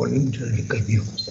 following juridical views.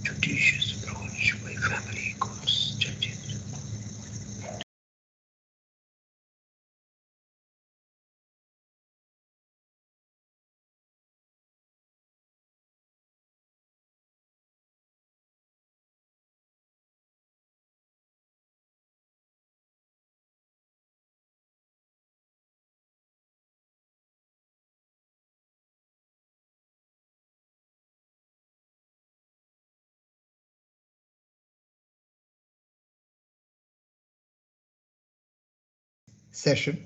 Judicious approach by family courts judges. Session.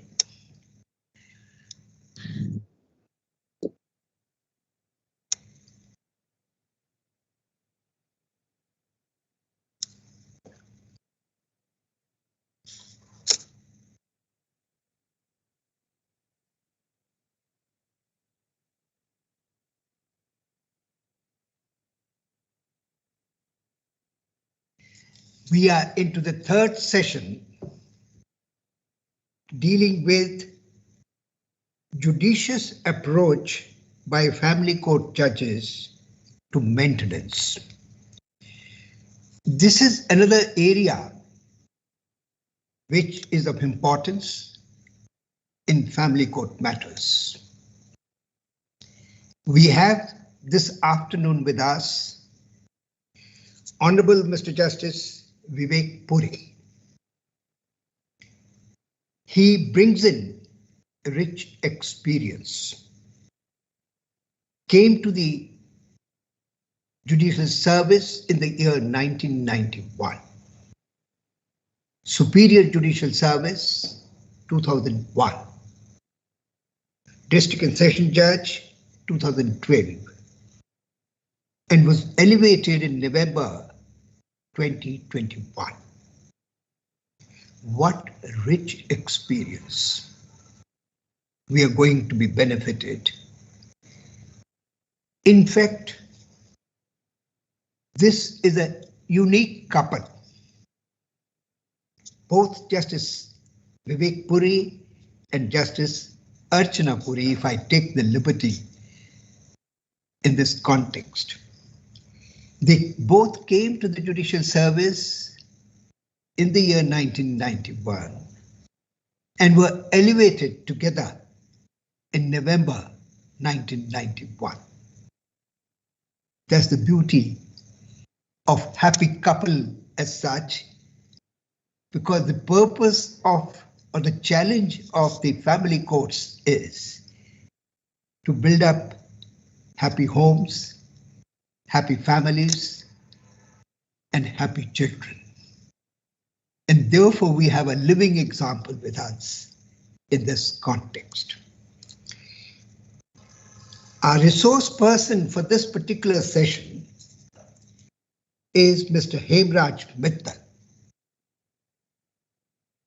We are into the third session dealing with judicious approach by family court judges to maintenance. This is another area which is of importance in family court matters. We have this afternoon with us Honourable Mr. Justice Vivek Puri. He brings in a rich experience, came to the judicial service in the year 1991. Superior Judicial Service, 2001. District and Session Judge, 2012. And was elevated in November 2021. What rich experience. We are going to be benefited. In fact, this is a unique couple. Both Justice Vivek Puri and Justice Archana Puri, if I take the liberty in this context. They both came to the judicial service in the year 1991 and were elevated together in November 1991. That's the beauty of happy couple as such, because the purpose of or the challenge of the family courts is to build up happy homes, happy families, and happy children. And therefore, we have a living example with us in this context. Our resource person for this particular session is Mr. Hemraj Mittal.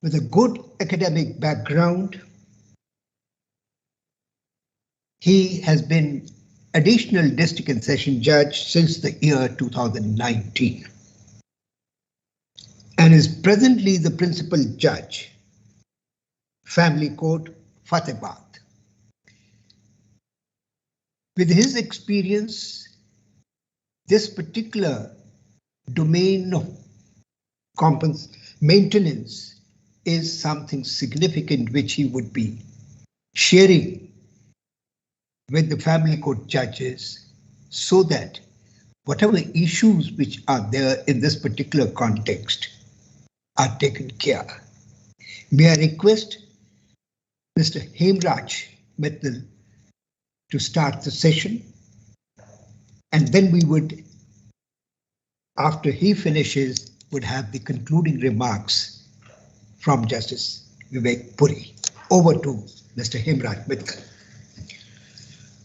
with a good academic background. He has been additional district and session judge since the year 2019 and is presently the principal judge, Family Court, Fatehbad. With his experience, this particular domain of maintenance is something significant which he would be sharing with the family court judges so that whatever issues which are there in this particular context are taken care. May I request Mr. Hemraj Mittal to start the session, and then we would, after he finishes, would have the concluding remarks from Justice Vivek Puri. Over to Mr. Hemraj Mittal.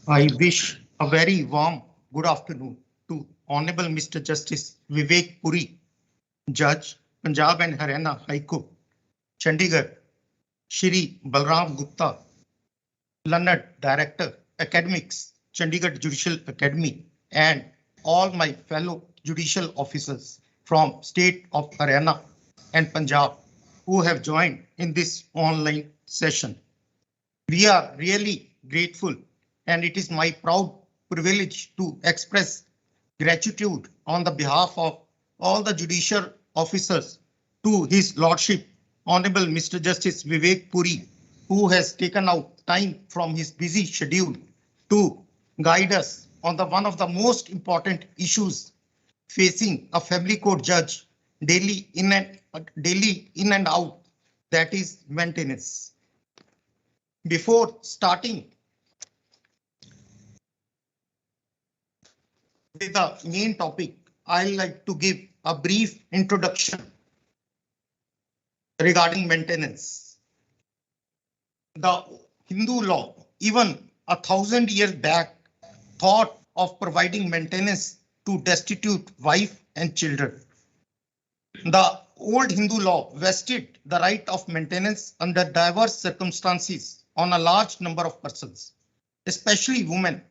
I wish a very warm good afternoon to Honourable Mr. Justice Vivek Puri, Judge, Punjab and Haryana High Court, Chandigarh, Shri Balram Gupta, Learned Director, Academics, Chandigarh Judicial Academy, and all my fellow judicial officers from state of Haryana and Punjab who have joined in this online session. We are really grateful, and it is my proud privilege to express gratitude on the behalf of all the judicial officers to His Lordship, Honourable Mr. Justice Vivek Puri, who has taken out time from his busy schedule to guide us on one of the most important issues facing a family court judge daily in and out, that is maintenance. Before starting with the main topic, I'd like to give a brief introduction regarding maintenance. The Hindu law, even 1,000 years back, thought of providing maintenance to destitute wife and children. The old Hindu law vested the right of maintenance under diverse circumstances on a large number of persons, especially women,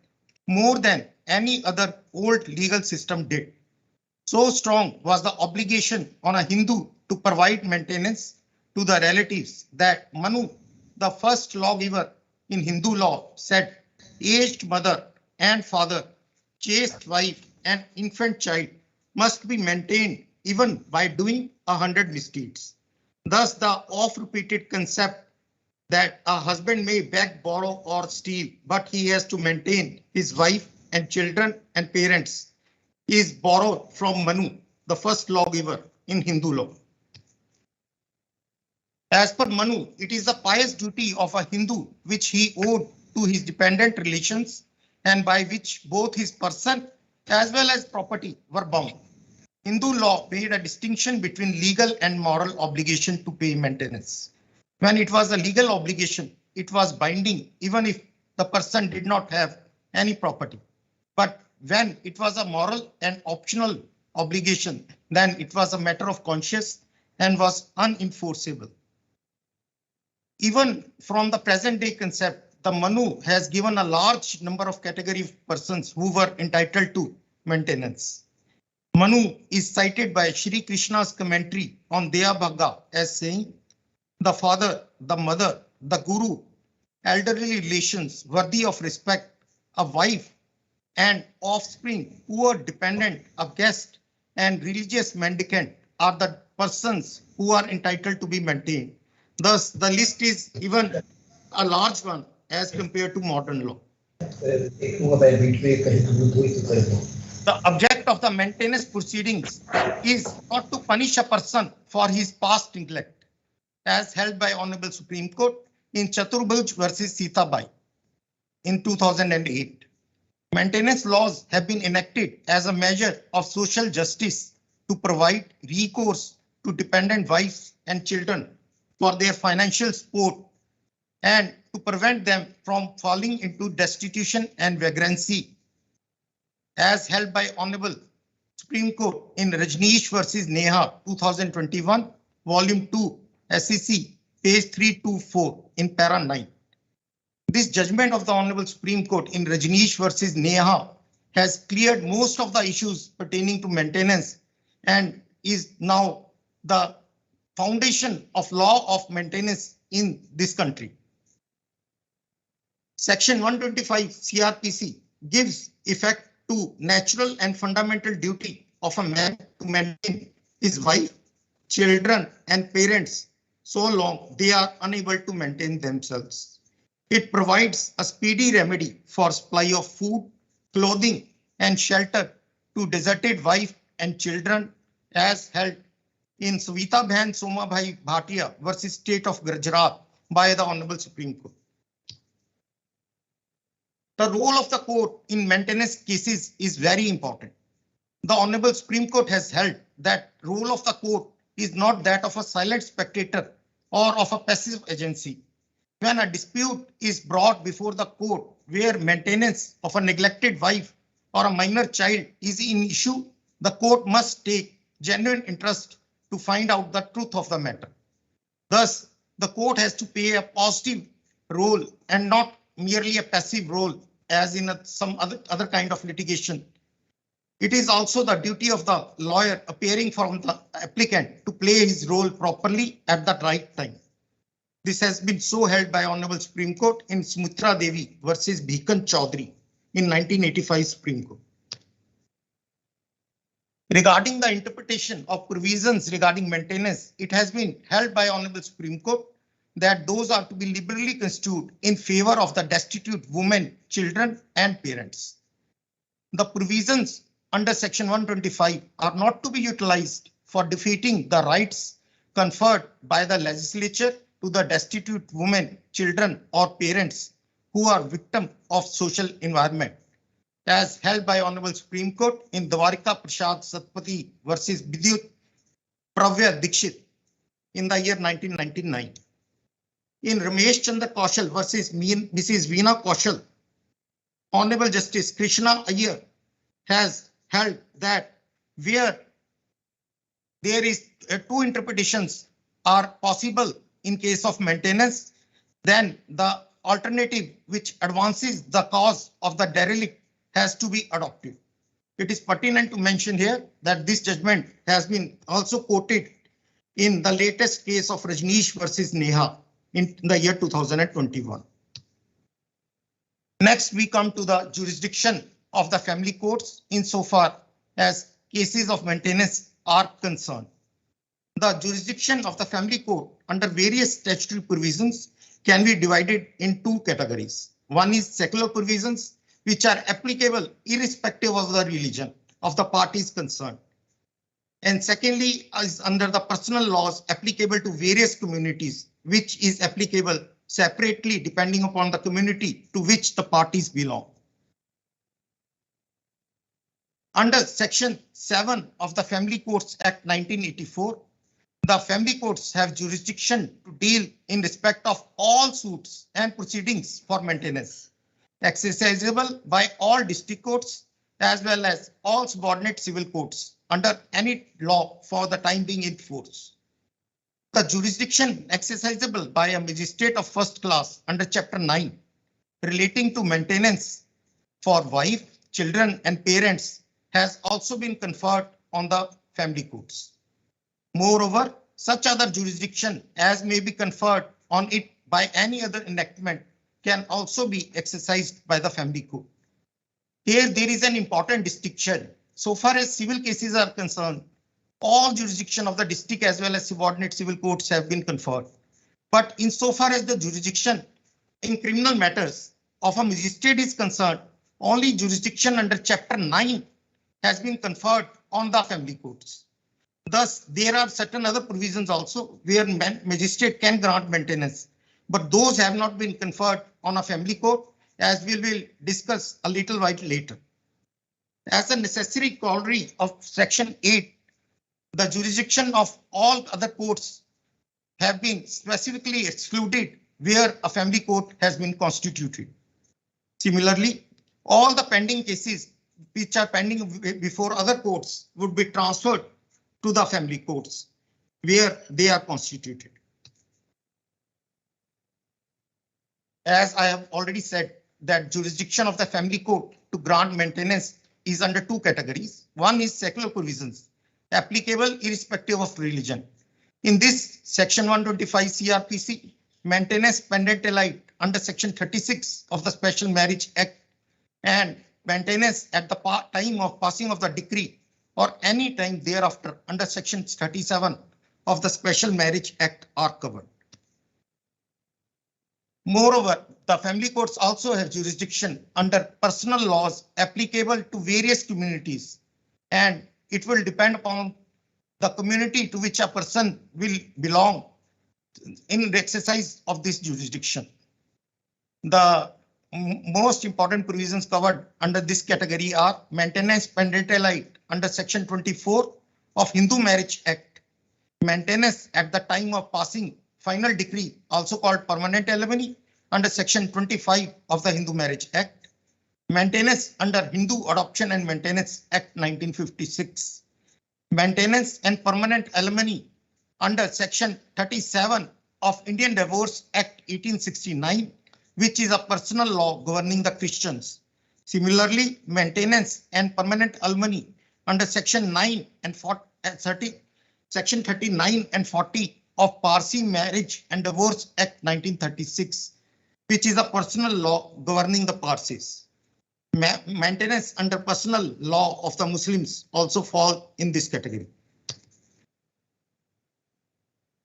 more than any other old legal system did. So strong was the obligation on a Hindu to provide maintenance to the relatives that Manu, the first lawgiver in Hindu law, said aged mother and father, chaste wife and infant child must be maintained even by doing 100 misdeeds. Thus, the oft-repeated concept that a husband may beg, borrow or steal, but he has to maintain his wife and children and parents is borrowed from Manu, the first lawgiver in Hindu law. As per Manu, it is the pious duty of a Hindu which he owed to his dependent relations and by which both his person as well as property were bound. Hindu law made a distinction between legal and moral obligation to pay maintenance. When it was a legal obligation, it was binding even if the person did not have any property. But when it was a moral and optional obligation, then it was a matter of conscience and was unenforceable. Even from the present day concept, the Manu has given a large number of category of persons who were entitled to maintenance. Manu is cited by Shri Krishna's commentary on Daya Bhagga as saying, the father, the mother, the guru, elderly relations worthy of respect, a wife and offspring, poor dependent, a guest and religious mendicant are the persons who are entitled to be maintained. Thus, the list is even a large one as compared to modern law. The object of the maintenance proceedings is not to punish a person for his past neglect, as held by Honourable Supreme Court in Chaturbhuj versus Sitabai in 2008. Maintenance laws have been enacted as a measure of social justice to provide recourse to dependent wives and children for their financial support and to prevent them from falling into destitution and vagrancy, as held by Honourable Supreme Court in Rajneesh versus Neha 2021, Volume 2, SEC, page 324 in para 9. This judgment of the Honourable Supreme Court in Rajneesh versus Neha has cleared most of the issues pertaining to maintenance and is now the foundation of law of maintenance in this country. Section 125 CRPC gives effect to natural and fundamental duty of a man to maintain his wife, children and parents so long they are unable to maintain themselves. It provides a speedy remedy for supply of food, clothing and shelter to deserted wife and children as held in Savita Bhan Somabhai Bhatia versus State of Gujarat by the Honourable Supreme Court. The role of the court in maintenance cases is very important. The Honourable Supreme Court has held that role of the court is not that of a silent spectator or of a passive agency. When a dispute is brought before the court where maintenance of a neglected wife or a minor child is in issue, the court must take genuine interest to find out the truth of the matter. Thus, the court has to play a positive role and not merely a passive role as in some other kind of litigation. It is also the duty of the lawyer appearing from the applicant to play his role properly at the right time. This has been so held by Honourable Supreme Court in Sumitra Devi versus Bhikan Chaudhary in 1985 Supreme Court. Regarding the interpretation of provisions regarding maintenance, it has been held by Honourable Supreme Court that those are to be liberally construed in favor of the destitute women, children and parents. The provisions under Section 125 are not to be utilized for defeating the rights conferred by the legislature to the destitute women, children or parents who are victims of social environment, as held by Honourable Supreme Court in Dwarika Prasad Satpathy versus Vidyut Pravya Dikshit in the year 1999. In Ramesh Chandra Kaushal versus Mrs. Veena Kaushal, Honourable Justice Krishna Iyer has held that where there is two interpretations are possible in case of maintenance, then the alternative which advances the cause of the derelict has to be adopted. It is pertinent to mention here that this judgment has been also quoted in the latest case of Rajneesh versus Neha in the year 2021. Next, we come to the jurisdiction of the family courts insofar as cases of maintenance are concerned. The jurisdiction of the family court under various statutory provisions can be divided in two categories. One is secular provisions, which are applicable irrespective of the religion of the parties concerned. And secondly is under the personal laws applicable to various communities, which is applicable separately depending upon the community to which the parties belong. Under Section 7 of the Family Courts Act 1984, the family courts have jurisdiction to deal in respect of all suits and proceedings for maintenance, accessible by all district courts as well as all subordinate civil courts under any law for the time being in force. The jurisdiction accessible by a magistrate of first class under Chapter 9 relating to maintenance for wife, children and parents has also been conferred on the family courts. Moreover, such other jurisdiction as may be conferred on it by any other enactment can also be exercised by the family court. Here there is an important distinction. So far as civil cases are concerned, all jurisdiction of the district as well as subordinate civil courts have been conferred. But insofar as the jurisdiction in criminal matters of a magistrate is concerned, only jurisdiction under Chapter 9 has been conferred on the family courts. Thus, there are certain other provisions also where magistrate can grant maintenance, but those have not been conferred on a family court, as we will discuss a little while later. As a necessary corollary of Section 8, the jurisdiction of all other courts have been specifically excluded where a family court has been constituted. Similarly, all the pending cases which are pending before other courts would be transferred to the family courts where they are constituted. as I have already said, that jurisdiction of the family court to grant maintenance is under two categories. One is secular provisions, applicable irrespective of religion. In this section 125 CRPC, maintenance pendent allied under section 36 of the Special Marriage Act and maintenance at the time of passing of the decree or any time thereafter under section 37 of the Special Marriage Act are covered. Moreover, the family courts also have jurisdiction under personal laws applicable to various communities, and it will depend upon the community to which a person will belong in the exercise of this jurisdiction. The most important provisions covered under this category are maintenance pendent allied under section 24 of Hindu Marriage Act, maintenance at the time of passing final decree, also called permanent alimony, under section 25 of the Hindu Marriage Act, maintenance under Hindu Adoption and Maintenance Act 1956, maintenance and permanent alimony under section 37 of Indian Divorce Act 1869, which is a personal law governing the Christians. Similarly, maintenance and permanent alimony under section 9 and 30, section 39 and 40 of Parsi Marriage and Divorce Act 1936, which is a personal law governing the Parsis. Maintenance under personal law of the Muslims also fall in this category.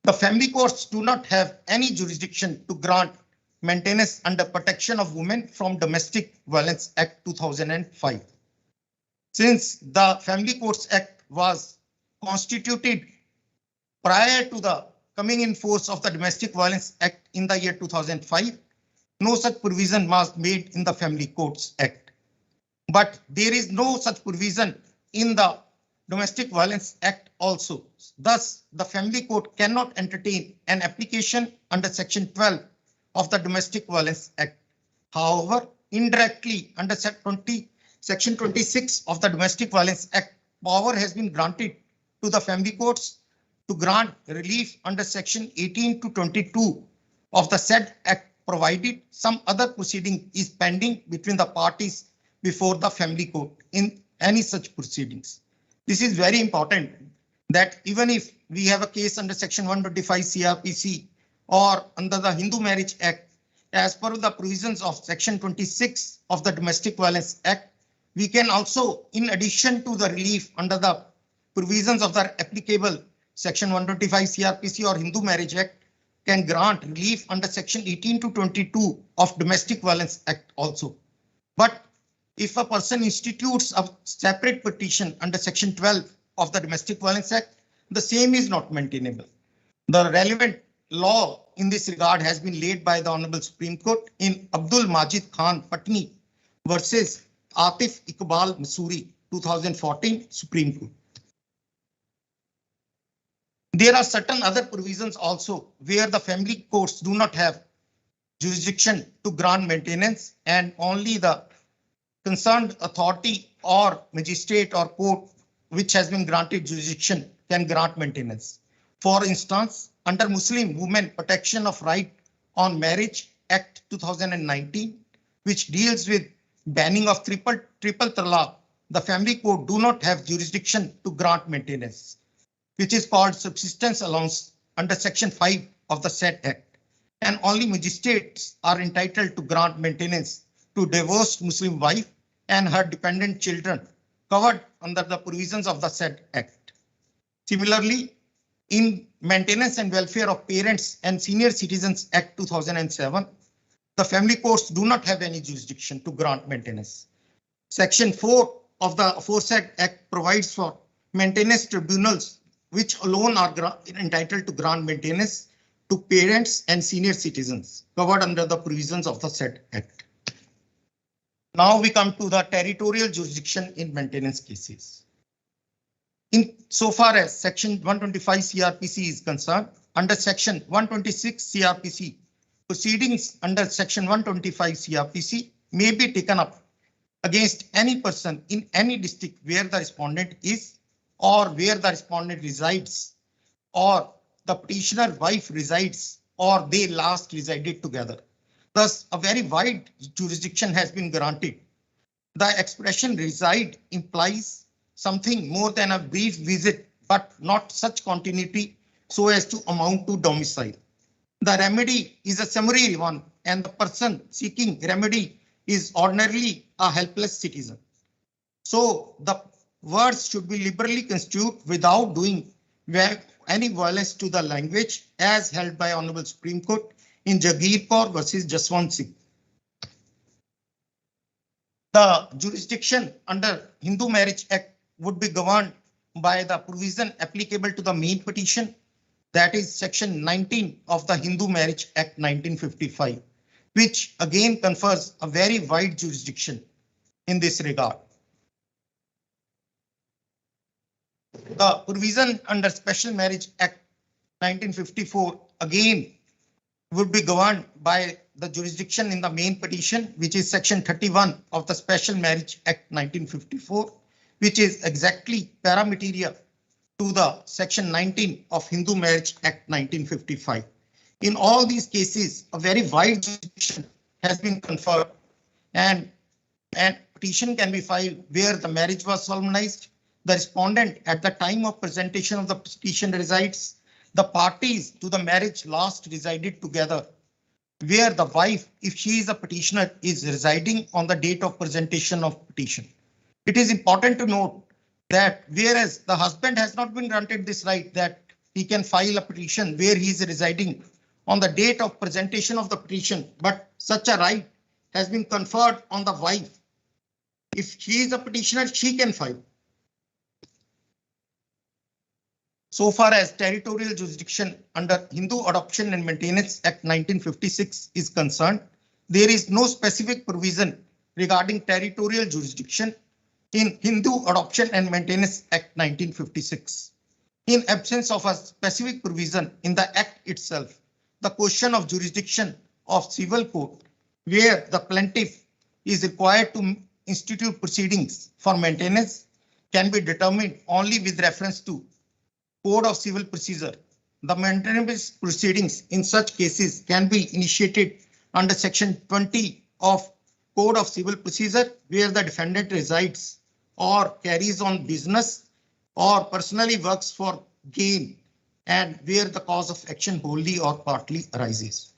The family courts do not have any jurisdiction to grant maintenance under Protection of Women from Domestic Violence Act 2005. Since the Family Courts Act was constituted prior to the coming in force of the Domestic Violence Act in the year 2005, no such provision was made in the Family Courts Act. But there is no such provision in the Domestic Violence Act also. Thus, the Family Court cannot entertain an application under section 12 of the Domestic Violence Act. However, indirectly under section 26 of the Domestic Violence Act, power has been granted to the family courts to grant relief under section 18 to 22 of the said Act, provided some other proceeding is pending between the parties before the family court in any such proceedings. This is very important, that even if we have a case under section 125 CRPC or under the Hindu Marriage Act, as per the provisions of section 26 of the Domestic Violence Act, we can also, in addition to the relief under the provisions of the applicable section 125 CRPC or Hindu Marriage Act, can grant relief under section 18 to 22 of Domestic Violence Act also. But if a person institutes a separate petition under section 12 of the Domestic Violence Act, the same is not maintainable. The relevant law in this regard has been laid by the Honourable Supreme Court in Abdul Majid Khan Patni versus Atif Iqbal Missouri 2014 Supreme Court. There are certain other provisions also where the family courts do not have jurisdiction to grant maintenance, and only the concerned authority or magistrate or court which has been granted jurisdiction can grant maintenance. For instance, under Muslim Women Protection of Right on Marriage Act 2019, which deals with banning of triple talaq, the family court do not have jurisdiction to grant maintenance, which is called subsistence allowance under section 5 of the said act, and only magistrates are entitled to grant maintenance to divorced Muslim wife and her dependent children covered under the provisions of the said act. Similarly, in Maintenance and Welfare of Parents and Senior Citizens Act 2007, the family courts do not have any jurisdiction to grant maintenance. Section 4 of the aforesaid act provides for maintenance tribunals, which alone are entitled to grant maintenance to parents and senior citizens covered under the provisions of the said act. Now we come to the territorial jurisdiction in maintenance cases. In so far as section 125 CRPC is concerned, under section 126 CRPC, proceedings under section 125 CRPC may be taken up against any person in any district where the respondent is, or where the respondent resides, or the petitioner wife resides, or they last resided together. Thus, a very wide jurisdiction has been granted. The expression reside implies something more than a brief visit, but not such continuity so as to amount to domicile. The remedy is a summary one, and the person seeking remedy is ordinarily a helpless citizen. So the words should be liberally construed without doing any violence to the language as held by Honourable Supreme Court in Jagir Kaur versus Jaswant Singh. The jurisdiction under Hindu Marriage Act would be governed by the provision applicable to the main petition, that is section 19 of the Hindu Marriage Act 1955, which again confers a very wide jurisdiction in this regard. The provision under Special Marriage Act 1954 again would be governed by the jurisdiction in the main petition, which is section 31 of the Special Marriage Act 1954, which is exactly paramateria to the section 19 of Hindu Marriage Act 1955. In all these cases, a very wide jurisdiction has been conferred, and petition can be filed where the marriage was solemnized, the respondent at the time of presentation of the petition resides, the parties to the marriage last resided together, where the wife, if she is a petitioner, is residing on the date of presentation of petition. It is important to note that whereas the husband has not been granted this right that he can file a petition where he is residing on the date of presentation of the petition, but such a right has been conferred on the wife. If she is a petitioner, she can file. So far as territorial jurisdiction under Hindu Adoption and Maintenance Act 1956 is concerned, there is no specific provision regarding territorial jurisdiction in Hindu Adoption and Maintenance Act 1956. In absence of a specific provision in the Act itself, the question of jurisdiction of civil court, where the plaintiff is required to institute proceedings for maintenance, can be determined only with reference to Code of Civil Procedure. The maintenance proceedings in such cases can be initiated under section 20 of Code of Civil Procedure, where the defendant resides or carries on business or personally works for gain, and where the cause of action wholly or partly arises.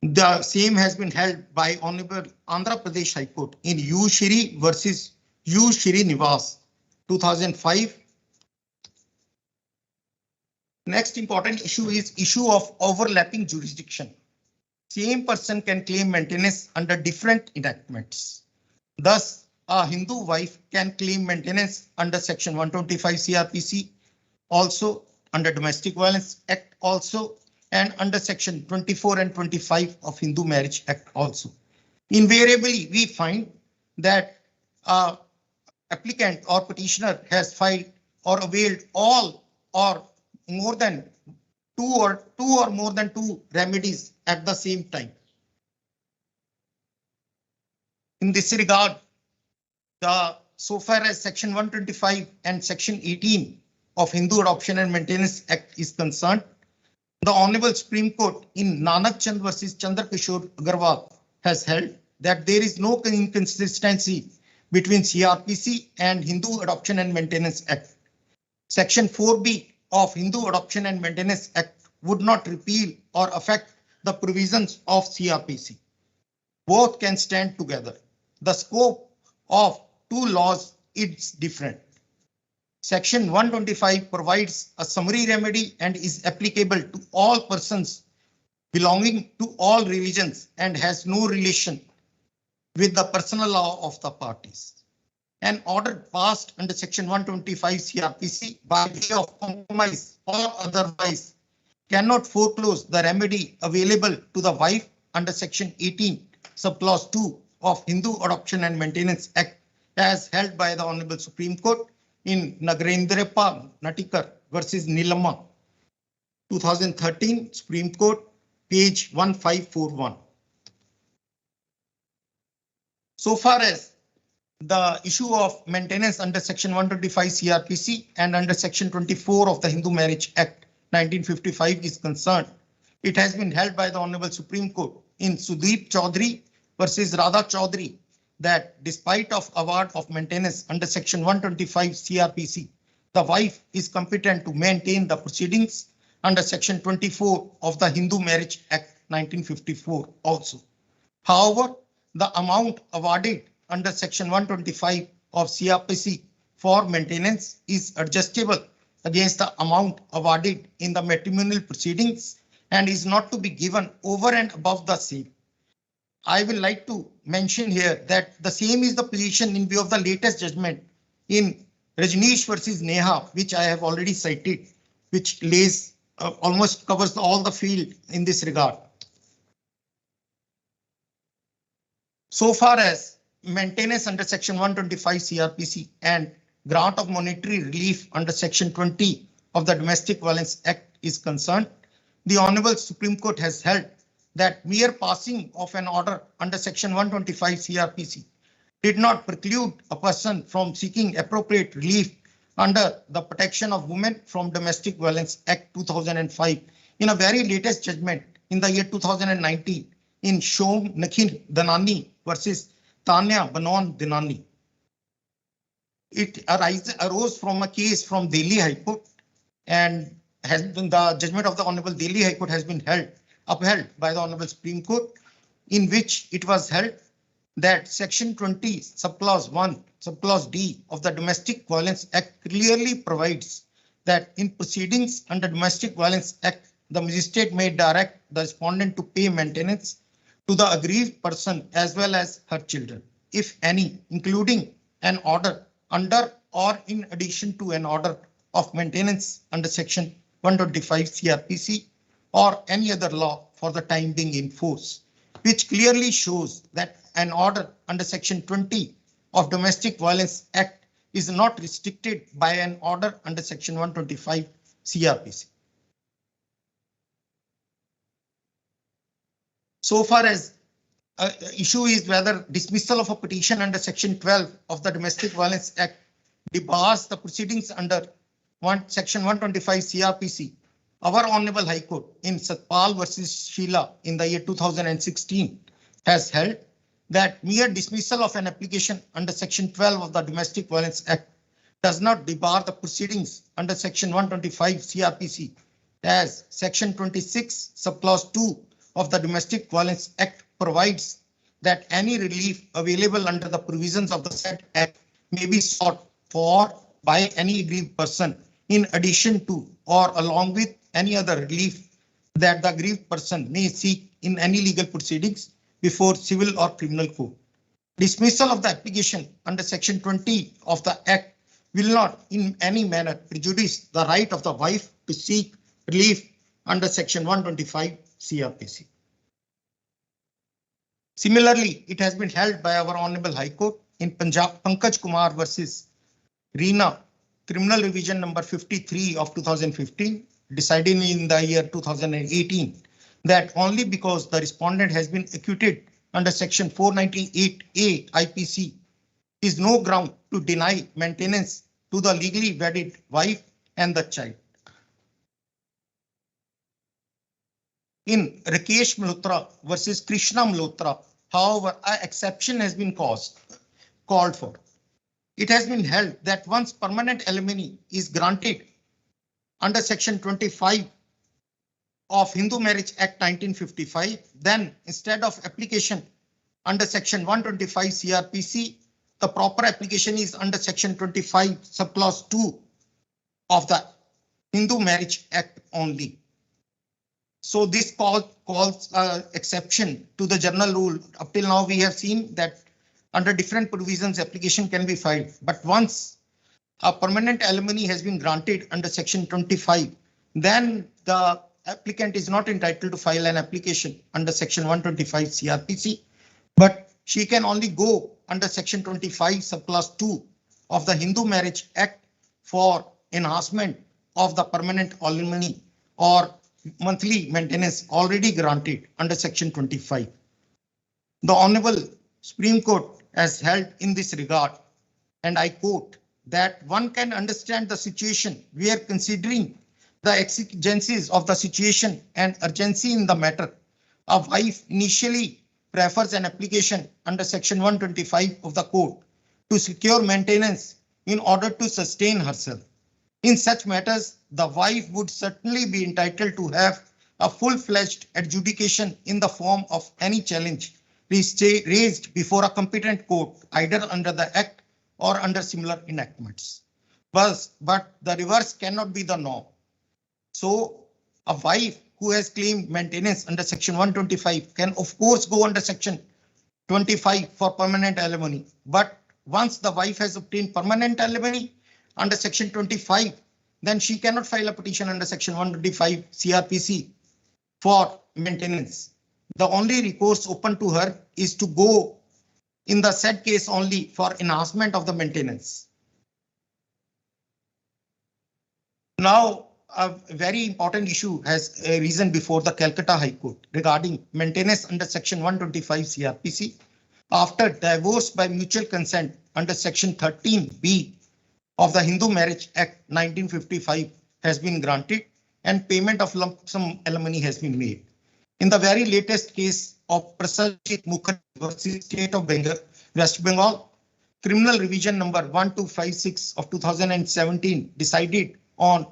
The same has been held by Honourable Andhra Pradesh High Court in U Shri versus U Shri Nivas 2005. Next important issue is issue of overlapping jurisdiction. Same person can claim maintenance under different enactments. Thus, a Hindu wife can claim maintenance under section 125 CRPC, also under Domestic Violence Act also, and under section 24 and 25 of Hindu Marriage Act also. Invariably, we find that applicant or petitioner has filed or availed all or more than two or more than two remedies at the same time. In this regard, so far as section 125 and section 18 of Hindu Adoption and Maintenance Act is concerned, the Honourable Supreme Court in Nanak Chand versus Chandra Kishore Agarwal has held that there is no inconsistency between CRPC and Hindu Adoption and Maintenance Act. Section 4B of Hindu Adoption and Maintenance Act would not repeal or affect the provisions of CRPC. Both can stand together. The scope of two laws is different. Section 125 provides a summary remedy and is applicable to all persons belonging to all religions and has no relation with the personal law of the parties. An order passed under section 125 CRPC by way of compromise or otherwise cannot foreclose the remedy available to the wife under section 18 subclause 2 of Hindu Adoption and Maintenance Act as held by the Honourable Supreme Court in Nagrendrappa Natikar versus Nilama 2013 Supreme Court page 1541. So far as the issue of maintenance under section 125 CRPC and under section 24 of the Hindu Marriage Act 1955 is concerned, It has been held by the Honourable Supreme Court in Sudeep Chaudhary versus Radha Chaudhary that despite of award of maintenance under Section 125 CRPC, the wife is competent to maintain the proceedings under Section 24 of the Hindu Marriage Act 1954 also. However, the amount awarded under Section 125 of CRPC for maintenance is adjustable against the amount awarded in the matrimonial proceedings and is not to be given over and above the same. I will like to mention here that the same is the position in view of the latest judgment in Rajneesh versus Neha, which I have already cited, which lays almost covers all the field in this regard. So far as maintenance under Section 125 CRPC and grant of monetary relief under Section 20 of the Domestic Violence Act is concerned, the Honourable Supreme Court has held that mere passing of an order under Section 125 CRPC did not preclude a person from seeking appropriate relief under the Protection of Women from Domestic Violence Act 2005 in a very latest judgment in the year 2019 in Shom Nakhin Danani versus Tanya Banon Dinani. It arose from a case from Delhi High Court and has been the judgment of the Honourable Delhi High Court has been upheld by the Honourable Supreme Court, in which it was held that Section 20 subclause 1 subclause D of the Domestic Violence Act clearly provides that in proceedings under Domestic Violence Act, the magistrate may direct the respondent to pay maintenance to the aggrieved person as well as her children, if any, including an order under or in addition to an order of maintenance under Section 125 CRPC or any other law for the time being in force, which clearly shows that an order under Section 20 of Domestic Violence Act is not restricted by an order under Section 125 CRPC. So far as issue is whether dismissal of a petition under Section 12 of the Domestic Violence Act debars the proceedings under Section 125 CRPC, our Honourable High Court in Satpal versus Sheila in the year 2016 has held that mere dismissal of an application under Section 12 of the Domestic Violence Act does not debar the proceedings under Section 125 CRPC, as Section 26 subclause 2 of the Domestic Violence Act provides that any relief available under the provisions of the said act may be sought for by any aggrieved person in addition to or along with any other relief that the aggrieved person may seek in any legal proceedings before civil or criminal court. Dismissal of the application under Section 20 of the Act will not in any manner prejudice the right of the wife to seek relief under Section 125 CRPC. Similarly, it has been held by our Honourable High Court in Punjab Pankaj Kumar versus Reena, Criminal Revision number 53 of 2015, decided in the year 2018, that only because the respondent has been acquitted under Section 498A IPC is no ground to deny maintenance to the legally wedded wife and the child. In Rakesh Malhotra versus Krishna Malhotra, however, an exception has been called for. It has been held that once permanent alimony is granted under Section 25 of Hindu Marriage Act 1955, then instead of application under Section 125 CRPC, the proper application is under Section 25 subclause 2 of the Hindu Marriage Act only. So this calls exception to the general rule. Up till now, we have seen that under different provisions, application can be filed. But once a permanent alimony has been granted under Section 25, then the applicant is not entitled to file an application under Section 125 CRPC, but she can only go under Section 25 subclause 2 of the Hindu Marriage Act for enhancement of the permanent alimony or monthly maintenance already granted under Section 25. The Honourable Supreme Court has held in this regard, and I quote, that one can understand the situation where considering the exigencies of the situation and urgency in the matter, a wife initially prefers an application under Section 125 of the Code to secure maintenance in order to sustain herself. In such matters, the wife would certainly be entitled to have a full-fledged adjudication in the form of any challenge raised before a competent court, either under the Act or under similar enactments. But the reverse cannot be the norm. So a wife who has claimed maintenance under Section 125 can of course go under Section 25 for permanent alimony. But once the wife has obtained permanent alimony under Section 25, then she cannot file a petition under Section 125 CRPC for maintenance. The only recourse open to her is to go in the said case only for enhancement of the maintenance. Now, a very important issue has arisen before the Calcutta High Court regarding maintenance under Section 125 CRPC after divorce by mutual consent under Section 13B of the Hindu Marriage Act 1955 has been granted and payment of lump sum alimony has been made. In the very latest case of Prasajit Mukherjee versus State of Bengal, West Bengal, Criminal Revision number 1256 of 2017 decided on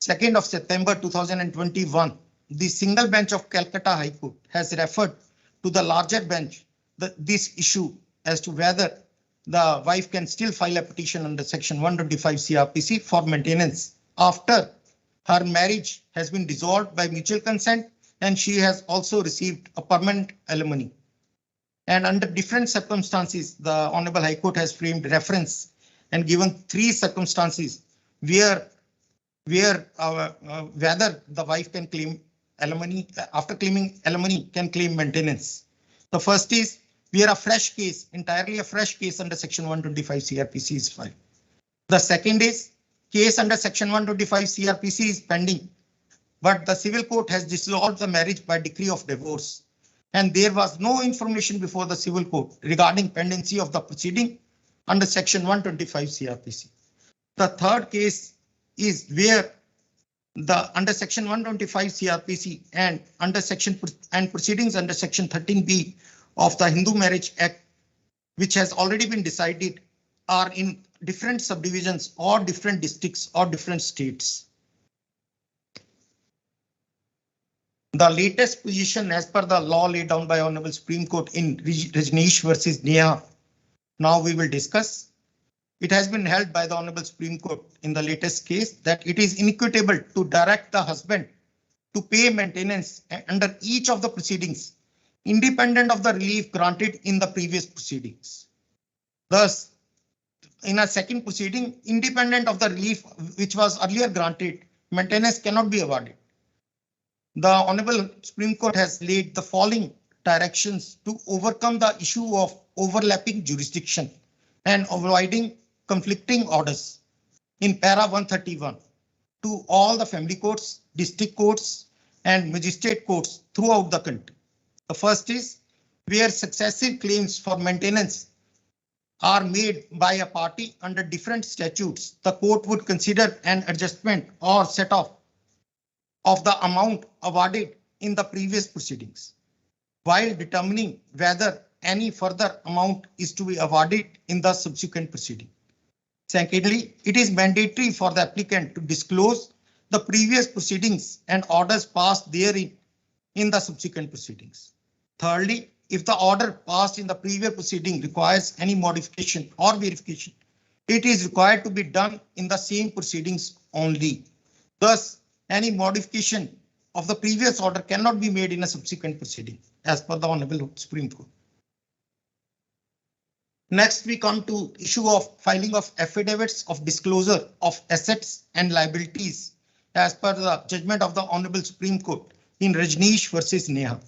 2nd of September 2021, the single bench of Calcutta High Court has referred to the larger bench this issue as to whether the wife can still file a petition under Section 125 CRPC for maintenance after her marriage has been dissolved by mutual consent and she has also received a permanent alimony. And under different circumstances, the Honourable High Court has framed reference and given 3 circumstances where whether the wife can claim alimony, after claiming alimony can claim maintenance. The first is where a fresh case, entirely a fresh case under Section 125 CRPC is filed. The second is case under Section 125 CRPC is pending, but the civil court has dissolved the marriage by decree of divorce, and there was no information before the civil court regarding pendency of the proceeding under Section 125 CRPC. The third case is where the under Section 125 CRPC and under section and proceedings under Section 13B of the Hindu Marriage Act, which has already been decided, are in different subdivisions or different districts or different states. The latest position as per the law laid down by Honourable Supreme Court in Rajneesh versus Neha, now we will discuss. It has been held by the Honourable Supreme Court in the latest case that it is inequitable to direct the husband to pay maintenance under each of the proceedings, independent of the relief granted in the previous proceedings. Thus, in a second proceeding, independent of the relief which was earlier granted, maintenance cannot be awarded. The Honourable Supreme Court has laid the following directions to overcome the issue of overlapping jurisdiction and avoiding conflicting orders in para 131 to all the family courts, district courts and magistrate courts throughout the country. The first is where successive claims for maintenance are made by a party under different statutes, the court would consider an adjustment or set off of the amount awarded in the previous proceedings, while determining whether any further amount is to be awarded in the subsequent proceeding. Secondly, it is mandatory for the applicant to disclose the previous proceedings and orders passed therein in the subsequent proceedings. Thirdly, if the order passed in the previous proceeding requires any modification or verification, it is required to be done in the same proceedings only. Thus, any modification of the previous order cannot be made in a subsequent proceeding, as per the Honourable Supreme Court. Next, we come to issue of filing of affidavits of disclosure of assets and liabilities, as per the judgment of the Honourable Supreme Court in Rajneesh versus Neha.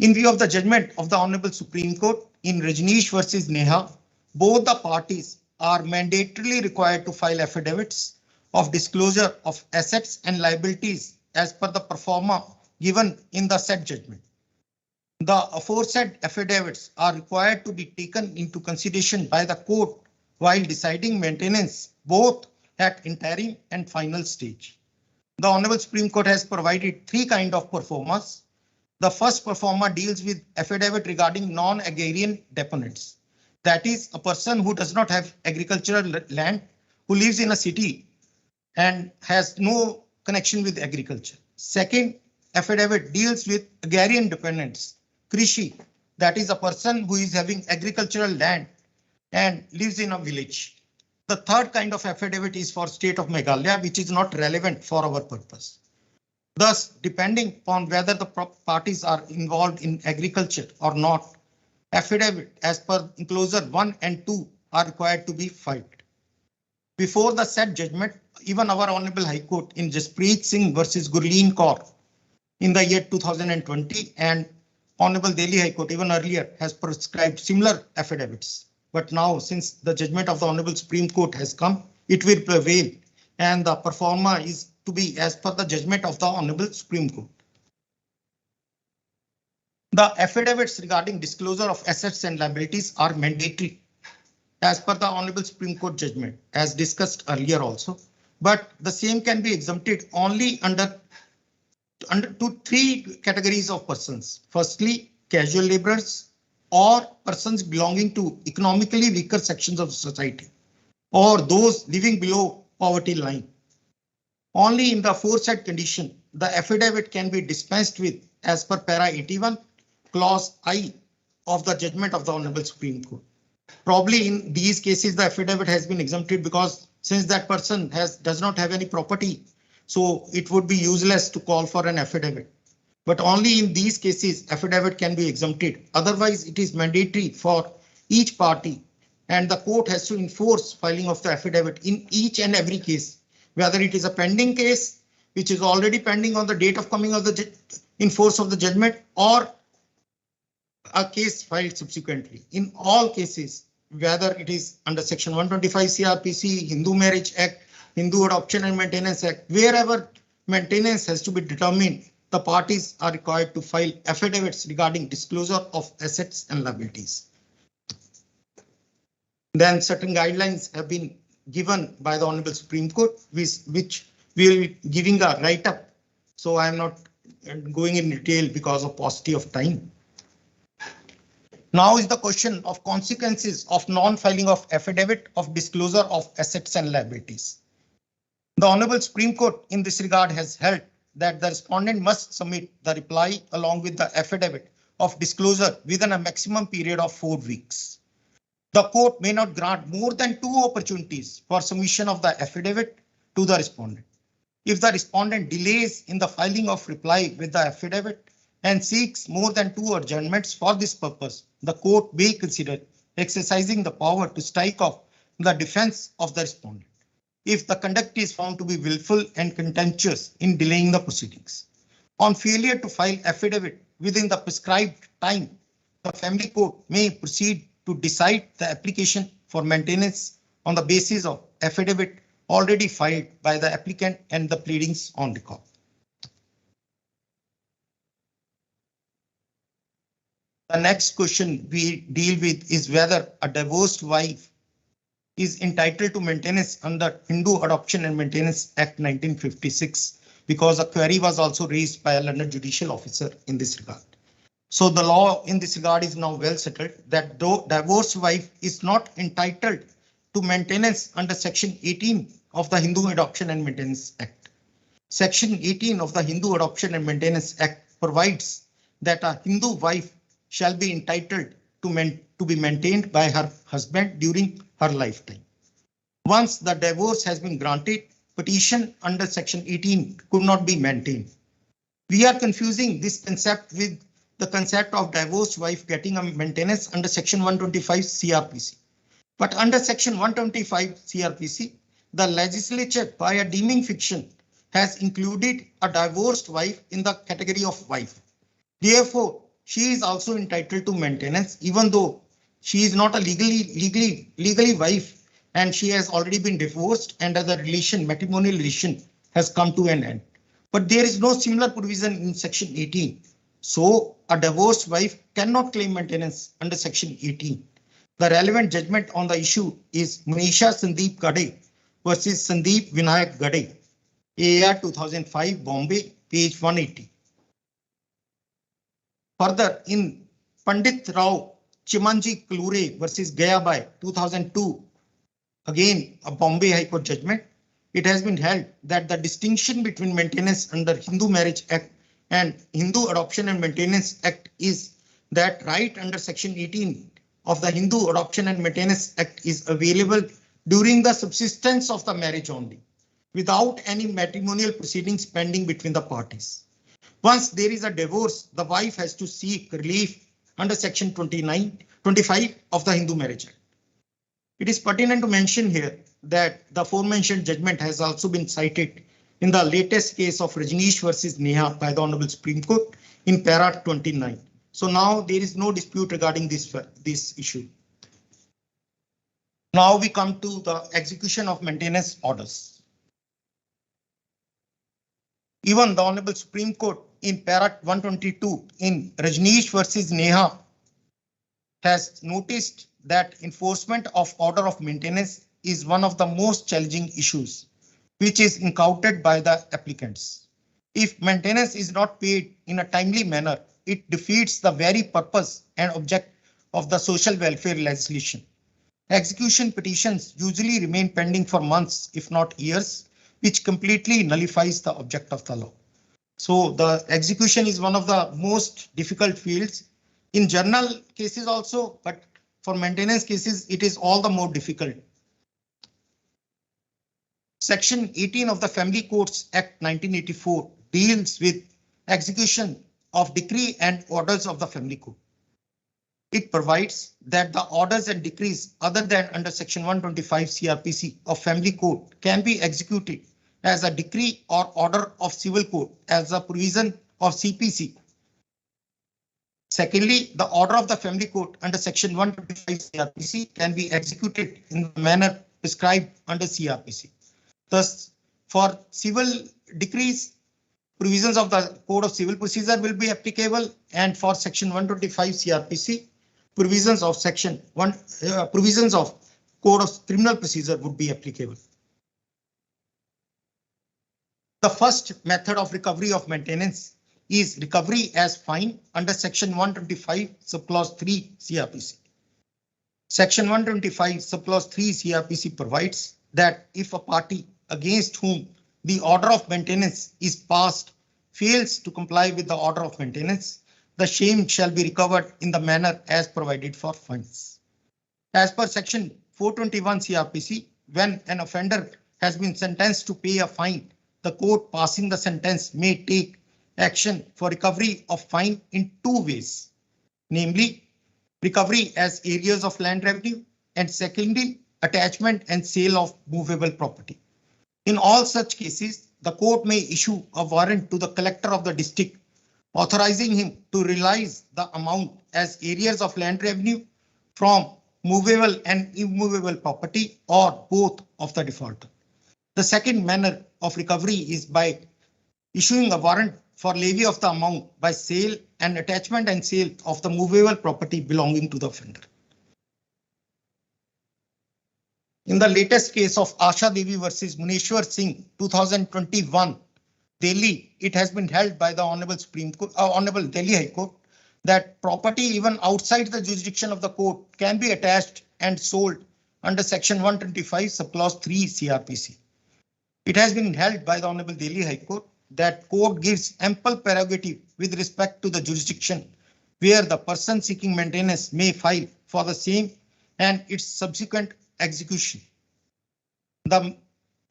In view of the judgment of the Honourable Supreme Court in Rajneesh versus Neha, both the parties are mandatorily required to file affidavits of disclosure of assets and liabilities as per the pro forma given in the said judgment. The aforesaid affidavits are required to be taken into consideration by the court while deciding maintenance, both at interim and final stage. The Honourable Supreme Court has provided three kinds of performers. The first performer deals with affidavit regarding non-agrarian deponents. That is, a person who does not have agricultural land, who lives in a city and has no connection with agriculture. Second affidavit deals with agrarian dependents, Krishi. That is a person who is having agricultural land and lives in a village. The third kind of affidavit is for state of Meghalaya, which is not relevant for our purpose. Thus, depending upon whether the parties are involved in agriculture or not, affidavit as per enclosure 1 and 2 are required to be filed. Before the said judgment, even our Honourable High Court in Jaspreet Singh versus Gurleen Kaur in the year 2020 and Honourable Delhi High Court even earlier has prescribed similar affidavits. But now, since the judgment of the Honourable Supreme Court has come, it will prevail and the performer is to be as per the judgment of the Honourable Supreme Court. The affidavits regarding disclosure of assets and liabilities are mandatory as per the Honourable Supreme Court judgment, as discussed earlier also, but the same can be exempted only under three categories of persons. Firstly, casual laborers or persons belonging to economically weaker sections of society or those living below poverty line. Only in the aforesaid condition, the affidavit can be dispensed with as per para 81, clause I of the judgment of the Honourable Supreme Court. Probably in these cases, the affidavit has been exempted because since that person does not have any property, so it would be useless to call for an affidavit. But only in these cases, affidavit can be exempted. Otherwise, it is mandatory for each party and the court has to enforce filing of the affidavit in each and every case, whether it is a pending case, which is already pending on the date of coming of the in force of the judgment, or a case filed subsequently. In all cases, whether it is under section 125 CRPC, Hindu Marriage Act, Hindu Adoption and Maintenance Act, wherever maintenance has to be determined, the parties are required to file affidavits regarding disclosure of assets and liabilities. Then certain guidelines have been given by the Honourable Supreme Court, which we will be giving a write-up. So I am not going in detail because of paucity of time. Now is the question of consequences of non-filing of affidavit of disclosure of assets and liabilities. The Honourable Supreme Court in this regard has held that the respondent must submit the reply along with the affidavit of disclosure within a maximum period of 4 weeks. The court may not grant more than 2 opportunities for submission of the affidavit to the respondent. If the respondent delays in the filing of reply with the affidavit and seeks more than 2 adjournments for this purpose, the court may consider exercising the power to strike off the defense of the respondent if the conduct is found to be willful and contemptuous in delaying the proceedings. On failure to file affidavit within the prescribed time, the family court may proceed to decide the application for maintenance on the basis of affidavit already filed by the applicant and the pleadings on record. The next question we deal with is whether a divorced wife is entitled to maintenance under Hindu Adoption and Maintenance Act 1956, because a query was also raised by a London judicial officer in this regard. So the law in this regard is now well settled that though divorced wife is not entitled to maintenance under section 18 of the Hindu Adoption and Maintenance Act. Section 18 of the Hindu Adoption and Maintenance Act provides that a Hindu wife shall be entitled to be maintained by her husband during her lifetime. Once the divorce has been granted, petition under section 18 could not be maintained. We are confusing this concept with the concept of divorced wife getting a maintenance under section 125 CRPC. But under section 125 CRPC, the legislature by a deeming fiction has included a divorced wife in the category of wife. Therefore, she is also entitled to maintenance, even though she is not a legally wife and she has already been divorced and the matrimonial relation has come to an end. But there is no similar provision in section 18. So a divorced wife cannot claim maintenance under section 18. The relevant judgment on the issue is Manisha Sandeep Gade versus Sandeep Vinayak Gade. AR 2005 Bombay, page 180. Further, in Pandit Rao Chimanji Klure versus Gayabai 2002, again a Bombay High Court judgment, it has been held that the distinction between maintenance under Hindu Marriage Act and Hindu Adoption and Maintenance Act is that right under Section 18 of the Hindu Adoption and Maintenance Act is available during the subsistence of the marriage only, without any matrimonial proceedings pending between the parties. Once there is a divorce, the wife has to seek relief under Section 25 of the Hindu Marriage Act. It is pertinent to mention here that the aforementioned judgment has also been cited in the latest case of Rajneesh versus Neha by the Honourable Supreme Court in para 29. So now there is no dispute regarding this issue. Now we come to the execution of maintenance orders. Even the Honourable Supreme Court in para 122 in Rajneesh versus Neha has noticed that enforcement of order of maintenance is one of the most challenging issues which is encountered by the applicants. If maintenance is not paid in a timely manner, it defeats the very purpose and object of the social welfare legislation. Execution petitions usually remain pending for months, if not years, which completely nullifies the object of the law. So the execution is one of the most difficult fields in general cases also, but for maintenance cases, it is all the more difficult. Section 18 of the Family Courts Act 1984 deals with execution of decree and orders of the family court. It provides that the orders and decrees other than under Section 125 CRPC of Family Code can be executed as a decree or order of civil code as a provision of CPC. Secondly, the order of the family code under Section 125 CRPC can be executed in the manner prescribed under CRPC. Thus, for civil decrees, provisions of the Code of Civil Procedure will be applicable, and for Section 125 CRPC, provisions of Code of Criminal Procedure would be applicable. The first method of recovery of maintenance is recovery as fine under Section 125 subclause 3 CRPC. Section 125 subclause 3 CRPC provides that if a party against whom the order of maintenance is passed fails to comply with the order of maintenance, the same shall be recovered in the manner as provided for fines. As per Section 421 CRPC, when an offender has been sentenced to pay a fine, the court passing the sentence may take action for recovery of fine in two ways, namely recovery as areas of land revenue, and secondly, attachment and sale of movable property. In all such cases, the court may issue a warrant to the collector of the district authorizing him to realize the amount as areas of land revenue from movable and immovable property or both of the defaulter. The second manner of recovery is by issuing a warrant for levy of the amount by sale and attachment and sale of the movable property belonging to the offender. In the latest case of Asha Devi versus Muneshwar Singh 2021, Delhi, it has been held by the Honourable Supreme Court, Honourable Delhi High Court, that property even outside the jurisdiction of the court can be attached and sold under Section 125 subclause 3 CRPC. It has been held by the Honourable Delhi High Court that court gives ample prerogative with respect to the jurisdiction where the person seeking maintenance may file for the same and its subsequent execution. The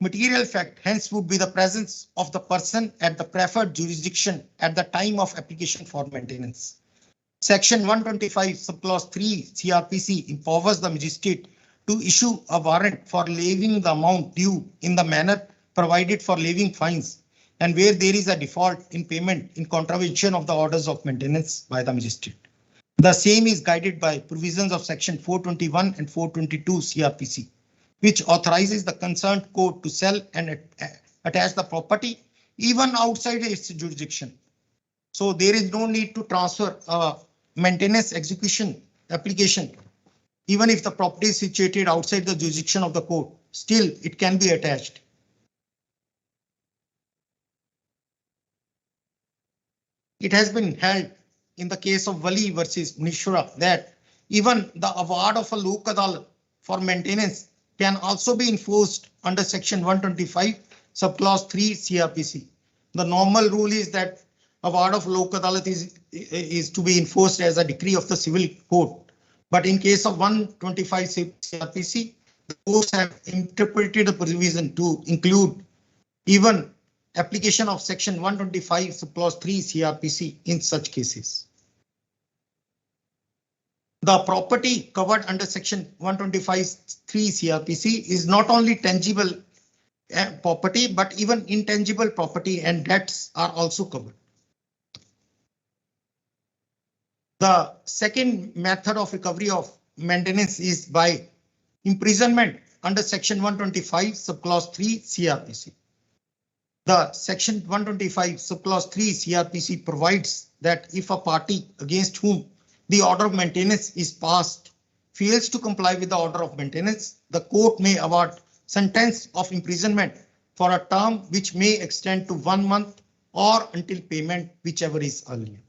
material fact hence would be the presence of the person at the preferred jurisdiction at the time of application for maintenance. Section 125 subclause 3 CRPC empowers the magistrate to issue a warrant for levying the amount due in the manner provided for levying fines, and where there is a default in payment in contravention of the orders of maintenance by the magistrate. The same is guided by provisions of Section 421 and 422 CRPC, which authorizes the concerned court to sell and attach the property even outside its jurisdiction. So there is no need to transfer a maintenance execution application. Even if the property is situated outside the jurisdiction of the court, still it can be attached. it has been held in the case of Wali versus Mishra that even the award of a lok adalat for maintenance can also be enforced under section 125 subclause 3 CRPC. The normal rule is that award of lok adalat is to be enforced as a decree of the civil court. But in case of 125 CRPC, the courts have interpreted the provision to include even application of section 125 subclause 3 CRPC in such cases. The property covered under section 125(3) CRPC is not only tangible property, but even intangible property and debts are also covered. The second method of recovery of maintenance is by imprisonment under section 125 subclause 3 CRPC. The section 125 subclause 3 CRPC provides that if a party against whom the order of maintenance is passed fails to comply with the order of maintenance, the court may award sentence of imprisonment for a term which may extend to 1 month or until payment, whichever is earlier.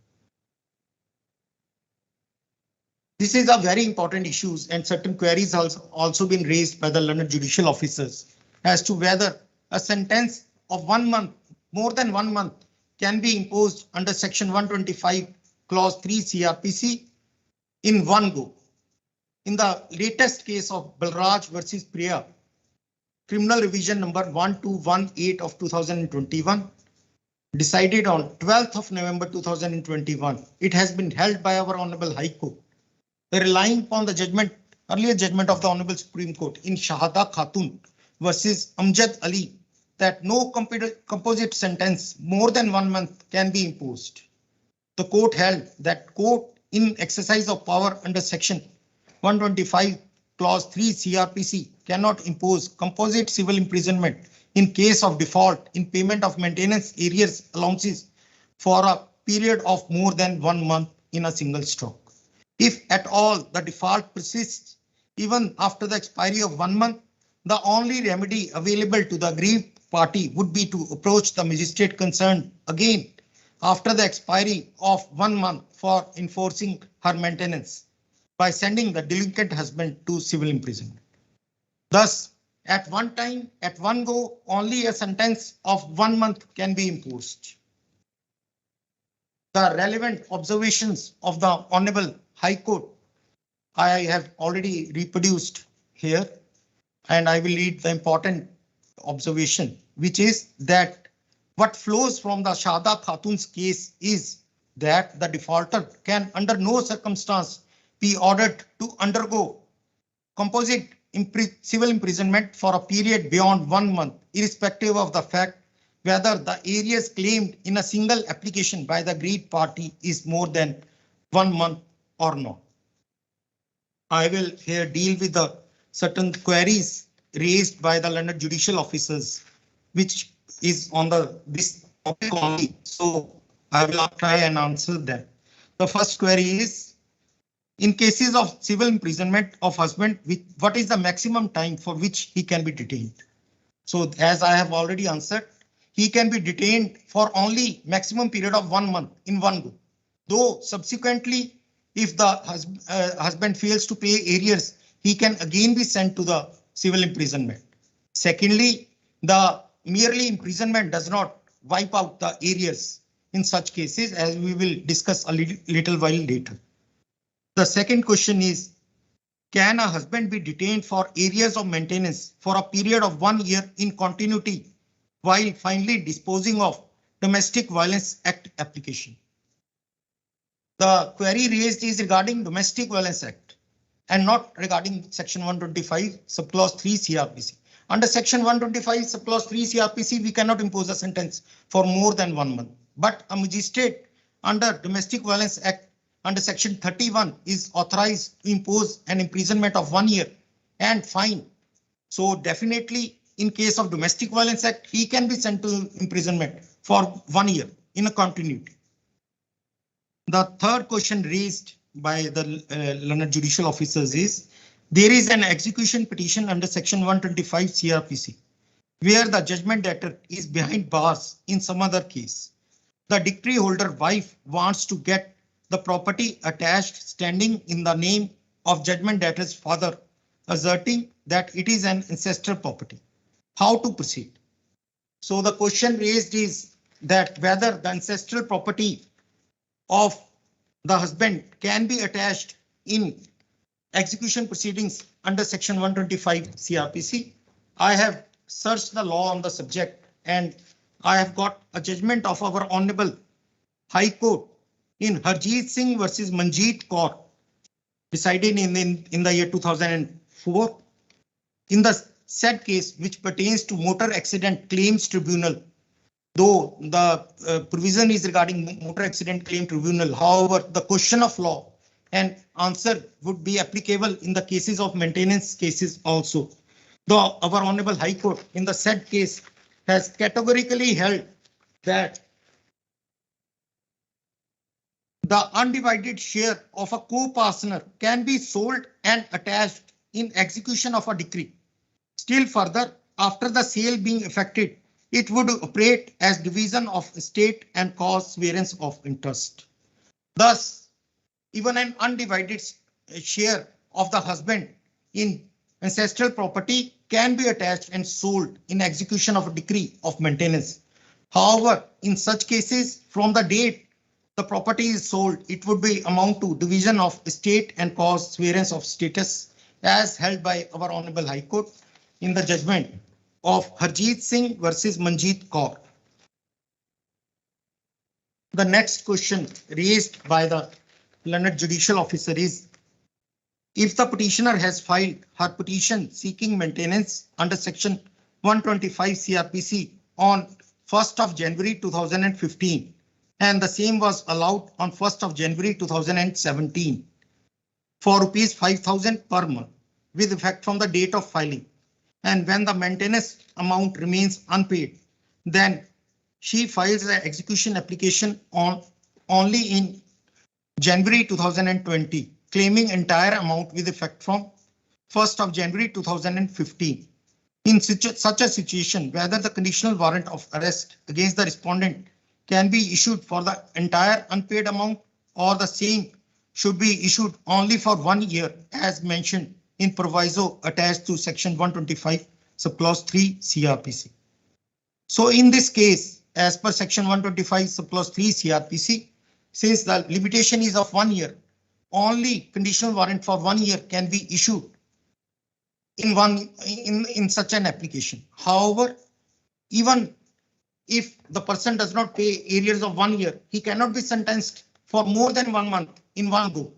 This is a very important issue, and certain queries have also been raised by the learned judicial officers as to whether a sentence of 1 month, more than 1 month, can be imposed under section 125 clause 3 CRPC in one go. In the latest case of Balraj versus Priya, criminal revision number 1218 of 2021, decided on 12th of November 2021, it has been held by our Honourable High Court, relying upon the earlier judgment of the Honourable Supreme Court in Shahada Khatun versus Amjad Ali, that no composite sentence more than 1 month can be imposed. The court held that court in exercise of power under section 125 clause 3 CRPC cannot impose composite civil imprisonment in case of default in payment of maintenance arrears allowances for a period of more than 1 month in a single stroke. If at all the default persists even after the expiry of 1 month, the only remedy available to the aggrieved party would be to approach the magistrate concerned again after the expiry of 1 month for enforcing her maintenance by sending the delinquent husband to civil imprisonment. Thus, at one time, at one go, only a sentence of 1 month can be imposed. The relevant observations of the Honourable High Court I have already reproduced here, and I will read the important observation, which is that what flows from the Shahada Khatun's case is that the defaulter can under no circumstance be ordered to undergo composite civil imprisonment for a period beyond 1 month, irrespective of the fact whether the areas claimed in a single application by the agreed party is more than 1 month or not. I will here deal with the certain queries raised by the learned judicial officers, which is on this topic only. So I will try and answer that. The first query is, in cases of civil imprisonment of husband, what is the maximum time for which he can be detained? So as I have already answered, he can be detained for only maximum period of 1 month in one go. Though subsequently, if the husband fails to pay arrears, he can again be sent to the civil imprisonment. Secondly, the merely imprisonment does not wipe out the arrears in such cases, as we will discuss a little while later. The second question is, can a husband be detained for arrears of maintenance for a period of 1 year in continuity while finally disposing of Domestic Violence Act application? The query raised is regarding Domestic Violence Act and not regarding section 125 subclause 3 CRPC. Under section 125 subclause 3 CRPC, we cannot impose a sentence for more than 1 month, but a magistrate under Domestic Violence Act under section 31 is authorized to impose an imprisonment of 1 year and fine. So definitely in case of Domestic Violence Act, he can be sent to imprisonment for 1 year in a continuity. The third question raised by the learned judicial officers is, there is an execution petition under section 125 CRPC where the judgment debtor is behind bars in some other case. the decree holder wife wants to get the property attached standing in the name of judgment debtor's father, asserting that it is an ancestral property. How to proceed? So the question raised is that whether the ancestral property of the husband can be attached in execution proceedings under section 125 CRPC. I have searched the law on the subject and I have got a judgment of our Honourable High Court in Harjeet Singh versus Manjeet Kaur, decided in the year 2004. In the said case, which pertains to Motor Accident Claims Tribunal, though the provision is regarding Motor Accident Claim Tribunal, however, the question of law and answer would be applicable in the cases of maintenance cases also. Though our Honourable High Court in the said case has categorically held that the undivided share of a co-partner can be sold and attached in execution of a decree. Still further, after the sale being effected, it would operate as division of estate and cause variance of interest. Thus, even an undivided share of the husband in ancestral property can be attached and sold in execution of a decree of maintenance. However, in such cases, from the date the property is sold, it would be amount to division of estate and cause variance of status as held by our Honourable High Court in the judgment of Harjeet Singh versus Manjeet Kaur. The next question raised by the learned judicial officer is, if the petitioner has filed her petition seeking maintenance under section 125 CRPC on 1st of January 2015 and the same was allowed on 1st of January 2017 for rupees 5,000 per month with effect from the date of filing, and when the maintenance amount remains unpaid, then she files the execution application on only in January 2020, claiming entire amount with effect from 1st of January 2015. In such a situation, whether the conditional warrant of arrest against the respondent can be issued for the entire unpaid amount or the same should be issued only for 1 year as mentioned in proviso attached to section 125 subclause 3 CRPC. So in this case, as per section 125 subclause 3 CRPC, since the limitation is of 1 year, only conditional warrant for 1 year can be issued in such an application. However, even if the person does not pay arrears of 1 year, he cannot be sentenced for more than 1 month in one go.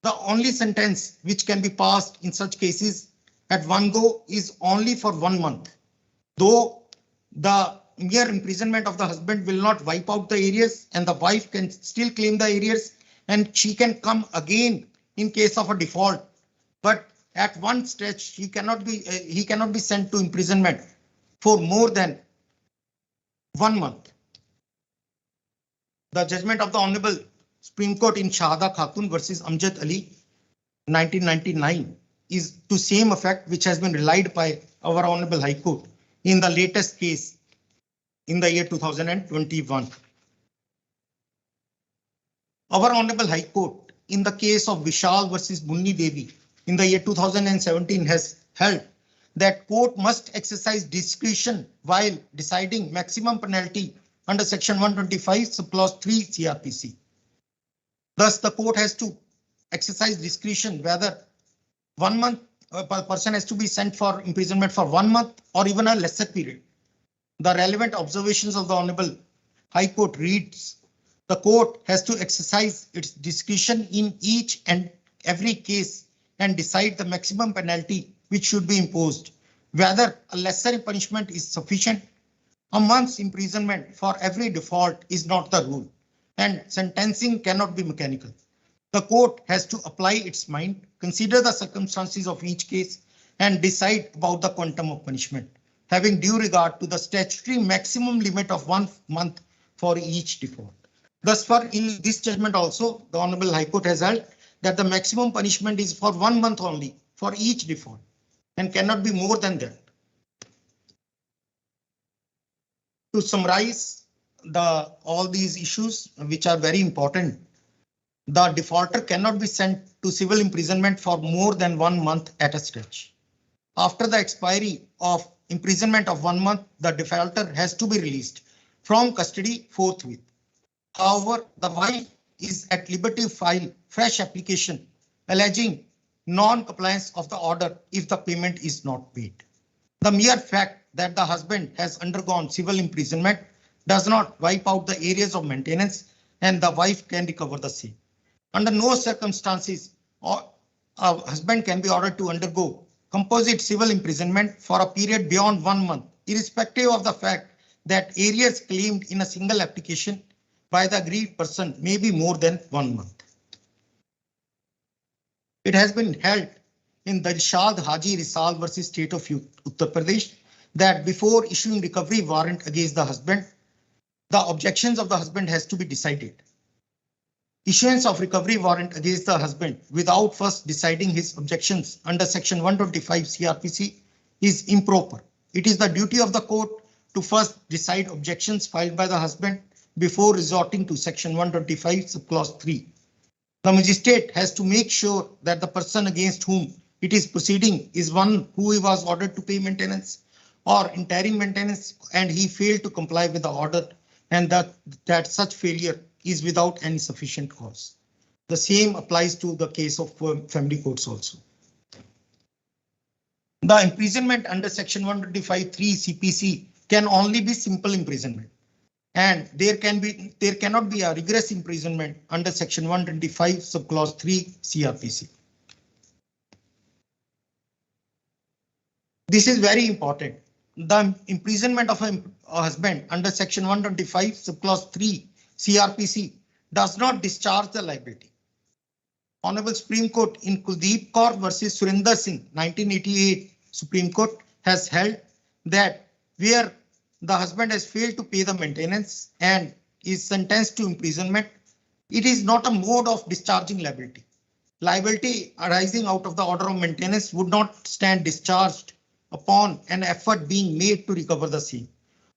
The only sentence which can be passed in such cases at one go is only for 1 month. Though the mere imprisonment of the husband will not wipe out the arrears and the wife can still claim the arrears and she can come again in case of a default. But at one stretch, he cannot be sent to imprisonment for more than 1 month. The judgment of the Honourable Supreme Court in Shahada Khatun versus Amjad Ali 1999 is to same effect, which has been relied by our Honourable High Court in the latest case in the year 2021. Our Honourable High Court in the case of Vishal versus Bunni Devi in the year 2017 has held that court must exercise discretion while deciding maximum penalty under section 125 subclause 3 CRPC. Thus, the court has to exercise discretion whether 1 month a person has to be sent for imprisonment for 1 month or even a lesser period. The relevant observations of the Honourable High Court reads, the court has to exercise its discretion in each and every case and decide the maximum penalty which should be imposed. Whether a lesser punishment is sufficient, a month's imprisonment for every default is not the rule, and sentencing cannot be mechanical. The court has to apply its mind, consider the circumstances of each case, and decide about the quantum of punishment, having due regard to the statutory maximum limit of 1 month for each default. Thus far, in this judgment also, the Honourable High Court has held that the maximum punishment is for 1 month only for each default and cannot be more than that. To summarize, all these issues which are very important. The defaulter cannot be sent to civil imprisonment for more than 1 month at a stretch. After the expiry of imprisonment of 1 month, the defaulter has to be released from custody forthwith. However, the wife is at liberty to file fresh application alleging non-compliance of the order if the payment is not paid. The mere fact that the husband has undergone civil imprisonment does not wipe out the areas of maintenance, and the wife can recover the same. Under no circumstances, a husband can be ordered to undergo composite civil imprisonment for a period beyond 1 month, irrespective of the fact that areas claimed in a single application by the aggrieved person may be more than 1 month. It has been held in the Irshad Haji Risal versus State of Uttar Pradesh that before issuing recovery warrant against the husband, the objections of the husband has to be decided. Issuance of recovery warrant against the husband without first deciding his objections under section 125 CRPC is improper. It is the duty of the court to first decide objections filed by the husband before resorting to section 125 subclause 3. The magistrate has to make sure that the person against whom it is proceeding is one who was ordered to pay maintenance or interim maintenance and he failed to comply with the order, and that such failure is without any sufficient cause. The same applies to the case of family courts also. The imprisonment under section 125(3) CPC can only be simple imprisonment, and there cannot be a rigorous imprisonment under section 125 subclause 3 CRPC. This is very important. The imprisonment of a husband under section 125 subclause 3 CRPC does not discharge the liability. Honourable Supreme Court in Kuldeep Kaur versus Surinder Singh 1988 Supreme Court has held that where the husband has failed to pay the maintenance and is sentenced to imprisonment, it is not a mode of discharging liability. Liability arising out of the order of maintenance would not stand discharged upon an effort being made to recover the same.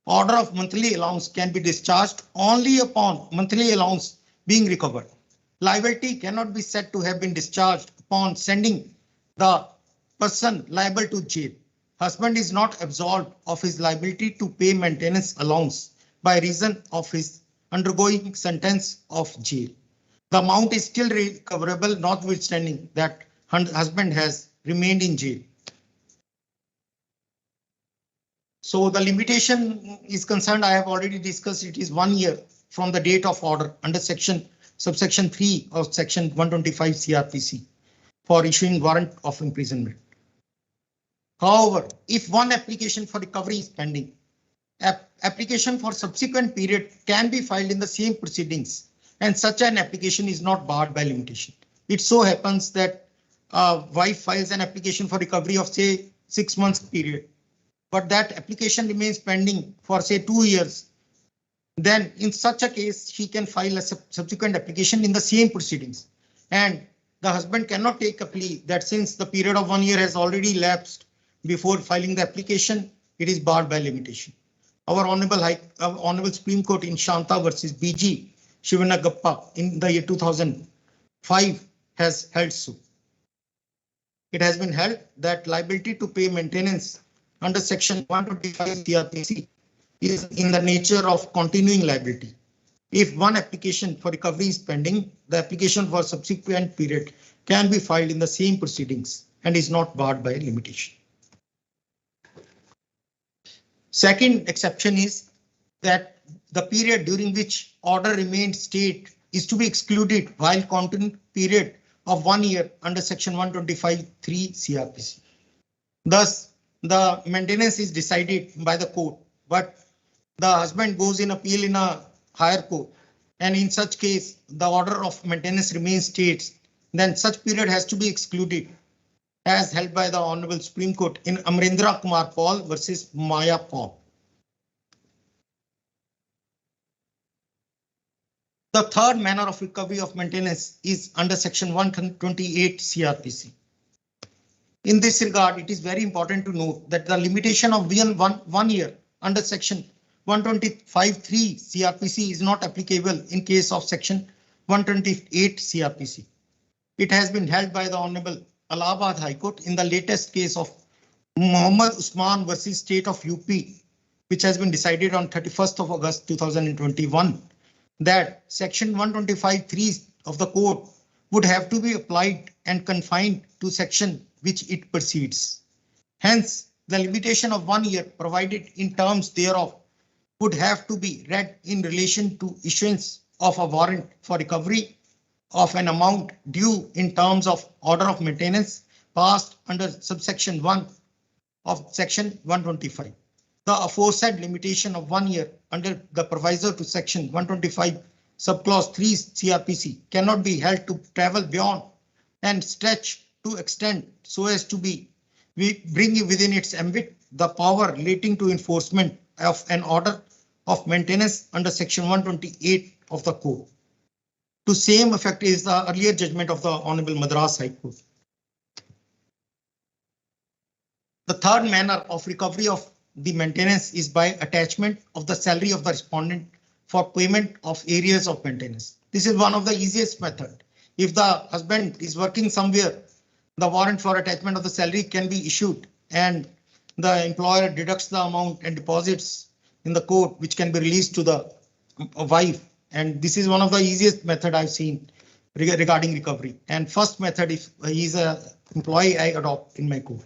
Order of monthly allowance can be discharged only upon monthly allowance being recovered. Liability cannot be said to have been discharged upon sending the person liable to jail. Husband is not absolved of his liability to pay maintenance allowance by reason of his undergoing sentence of jail. The amount is still recoverable notwithstanding that husband has remained in jail. So the limitation is concerned, I have already discussed, it is 1 year from the date of order under subsection 3 of section 125 CRPC for issuing warrant of imprisonment. However, if one application for recovery is pending, application for subsequent period can be filed in the same proceedings, and such an application is not barred by limitation. It so happens that wife files an application for recovery of say 6 months period, but that application remains pending for say 2 years. Then in such a case, she can file a subsequent application in the same proceedings, and the husband cannot take a plea that since the period of 1 year has already elapsed before filing the application, it is barred by limitation. Our Honourable Supreme Court in Shanta versus BG Shivanagappa in the year 2005 has held so. It has been held that liability to pay maintenance under section 125 CRPC is in the nature of continuing liability. If one application for recovery is pending, the application for subsequent period can be filed in the same proceedings and is not barred by limitation. Second exception is that the period during which order remained stayed is to be excluded while continuing period of 1 year under section 125(3) CRPC. Thus, the maintenance is decided by the court, but the husband goes in appeal in a higher court, and in such case, the order of maintenance remains stayed, then such period has to be excluded as held by the Honourable Supreme Court in Amrendra Kumar Paul versus Maya Paul. The third manner of recovery of maintenance is under section 128 CRPC. In this regard, it is very important to note that the limitation of 1 year under section 125(3) CRPC is not applicable in case of section 128 CRPC. It has been held by the Honourable Allahabad High Court in the latest case of Muhammad Usman versus State of UP, which has been decided on 31st of August 2021, that section 125(3) of the code would have to be applied and confined to section which it precedes. Hence, the limitation of 1 year provided in terms thereof would have to be read in relation to issuance of a warrant for recovery of an amount due in terms of order of maintenance passed under subsection 1 of section 125. The aforesaid limitation of 1 year under the proviso to section 125 subclause 3 CRPC cannot be held to travel beyond and stretch to extend so as to bring within its ambit the power relating to enforcement of an order of maintenance under section 128 of the code. To same effect is the earlier judgment of the Honourable Madras High Court. The third manner of recovery of the maintenance is by attachment of the salary of the respondent for payment of areas of maintenance. This is one of the easiest method. If the husband is working somewhere, the warrant for attachment of the salary can be issued and the employer deducts the amount and deposits in the court, which can be released to the wife. And this is one of the easiest method I've seen regarding recovery. And first method, if he is an employee, I adopt in my code.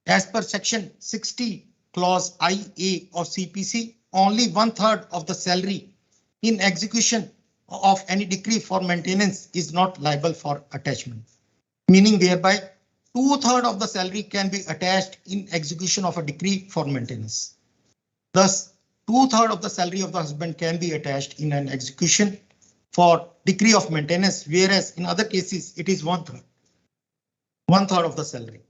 As per section 60 clause IA of CPC, only 1/3 of the salary in execution of any decree for maintenance is not liable for attachment, meaning thereby 2/3 of the salary can be attached in execution of a decree for maintenance. Thus, 2/3 of the salary of the husband can be attached in an execution for decree of maintenance, whereas in other cases it is 1/3. 1/3 of the salary.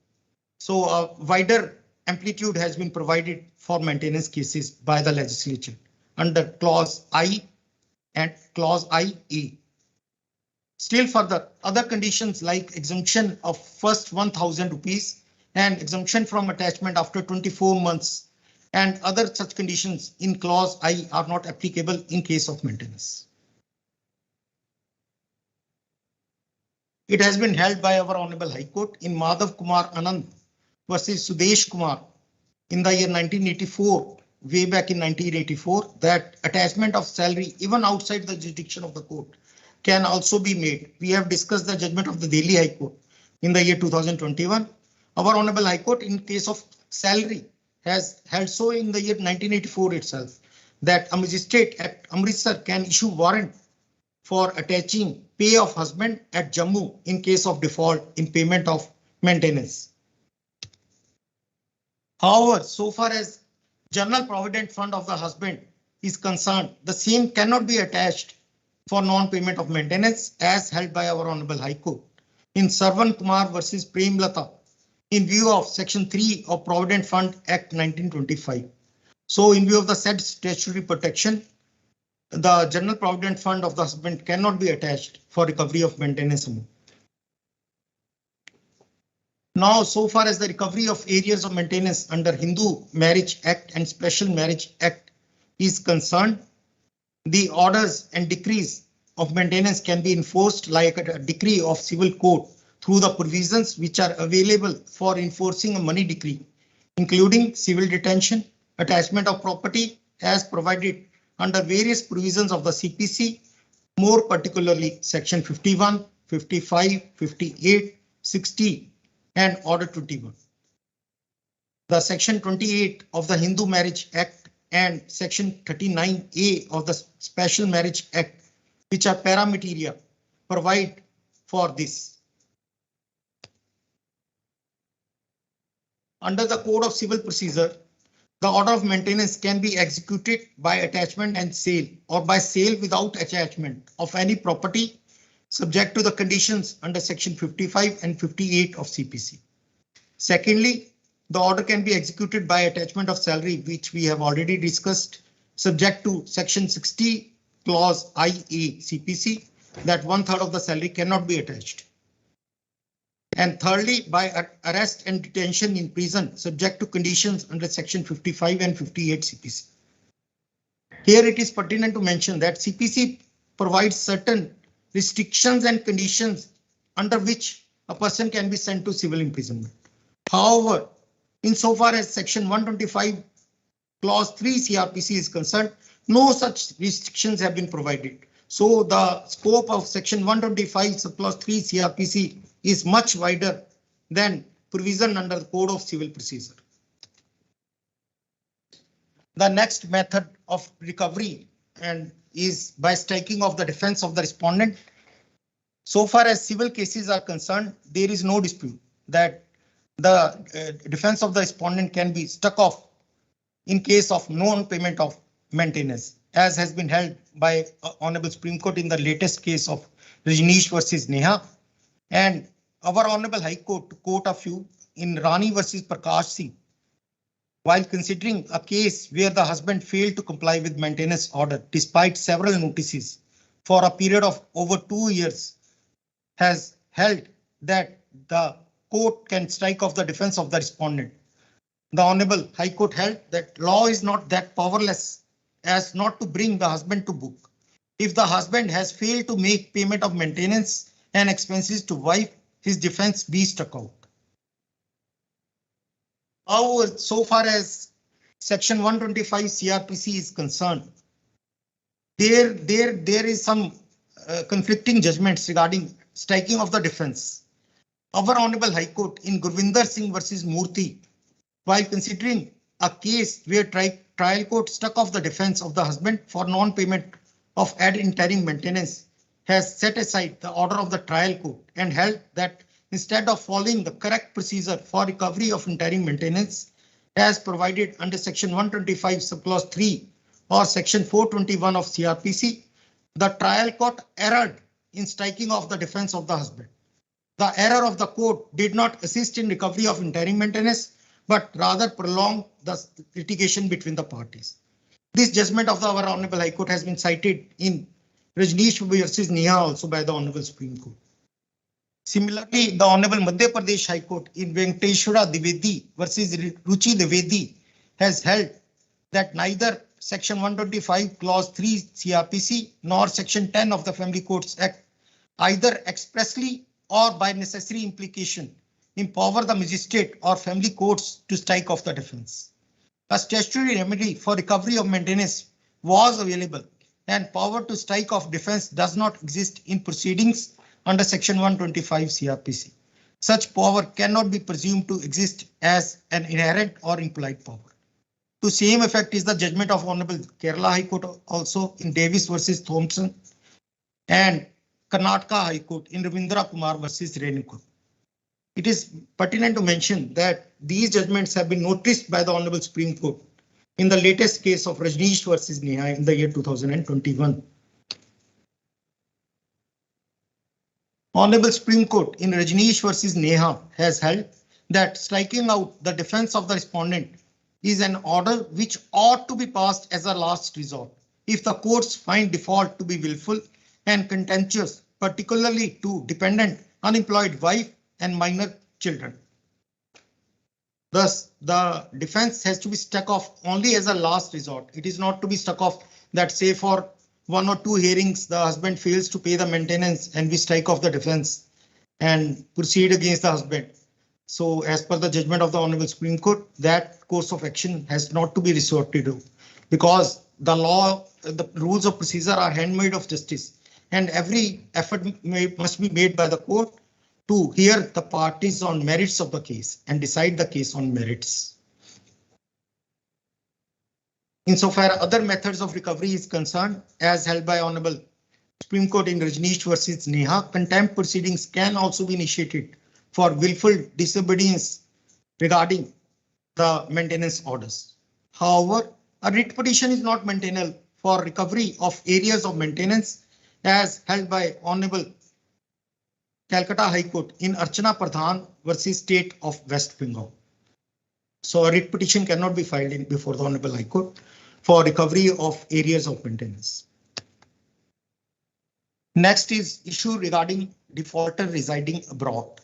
So a wider amplitude has been provided for maintenance cases by the legislature under clause I and clause IA. Still further, other conditions like exemption of first 1,000 rupees and exemption from attachment after 24 months and other such conditions in clause I are not applicable in case of maintenance. It has been held by our Honourable High Court in Madhav Kumar Anand versus Sudesh Kumar in the year 1984, way back in 1984, that attachment of salary even outside the jurisdiction of the court can also be made. We have discussed the judgment of the Delhi High Court in the year 2021. Our Honourable High Court in case of salary has held so in the year 1984 itself that a magistrate at Amritsar can issue warrant for attaching pay of husband at Jammu in case of default in payment of maintenance. However, so far as General Provident Fund of the husband is concerned, the same cannot be attached for non-payment of maintenance as held by our Honourable High Court in Sarvan Kumar versus Premlata in view of Section 3 of Provident Fund Act 1925. So in view of the said statutory protection, the General Provident Fund of the husband cannot be attached for recovery of maintenance amount. Now, so far as the recovery of areas of maintenance under Hindu Marriage Act and Special Marriage Act is concerned, the orders and decrees of maintenance can be enforced like a decree of civil code through the provisions which are available for enforcing a money decree, including civil detention, attachment of property as provided under various provisions of the CPC, more particularly Section 51, 55, 58, 60 and Order 21. The Section 28 of the Hindu Marriage Act and Section 39A of the Special Marriage Act, which are paramateria, provide for this. Under the Code of Civil Procedure, the order of maintenance can be executed by attachment and sale or by sale without attachment of any property subject to the conditions under Section 55 and 58 of CPC. Secondly, the order can be executed by attachment of salary, which we have already discussed, subject to Section 60 clause IA CPC, that 1/3 of the salary cannot be attached. And thirdly, by arrest and detention in prison, subject to conditions under Section 55 and 58 CPC. Here it is pertinent to mention that CPC provides certain restrictions and conditions under which a person can be sent to civil imprisonment. However, insofar as Section 125 Clause 3 CRPC is concerned, no such restrictions have been provided. So the scope of Section 125 Clause 3 CRPC is much wider than provision under the Code of Civil Procedure. The next method of recovery is by striking off the defense of the respondent. So far as civil cases are concerned, there is no dispute that the defense of the respondent can be struck off in case of non-payment of maintenance, as has been held by Honourable Supreme Court in the latest case of Rajneesh versus Neha, and our Honourable High Court to quote a few in Rani versus Prakash Singh, while considering a case where the husband failed to comply with maintenance order despite several notices for a period of over 2 years, has held that the court can strike off the defense of the respondent. The Honourable High Court held that law is not that powerless as not to bring the husband to book. If the husband has failed to make payment of maintenance and expenses to wife, his defense be struck out. However, so far as Section 125 CRPC is concerned, there is some conflicting judgments regarding striking of the defense. Our Honourable High Court in Gurvinder Singh versus Murthy, while considering a case where trial court struck off the defense of the husband for non-payment of ad interim maintenance, has set aside the order of the trial court and held that instead of following the correct procedure for recovery of interim maintenance as provided under Section 125 subclause 3 or Section 421 of CRPC, the trial court erred in striking off the defense of the husband. The error of the court did not assist in recovery of interim maintenance, but rather prolonged the litigation between the parties. This judgment of our Honourable High Court has been cited in Rajneesh versus Neha also by the Honourable Supreme Court. Similarly, the Honourable Madhya Pradesh High Court in Venkateshwara Dwivedi versus Ruchi Dwivedi has held that neither Section 125 Clause 3 CRPC nor Section 10 of the Family Courts Act either expressly or by necessary implication empower the magistrate or family courts to strike off the defense. A statutory remedy for recovery of maintenance was available, and power to strike off defense does not exist in proceedings under Section 125 CRPC. Such power cannot be presumed to exist as an inherent or implied power. To same effect is the judgment of Honourable Kerala High Court also in Davis versus Thompson and Karnataka High Court in Ravindra Kumar versus Renuka. It is pertinent to mention that these judgments have been noticed by the Honourable Supreme Court in the latest case of Rajneesh versus Neha in the year 2021. Honourable Supreme Court in Rajneesh versus Neha has held that striking out the defense of the respondent is an order which ought to be passed as a last resort if the courts find default to be willful and contemptuous, particularly to dependent, unemployed wife and minor children. Thus, the defense has to be struck off only as a last resort. It is not to be struck off that say for 1 or 2 hearings the husband fails to pay the maintenance and we strike off the defense and proceed against the husband. So as per the judgment of the Honourable Supreme Court, that course of action has not to be resorted to, because the law, the rules of procedure are handmaid of justice, and every effort must be made by the court to hear the parties on merits of the case and decide the case on merits. Insofar other methods of recovery is concerned, as held by Honourable Supreme Court in Rajneesh versus Neha, contempt proceedings can also be initiated for willful disobedience regarding the maintenance orders. However, a writ petition is not maintainable for recovery of areas of maintenance, as held by Honourable Calcutta High Court in Archana Pradhan versus State of West Bengal. So a writ petition cannot be filed in before the Honourable High Court for recovery of areas of maintenance. Next is issue regarding defaulter residing abroad.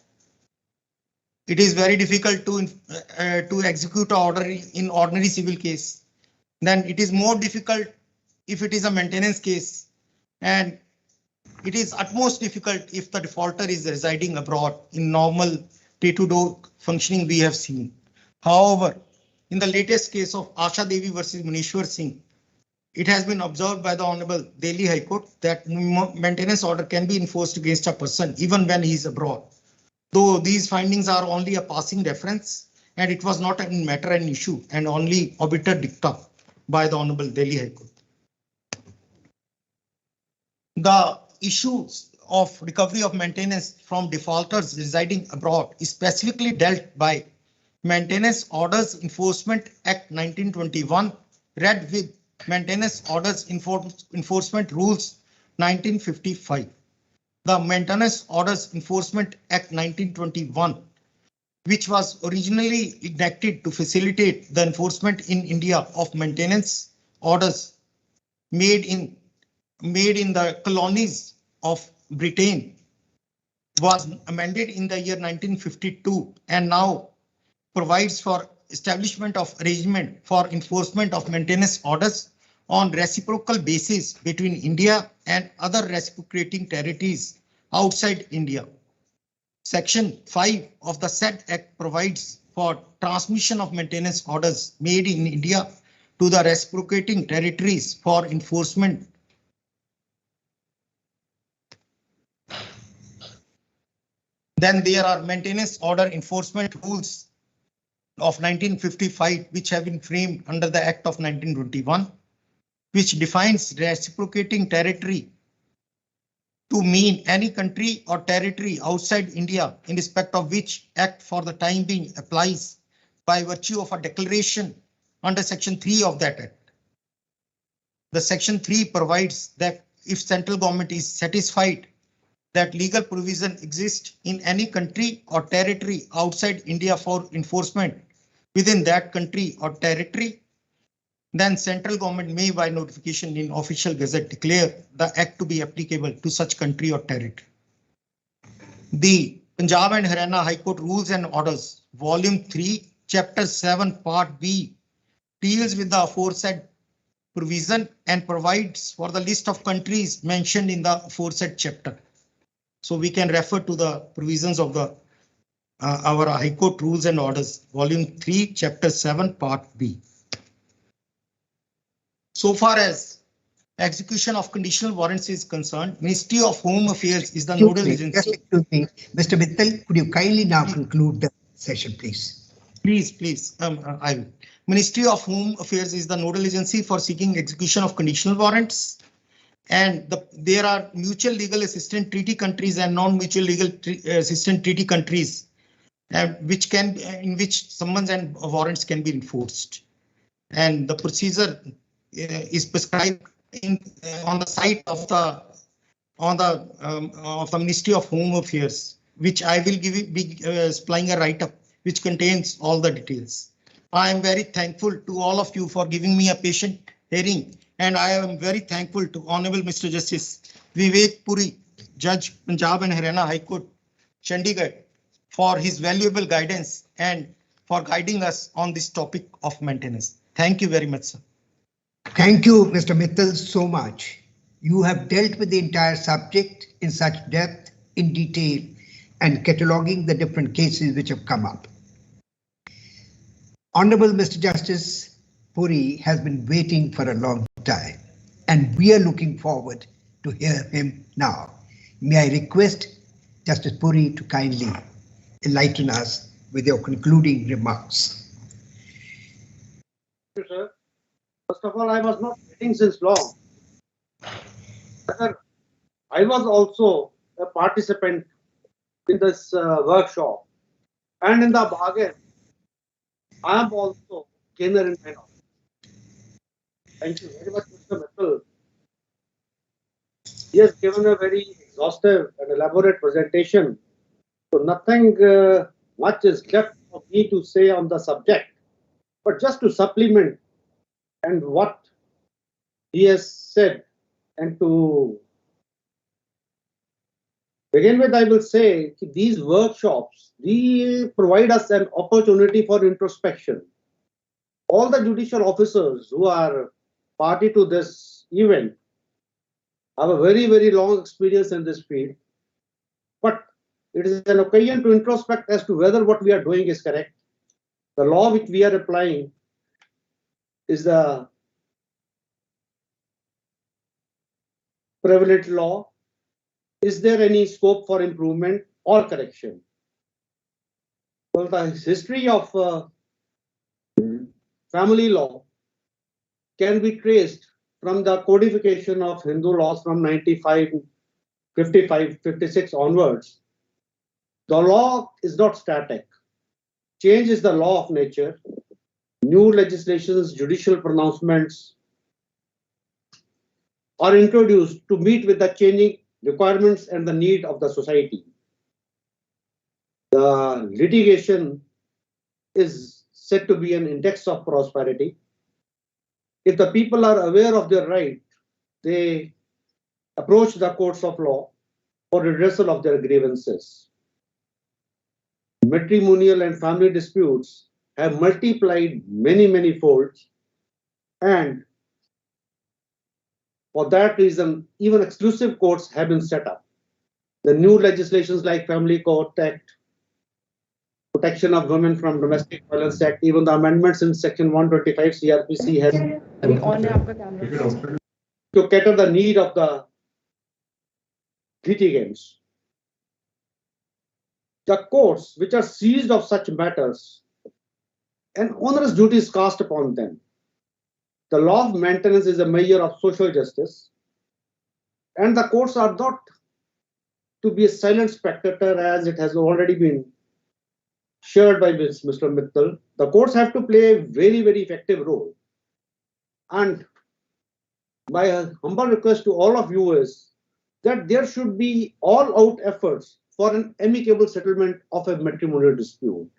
It is very difficult to execute an order in ordinary civil case. Then it is more difficult if it is a maintenance case, and it is utmost difficult if the defaulter is residing abroad. In normal day-to-day functioning we have seen. However, in the latest case of Asha Devi versus Munishwar Singh, it has been observed by the Honourable Delhi High Court that maintenance order can be enforced against a person even when he is abroad. Though these findings are only a passing reference, and it was not a matter and issue and only obiter dicta by the Honourable Delhi High Court. The issues of recovery of maintenance from defaulters residing abroad is specifically dealt by Maintenance Orders Enforcement Act 1921, read with Maintenance Orders Enforcement Rules 1955. The Maintenance Orders Enforcement Act 1921, which was originally enacted to facilitate the enforcement in India of maintenance orders made in the colonies of Britain, was amended in the year 1952 and now provides for establishment of arrangement for enforcement of maintenance orders on reciprocal basis between India and other reciprocating territories outside India. Section 5 of the said Act provides for transmission of maintenance orders made in India to the reciprocating territories for enforcement. Then there are maintenance order enforcement rules of 1955, which have been framed under the Act of 1921, which defines reciprocating territory to mean any country or territory outside India in respect of which Act for the time being applies by virtue of a declaration under Section 3 of that Act. The Section 3 provides that if central government is satisfied that legal provision exists in any country or territory outside India for enforcement within that country or territory, then central government may by notification in official gazette declare the act to be applicable to such country or territory. The Punjab and Haryana High Court Rules and Orders, Volume 3, Chapter 7, Part B, deals with the aforesaid provision and provides for the list of countries mentioned in the aforesaid chapter. So we can refer to the provisions of the our High Court Rules and Orders, Volume 3, Chapter 7, Part B. So far as execution of conditional warrants is concerned, Ministry of Home Affairs is the nodal agency. Excuse me, Mr. Mittal, could you kindly now conclude the session, please? Please, I will. Ministry of Home Affairs is the nodal agency for seeking execution of conditional warrants. And there are mutual legal assistant treaty countries and non-mutual legal assistant treaty countries, in which summons and warrants can be enforced. And the procedure is prescribed on the site of the Ministry of Home Affairs, which I will be supplying a write-up which contains all the details. I am very thankful to all of you for giving me a patient hearing. And I am very thankful to Honourable Mr. Justice Vivek Puri, Judge, Punjab and Haryana High Court, Chandigarh, for his valuable guidance and for guiding us on this topic of maintenance. Thank you very much, sir. Thank you, Mr. Mittal, so much. You have dealt with the entire subject in such depth, in detail, and cataloguing the different cases which have come up. Honourable Mr. Justice Puri has been waiting for a long time, and we are looking forward to hear him now. May I request Justice Puri to kindly enlighten us with your concluding remarks. Thank you, sir. First of all, I was not waiting since long. Sir, I was also a participant in this workshop, and in the bargain, I am also gainer in my knowledge. Thank you very much, Mr. Mittal. He has given a very exhaustive and elaborate presentation, so nothing much is left for me to say on the subject, but just to supplement and what he has said, and to begin with, I will say these workshops, they provide us an opportunity for introspection. All the judicial officers who are party to this event. I have a very, very long experience in this field, but it is an occasion to introspect as to whether what we are doing is correct. The law which we are applying is the prevalent law. Is there any scope for improvement or correction? Well, the history of family law can be traced from the codification of Hindu laws from 95, 55, 56 onwards. The law is not static. Change is the law of nature. New legislations, judicial pronouncements are introduced to meet with the changing requirements and the need of the society. The litigation is said to be an index of prosperity. If the people are aware of their right, they approach the courts of law for redressal of their grievances. Matrimonial and family disputes have multiplied many, many folds, and for that reason, even exclusive courts have been set up. The new legislations like Family Court Act, Protection of Women from Domestic Violence Act, even the amendments in Section 125 CRPC has to cater the need of the litigants. The courts which are seized of such matters, an onerous duty is cast upon them. The law of maintenance is a measure of social justice, and the courts are not to be a silent spectator as it has already been shared by Mr. Mittal. The courts have to play a very, very effective role. And my humble request to all of you is that there should be all-out efforts for an amicable settlement of a matrimonial dispute.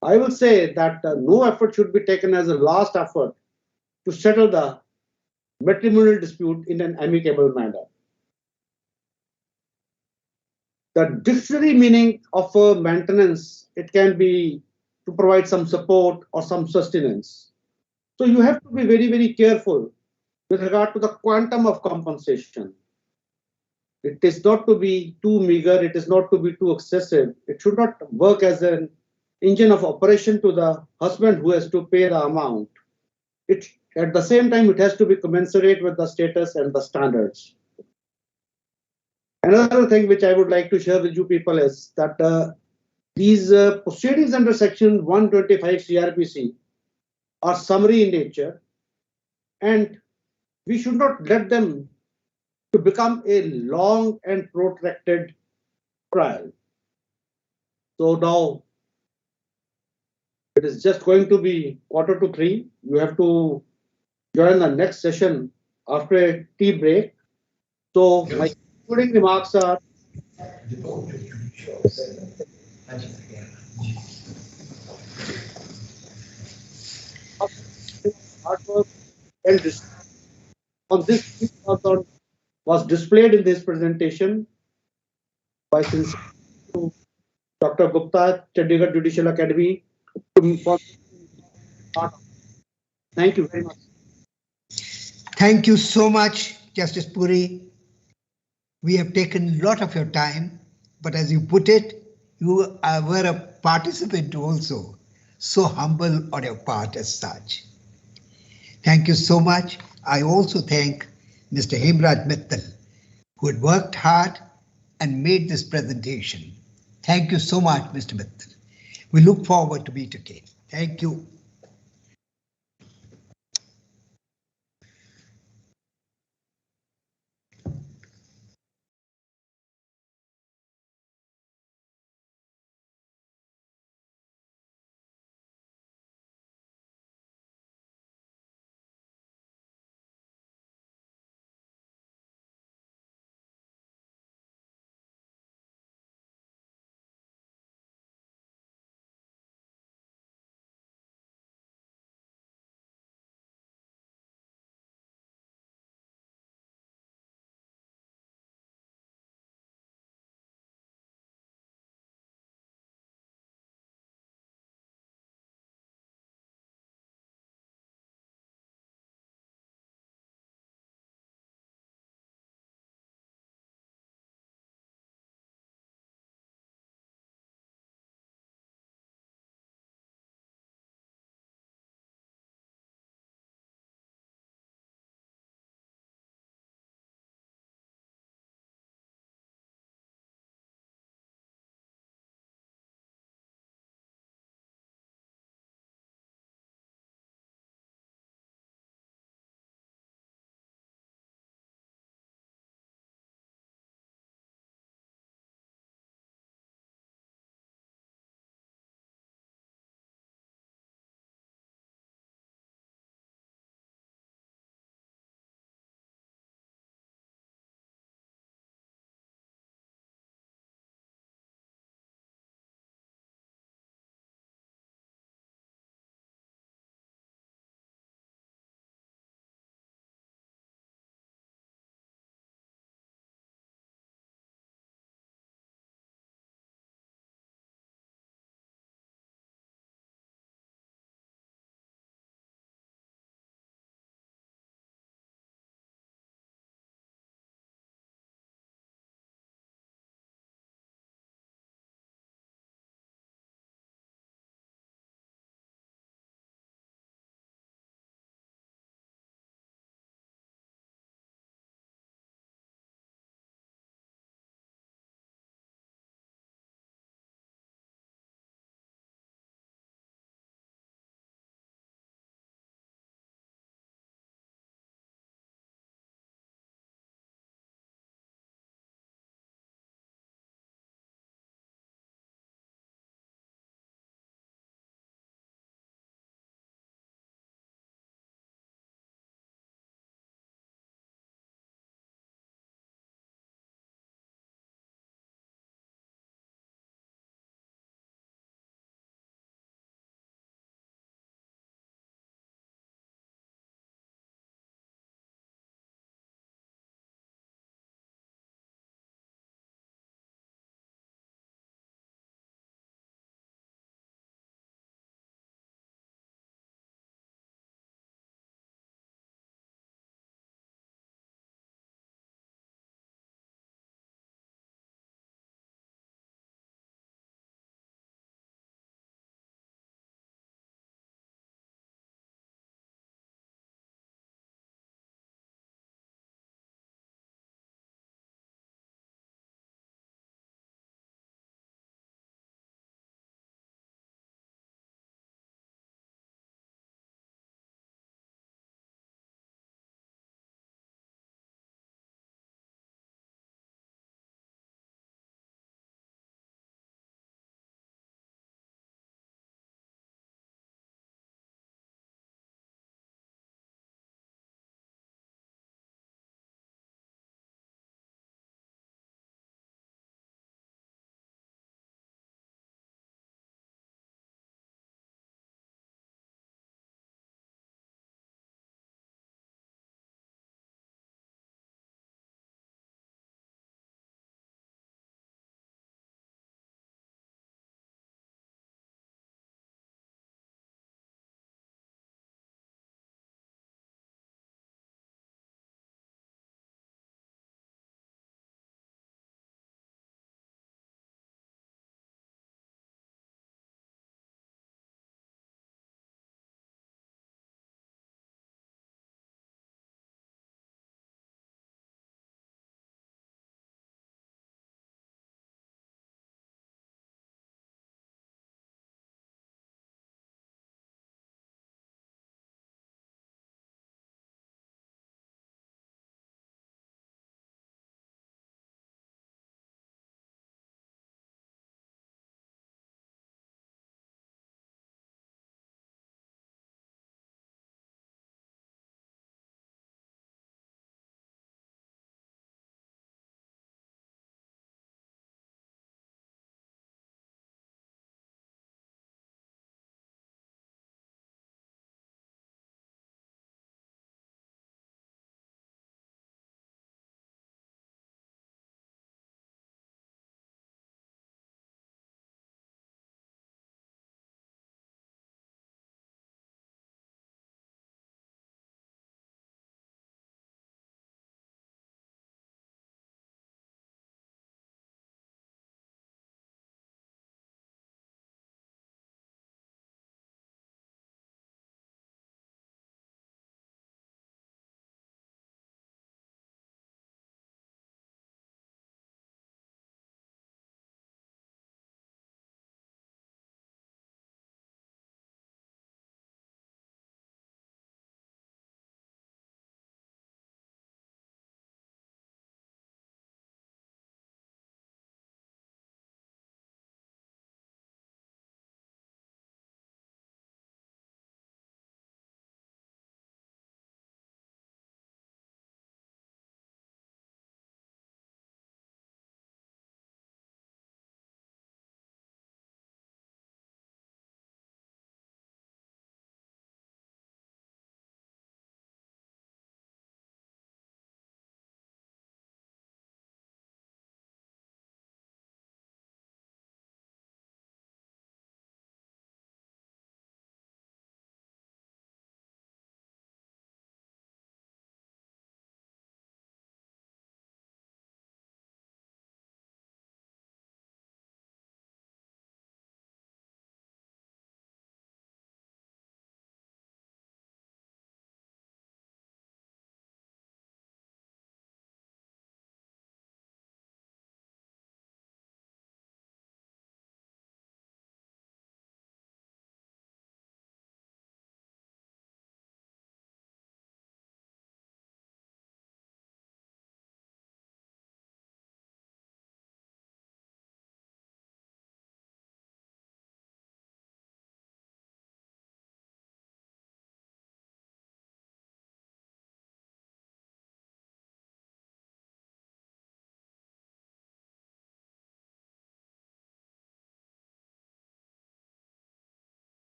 I will say that no effort should be taken as a last effort to settle the matrimonial dispute in an amicable manner. The dictionary meaning of maintenance, it can be to provide some support or some sustenance. So you have to be very, very careful with regard to the quantum of compensation. It is not to be too meager, it is not to be too excessive. It should not work as an engine of operation to the husband who has to pay the amount. At the same time, it has to be commensurate with the status and the standards. Another thing which I would like to share with you people is that these proceedings under Section 125 CRPC are summary in nature, and we should not let them to become a long and protracted trial. So now it is just going to be 2:45. You have to join the next session after a tea break. So my concluding remarks are hard work and on this was displayed in this presentation by sincere to Dr. Gupta, Chandigarh Judicial Academy. Thank you very much. Thank you so much, Justice Puri. We have taken a lot of your time, but as you put it, you were a participant also. So humble on your part as such. Thank you so much. I also thank Mr. Hemraj Mittal, who had worked hard and made this presentation. Thank you so much, Mr. Mittal. We look forward to meet again. Thank you.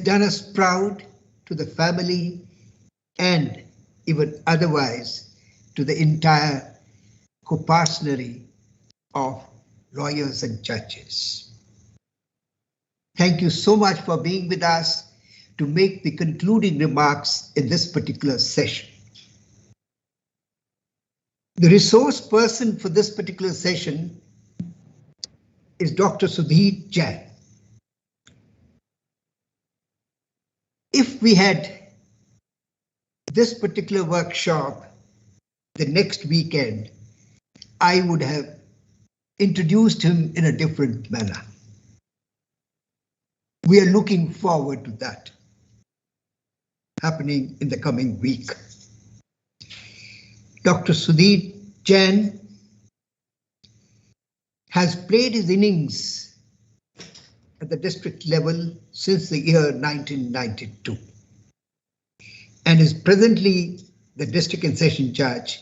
done us proud to the family and even otherwise to the entire co-partnery of lawyers and judges. Thank you so much for being with us to make the concluding remarks in this particular session. The resource person for this particular session is Dr. Sudhi Jain. If we had this particular workshop the next weekend, I would have introduced him in a different manner. We are looking forward to that happening in the coming week. Dr. Sudhi Jain has played his innings at the district level since the year 1992 and is presently the district and session judge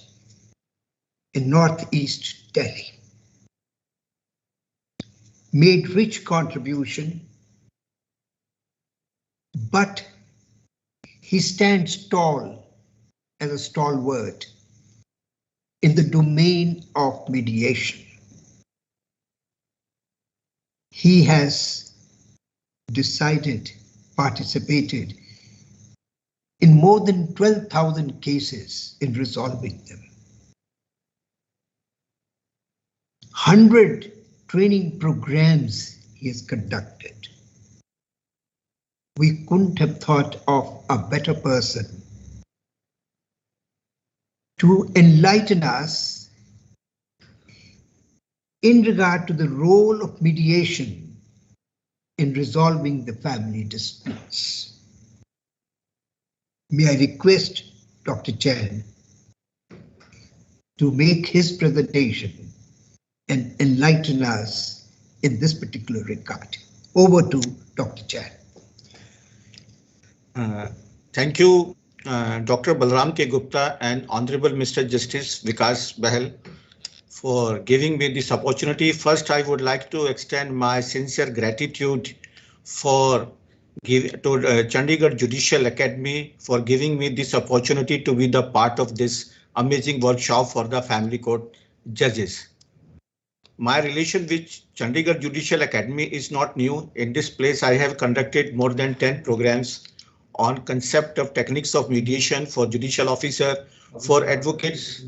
in Northeast Delhi. Made rich contribution, but he stands tall as a stalwart in the domain of mediation. He has participated in more than 12,000 cases in resolving them. 100 training programs he has conducted. We couldn't have thought of a better person to enlighten us in regard to the role of mediation in resolving the family disputes. May I request Dr. Jain to make his presentation and enlighten us in this particular regard. Over to Dr. Jain. Thank you, Dr. Balram K. Gupta and Honorable Mr. Justice Vikas Bahal for giving me this opportunity. First, I would like to extend my sincere gratitude to Chandigarh Judicial Academy for giving me this opportunity to be the part of this amazing workshop for the family court judges. My relation with Chandigarh Judicial Academy is not new. In this place, I have conducted more than 10 programs on concept of techniques of mediation for judicial officer, for advocates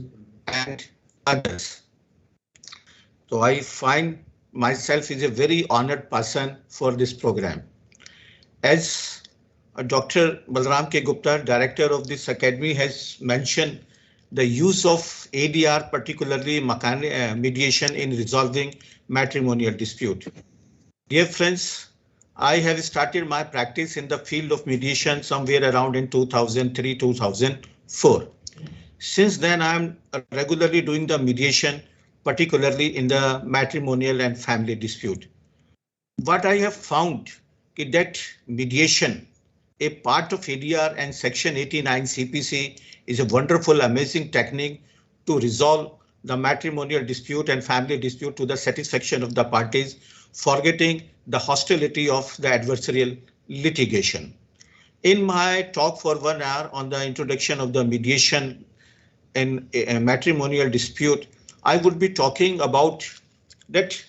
and others. So I find myself is a very honored person for this program. As Dr. Balram K. Gupta, director of this academy, has mentioned, the use of ADR, particularly mediation in resolving matrimonial dispute. Dear friends, I have started my practice in the field of mediation somewhere around in 2003-2004. Since then, I am regularly doing the mediation, particularly in the matrimonial and family dispute. What I have found is that mediation, a part of ADR and Section 89 CPC, is a wonderful, amazing technique to resolve the matrimonial dispute and family dispute to the satisfaction of the parties, forgetting the hostility of the adversarial litigation. In my talk for 1 hour on the introduction of the mediation in a matrimonial dispute, I would be talking about that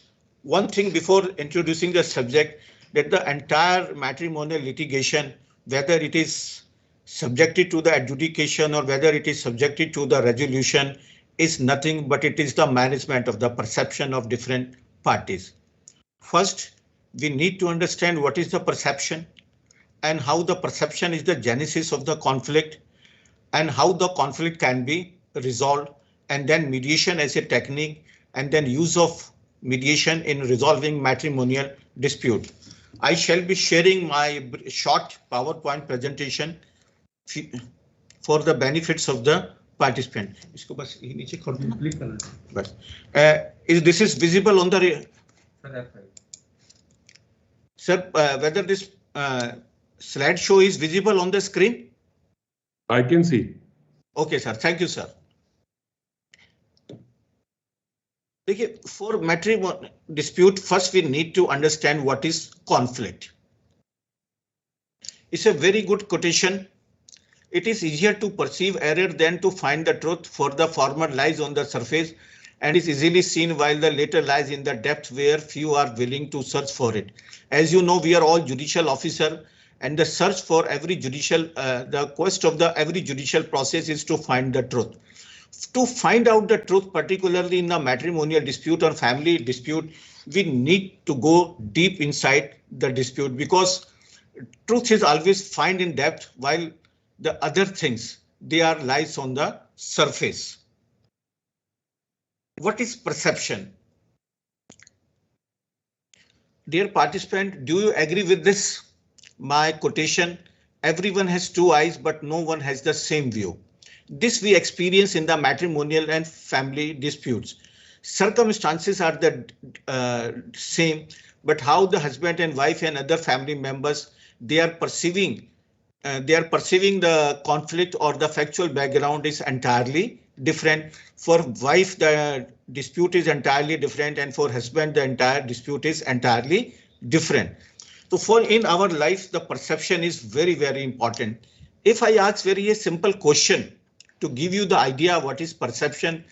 one thing before introducing the subject, that the entire matrimonial litigation, whether it is subjected to the adjudication or whether it is subjected to the resolution, is nothing but it is the management of the perception of different parties. First, we need to understand what is the perception and how the perception is the genesis of the conflict and how the conflict can be resolved, and then mediation as a technique, and then use of mediation in resolving matrimonial dispute. I shall be sharing my short PowerPoint presentation for the benefits of the participant. This is visible on the sir, whether this slideshow is visible on the screen? I can see. Okay, sir. Thank you, sir. For matrimonial dispute, first we need to understand what is conflict. It's a very good quotation. It is easier to perceive error than to find the truth, for the former lies on the surface and is easily seen, while the latter lies in the depth where few are willing to search for it. As you know, we are all judicial officer, and the search for every judicial, the quest of the every judicial process is to find the truth. To find out the truth, particularly in a matrimonial dispute or family dispute, we need to go deep inside the dispute, because truth is always found in depth, while the other things, they are lies on the surface. What is perception? Dear participant, do you agree with this? My quotation, everyone has two eyes, but no one has the same view. This we experience in the matrimonial and family disputes. Circumstances are the same, but how the husband and wife and other family members, they are perceiving the conflict or the factual background is entirely different. For wife, the dispute is entirely different, and for husband, the entire dispute is entirely different. So for in our life, the perception is very, very important. If I ask very a simple question to give you the idea what is perception,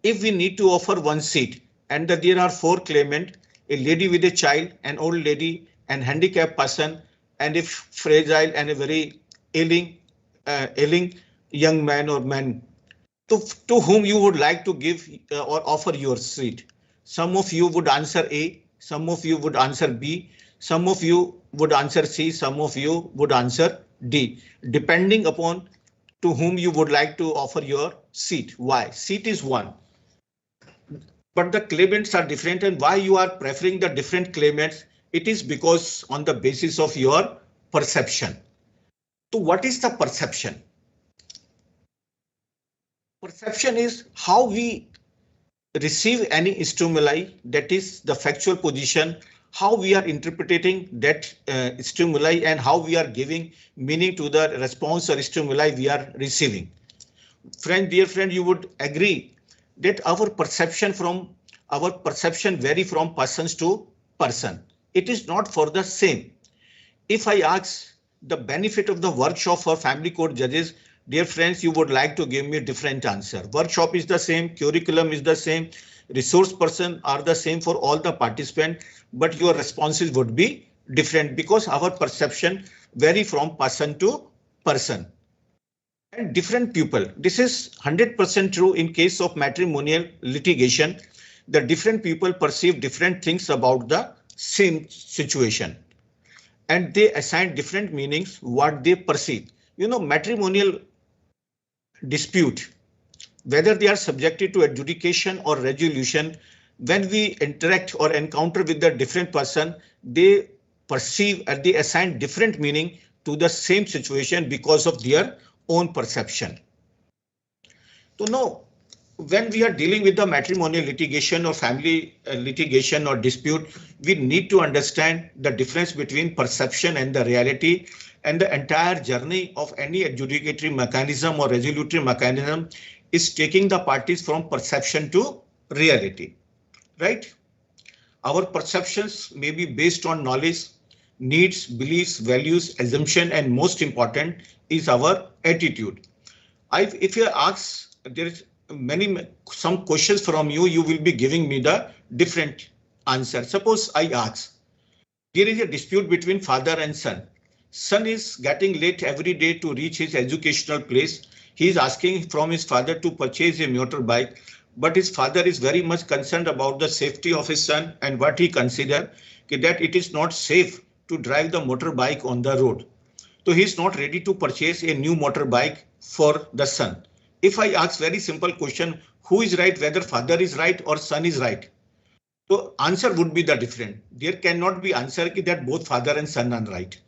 if we need to offer one seat and that there are four claimants, a lady with a child, an old lady, an handicapped person, and if fragile and a very ailing young man or man, to whom you would like to give or offer your seat. Some of you would answer A, some of you would answer B, some of you would answer C, some of you would answer D, depending upon to whom you would like to offer your seat. Why? Seat is one, but the claimants are different, and why you are preferring the different claimants? It is because on the basis of your perception. So what is the perception? Perception is how we receive any stimuli, that is the factual position, how we are interpreting that stimuli, and how we are giving meaning to the response or stimuli we are receiving. Dear friend, you would agree that our perception vary from persons to person. It is not for the same. If I ask the benefit of the workshop for family court judges, dear friends, you would like to give me a different answer. Workshop is the same, curriculum is the same, resource person are the same for all the participants, but your responses would be different because our perception vary from person to person. And different people. This is 100% true in case of matrimonial litigation. The different people perceive different things about the same situation, and they assign different meanings what they perceive. You know, matrimonial dispute, whether they are subjected to adjudication or resolution, when we interact or encounter with the different person, they perceive and they assign different meaning to the same situation because of their own perception. So now, when we are dealing with the matrimonial litigation or family litigation or dispute, we need to understand the difference between perception and the reality, and the entire journey of any adjudicatory mechanism or resolutory mechanism is taking the parties from perception to reality, right? Our perceptions may be based on knowledge, needs, beliefs, values, assumption, and most important is our attitude. If you ask, there is some questions from you, you will be giving me the different answer. Suppose I ask, there is a dispute between father and son. Son is getting late every day to reach his educational place. He is asking from his father to purchase a motorbike, but his father is very much concerned about the safety of his son and what he considers that it is not safe to drive the motorbike on the road. So he is not ready to purchase a new motorbike for the son. If I ask very simple question, who is right, whether father is right or son is right? So answer would be the different. There cannot be answer that both father and son are right.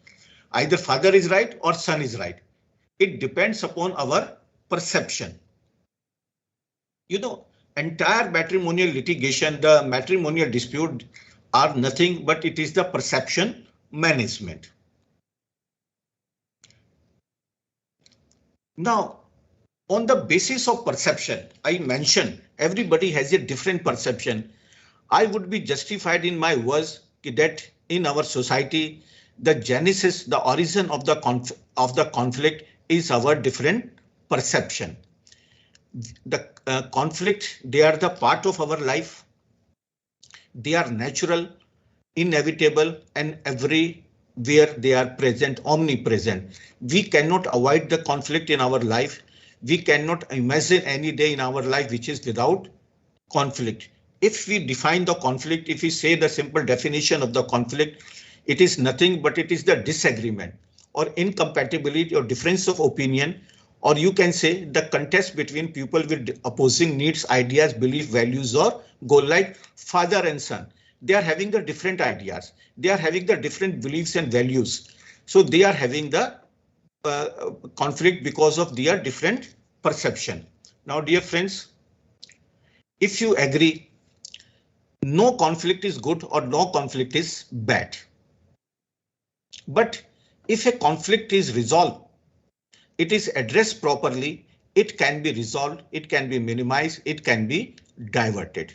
Either father is right or son is right. It depends upon our perception. You know, entire matrimonial litigation, the matrimonial dispute are nothing but it is the perception management. Now, on the basis of perception, I mentioned everybody has a different perception. I would be justified in my words that in our society, the genesis, the origin of the conflict is our different perception. The conflict, they are the part of our life. They are natural, inevitable, and everywhere they are present, omnipresent. We cannot avoid the conflict in our life. We cannot imagine any day in our life which is without conflict. If we define the conflict, if we say the simple definition of the conflict, it is nothing but it is the disagreement or incompatibility or difference of opinion, or you can say the contest between people with opposing needs, ideas, belief, values, or goal, like father and son. They are having the different ideas. They are having the different beliefs and values. So they are having the conflict because of their different perception. Now, dear friends, if you agree, no conflict is good or no conflict is bad. But if a conflict is resolved, it is addressed properly, it can be resolved, it can be minimized, it can be diverted.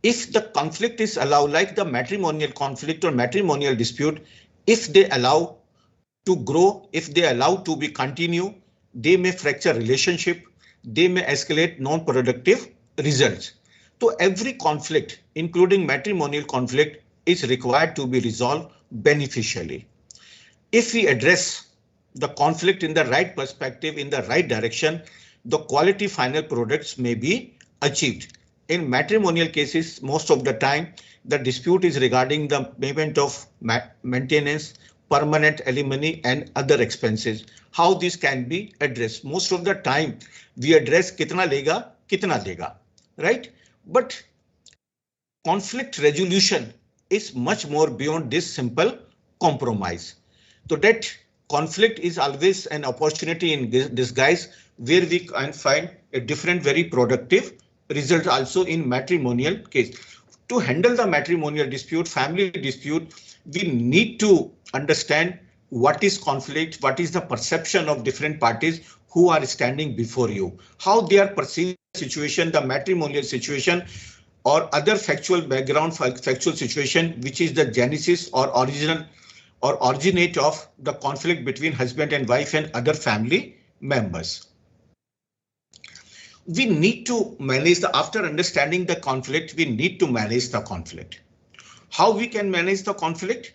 If the conflict is allowed, like the matrimonial conflict or matrimonial dispute, if they allow to grow, if they allow to be continue, they may fracture relationship, they may escalate non-productive results. So every conflict, including matrimonial conflict, is required to be resolved beneficially. If we address the conflict in the right perspective, in the right direction, the quality final products may be achieved. In matrimonial cases, most of the time, the dispute is regarding the payment of maintenance, permanent alimony, and other expenses. How this can be addressed? Most of the time, we address kitna lega, kitna dega, right? But conflict resolution is much more beyond this simple compromise. So that conflict is always an opportunity in disguise where we can find a different, very productive result also in matrimonial case. To handle the matrimonial dispute, family dispute, we need to understand what is conflict, what is the perception of different parties who are standing before you, how they are perceiving the situation, the matrimonial situation, or other factual background, factual situation, which is the genesis or original or originate of the conflict between husband and wife and other family members. We need to manage the, after understanding the conflict, we need to manage the conflict. How we can manage the conflict?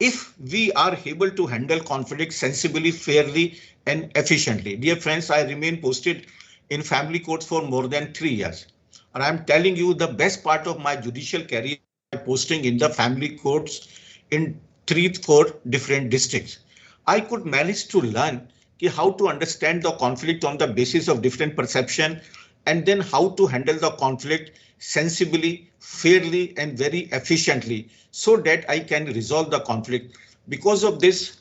If we are able to handle conflict sensibly, fairly, and efficiently. Dear friends, I remain posted in family courts for more than 3 years. And I'm telling you the best part of my judicial career posting in the family courts in 3-4 different districts. I could manage to learn how to understand the conflict on the basis of different perception, and then how to handle the conflict sensibly, fairly, and very efficiently so that I can resolve the conflict. Because of this,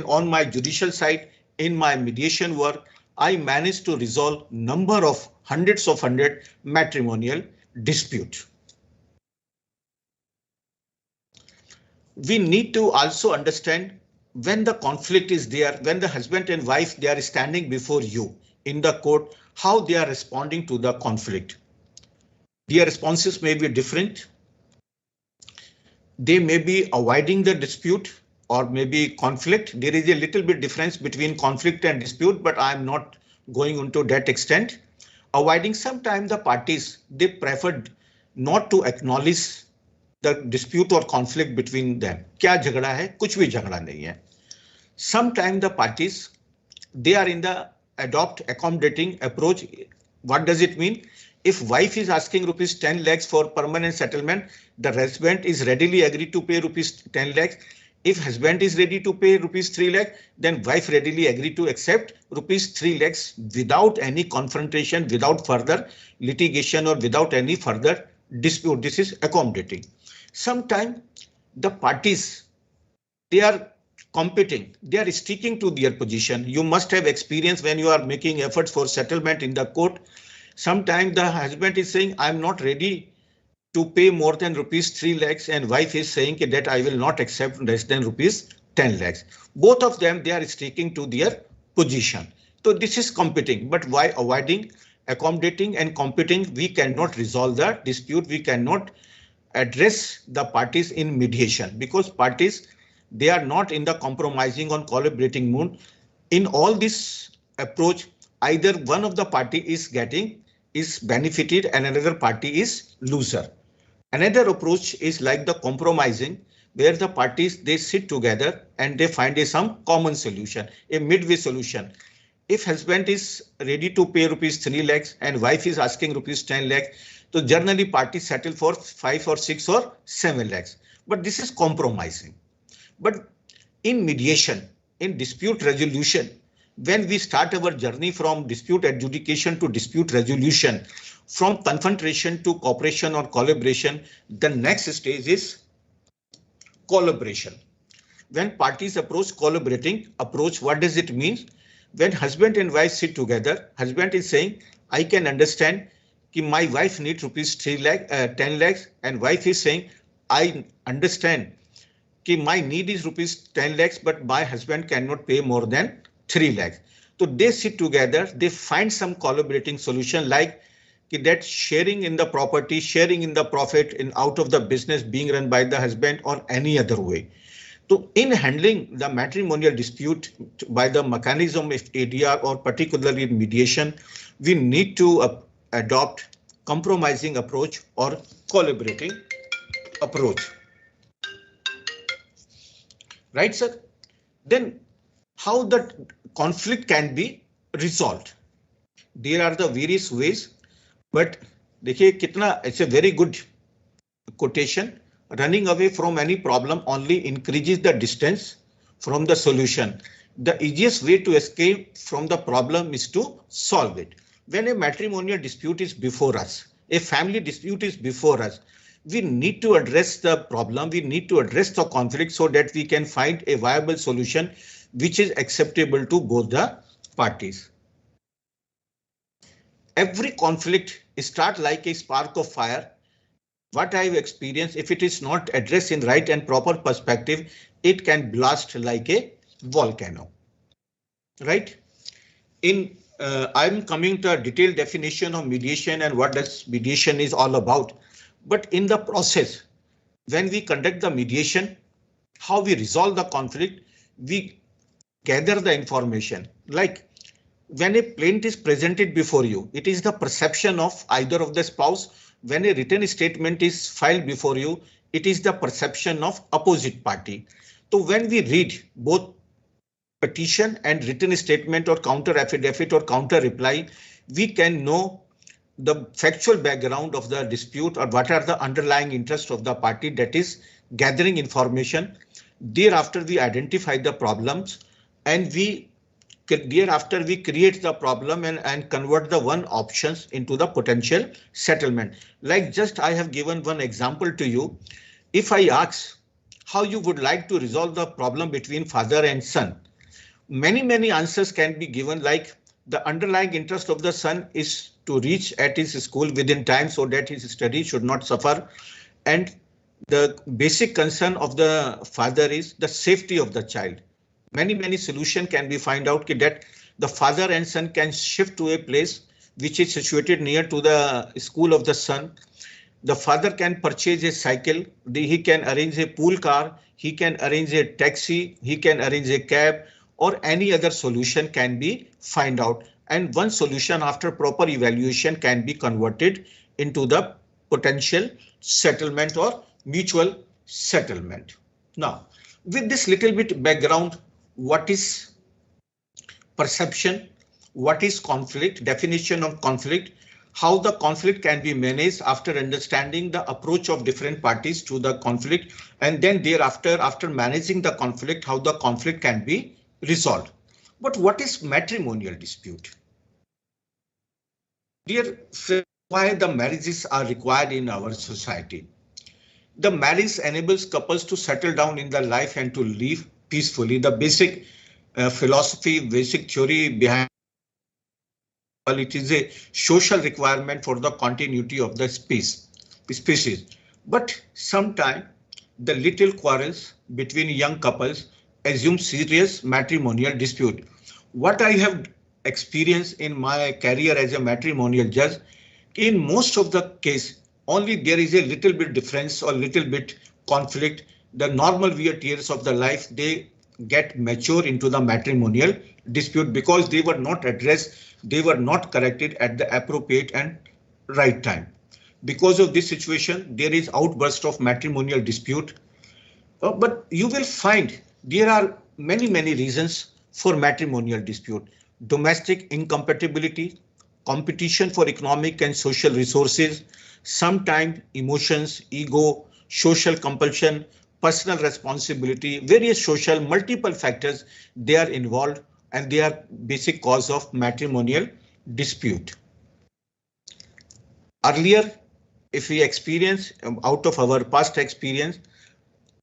on my judicial side, in my mediation work, I managed to resolve number of hundreds of matrimonial dispute. We need to also understand when the conflict is there, when the husband and wife, they are standing before you in the court, how they are responding to the conflict. Their responses may be different. They may be avoiding the dispute or maybe conflict. There is a little bit difference between conflict and dispute, but I am not going into that extent. Avoiding, sometimes the parties, they preferred not to acknowledge the dispute or conflict between them. क्या झगड़ा है? कुछ भी झगड़ा नहीं है. Sometimes the parties, they are in the adopt accommodating approach. What does it mean? If wife is asking rupees 10 lakhs for permanent settlement, the husband is readily agreed to pay rupees 10 lakhs. If husband is ready to pay rupees 3 lakh, then wife readily agreed to accept rupees 3 lakhs without any confrontation, without further litigation, or without any further dispute. This is accommodating. Sometimes the parties, they are competing, they are sticking to their position. You must have experience when you are making efforts for settlement in the court. Sometimes the husband is saying, I'm not ready to pay more than rupees 3 lakhs, and wife is saying that I will not accept less than rupees 10 lakhs. Both of them, they are sticking to their position. So this is competing, but why avoiding, accommodating and competing, we cannot resolve the dispute. We cannot address the parties in mediation, because parties, They are not in the compromising or collaborating mood. In all this approach, either one of the party is benefited and another party is loser. Another approach is like the compromising, where the parties, they sit together and they find some common solution, a midway solution. If husband is ready to pay rupees 3 lakhs and wife is asking rupees 10 lakhs, so generally parties settle for 5 or 6 or 7 lakhs. But this is compromising. But in mediation, in dispute resolution, when we start our journey from dispute adjudication to dispute resolution, from confrontation to cooperation or collaboration, the next stage is collaboration. When parties approach collaborating approach, what does it mean? When husband and wife sit together, husband is saying, I can understand that my wife needs rupees 10 lakhs, and wife is saying, I understand that my need is rupees 10 lakhs, but my husband cannot pay more than 3 lakhs. So they sit together, they find some collaborating solution, like that sharing in the property, sharing in the profit in out of the business being run by the husband or any other way. So in handling the matrimonial dispute by the mechanism of ADR or particularly in mediation, we need to adopt compromising approach or collaborating approach. Right, sir? Then how the conflict can be resolved? There are the various ways, but देखिए कितना, it's a very good quotation. Running away from any problem only increases the distance from the solution. The easiest way to escape from the problem is to solve it. When a matrimonial dispute is before us, a family dispute is before us, we need to address the problem, we need to address the conflict so that we can find a viable solution which is acceptable to both the parties. Every conflict starts like a spark of fire. What I've experienced, if it is not addressed in right and proper perspective, it can blast like a volcano. Right? I'm coming to a detailed definition of mediation and what does mediation is all about. But in the process, when we conduct the mediation, how we resolve the conflict, we gather the information. Like when a plaint is presented before you, it is the perception of either of the spouse. When a written statement is filed before you, it is the perception of opposite party. So when we read both petition and written statement or counter affidavit or counter reply, we can know the factual background of the dispute or what are the underlying interests of the party, that is gathering information. Thereafter, we identify the problems and thereafter we create the problem and convert the one options into the potential settlement. Like just I have given one example to you. If I ask how you would like to resolve the problem between father and son, many answers can be given, like the underlying interest of the son is to reach at his school within time so that his study should not suffer. And the basic concern of the father is the safety of the child. Many solutions can be found out that the father and son can shift to a place which is situated near to the school of the son. The father can purchase a cycle, he can arrange a pool car, he can arrange a taxi, he can arrange a cab, or any other solution can be found out. And one solution after proper evaluation can be converted into the potential settlement or mutual settlement. Now, with this little bit background, what is perception, what is conflict, definition of conflict, how the conflict can be managed after understanding the approach of different parties to the conflict, and then thereafter, after managing the conflict, how the conflict can be resolved. But what is matrimonial dispute? Dear, why the marriages are required in our society? The marriage enables couples to settle down in their life and to live peacefully. The basic philosophy, basic theory behind it is a social requirement for the continuity of the species. But sometimes the little quarrels between young couples assume serious matrimonial dispute. What I have experienced in my career as a matrimonial judge, in most of the case, only there is a little bit difference or little bit conflict the normal wear tears of the life, they get mature into the matrimonial dispute because they were not addressed, they were not corrected at the appropriate and right time. Because of this situation, there is outburst of matrimonial dispute. But you will find there are many reasons for matrimonial dispute. Domestic incompatibility, competition for economic and social resources, sometimes emotions, ego, social compulsion, personal responsibility, various social multiple factors, they are involved and they are basic cause of matrimonial dispute. Earlier, if we experience out of our past experience,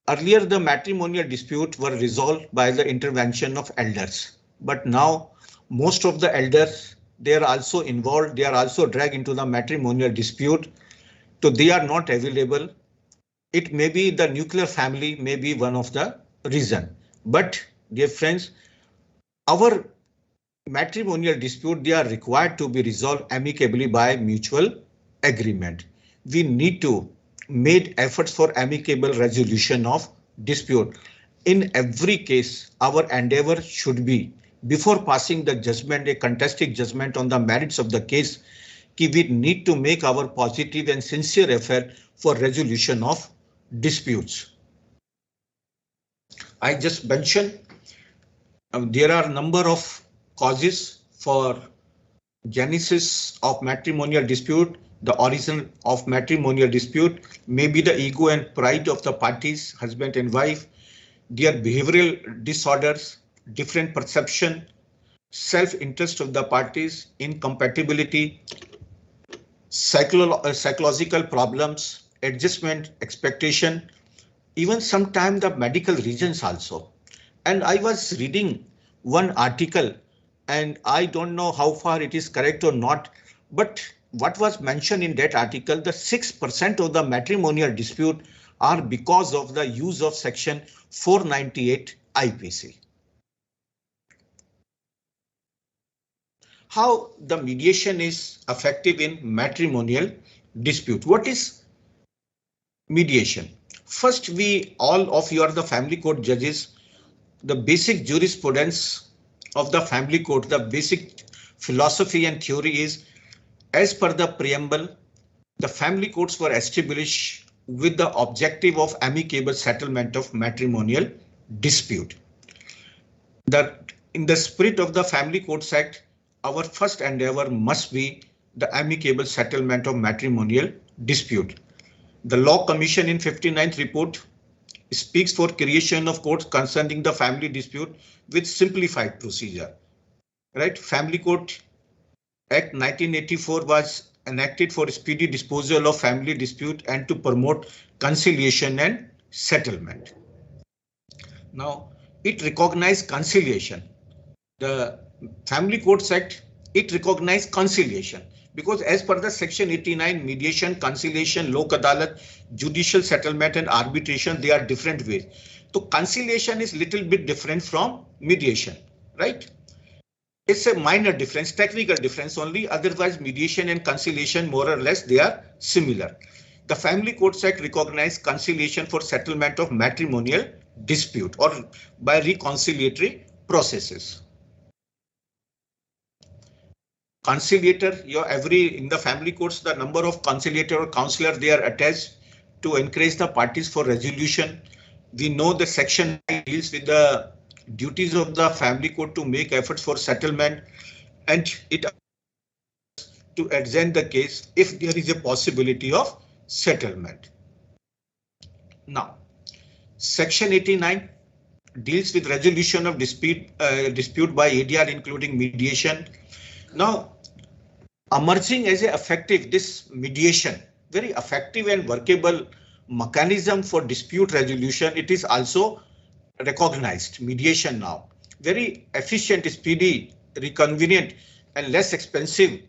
earlier the matrimonial dispute were resolved by the intervention of elders. But now most of the elders, they are also involved, they are also dragged into the matrimonial dispute. So they are not available. It may be the nuclear family may be one of the reason. But dear friends, our matrimonial dispute, they are required to be resolved amicably by mutual agreement. We need to make efforts for amicable resolution of dispute. In every case, our endeavor should be, before passing the judgment, a contested judgment on the merits of the case, we need to make our positive and sincere effort for resolution of disputes. I just mentioned there are a number of causes for genesis of matrimonial dispute. The origin of matrimonial dispute may be the ego and pride of the parties, husband and wife, their behavioral disorders, different perception, self-interest of the parties, incompatibility, psychological problems, adjustment, expectation, even sometimes the medical reasons also. And I was reading one article and I don't know how far it is correct or not, but what was mentioned in that article, the 6% of the matrimonial dispute are because of the use of section 498 IPC. How the mediation is effective in matrimonial dispute? What is mediation? First, we all of you are the family court judges. The basic jurisprudence of the family court, the basic philosophy and theory is, as per the preamble, the family courts were established with the objective of amicable settlement of matrimonial dispute. In the spirit of the Family Courts Act, our first endeavor must be the amicable settlement of matrimonial dispute. The Law Commission in 59th report speaks for creation of courts concerning the family dispute with simplified procedure. Right? Family Court Act 1984 was enacted for speedy disposal of family dispute and to promote conciliation and settlement. Now, it recognized conciliation. The Family Courts Act, it recognized conciliation because as per the section 89, mediation, conciliation, lok adalat, judicial settlement and arbitration, they are different ways. So conciliation is little bit different from mediation, right? It's a minor difference, technical difference only. Otherwise, mediation and conciliation, more or less, they are similar. The Family Courts Act recognized conciliation for settlement of matrimonial dispute or by reconciliatory processes. Conciliator, in the family courts, the number of conciliator or counselor, they are attached to encourage the parties for resolution. We know the section deals with the duties of the family court to make efforts for settlement and it to adjourn the case if there is a possibility of settlement. Now, section 89 deals with resolution of dispute by ADR, including mediation. Now, emerging as a effective, this mediation, very effective and workable mechanism for dispute resolution, it is also recognized. Mediation now, very efficient, speedy, convenient and less expensive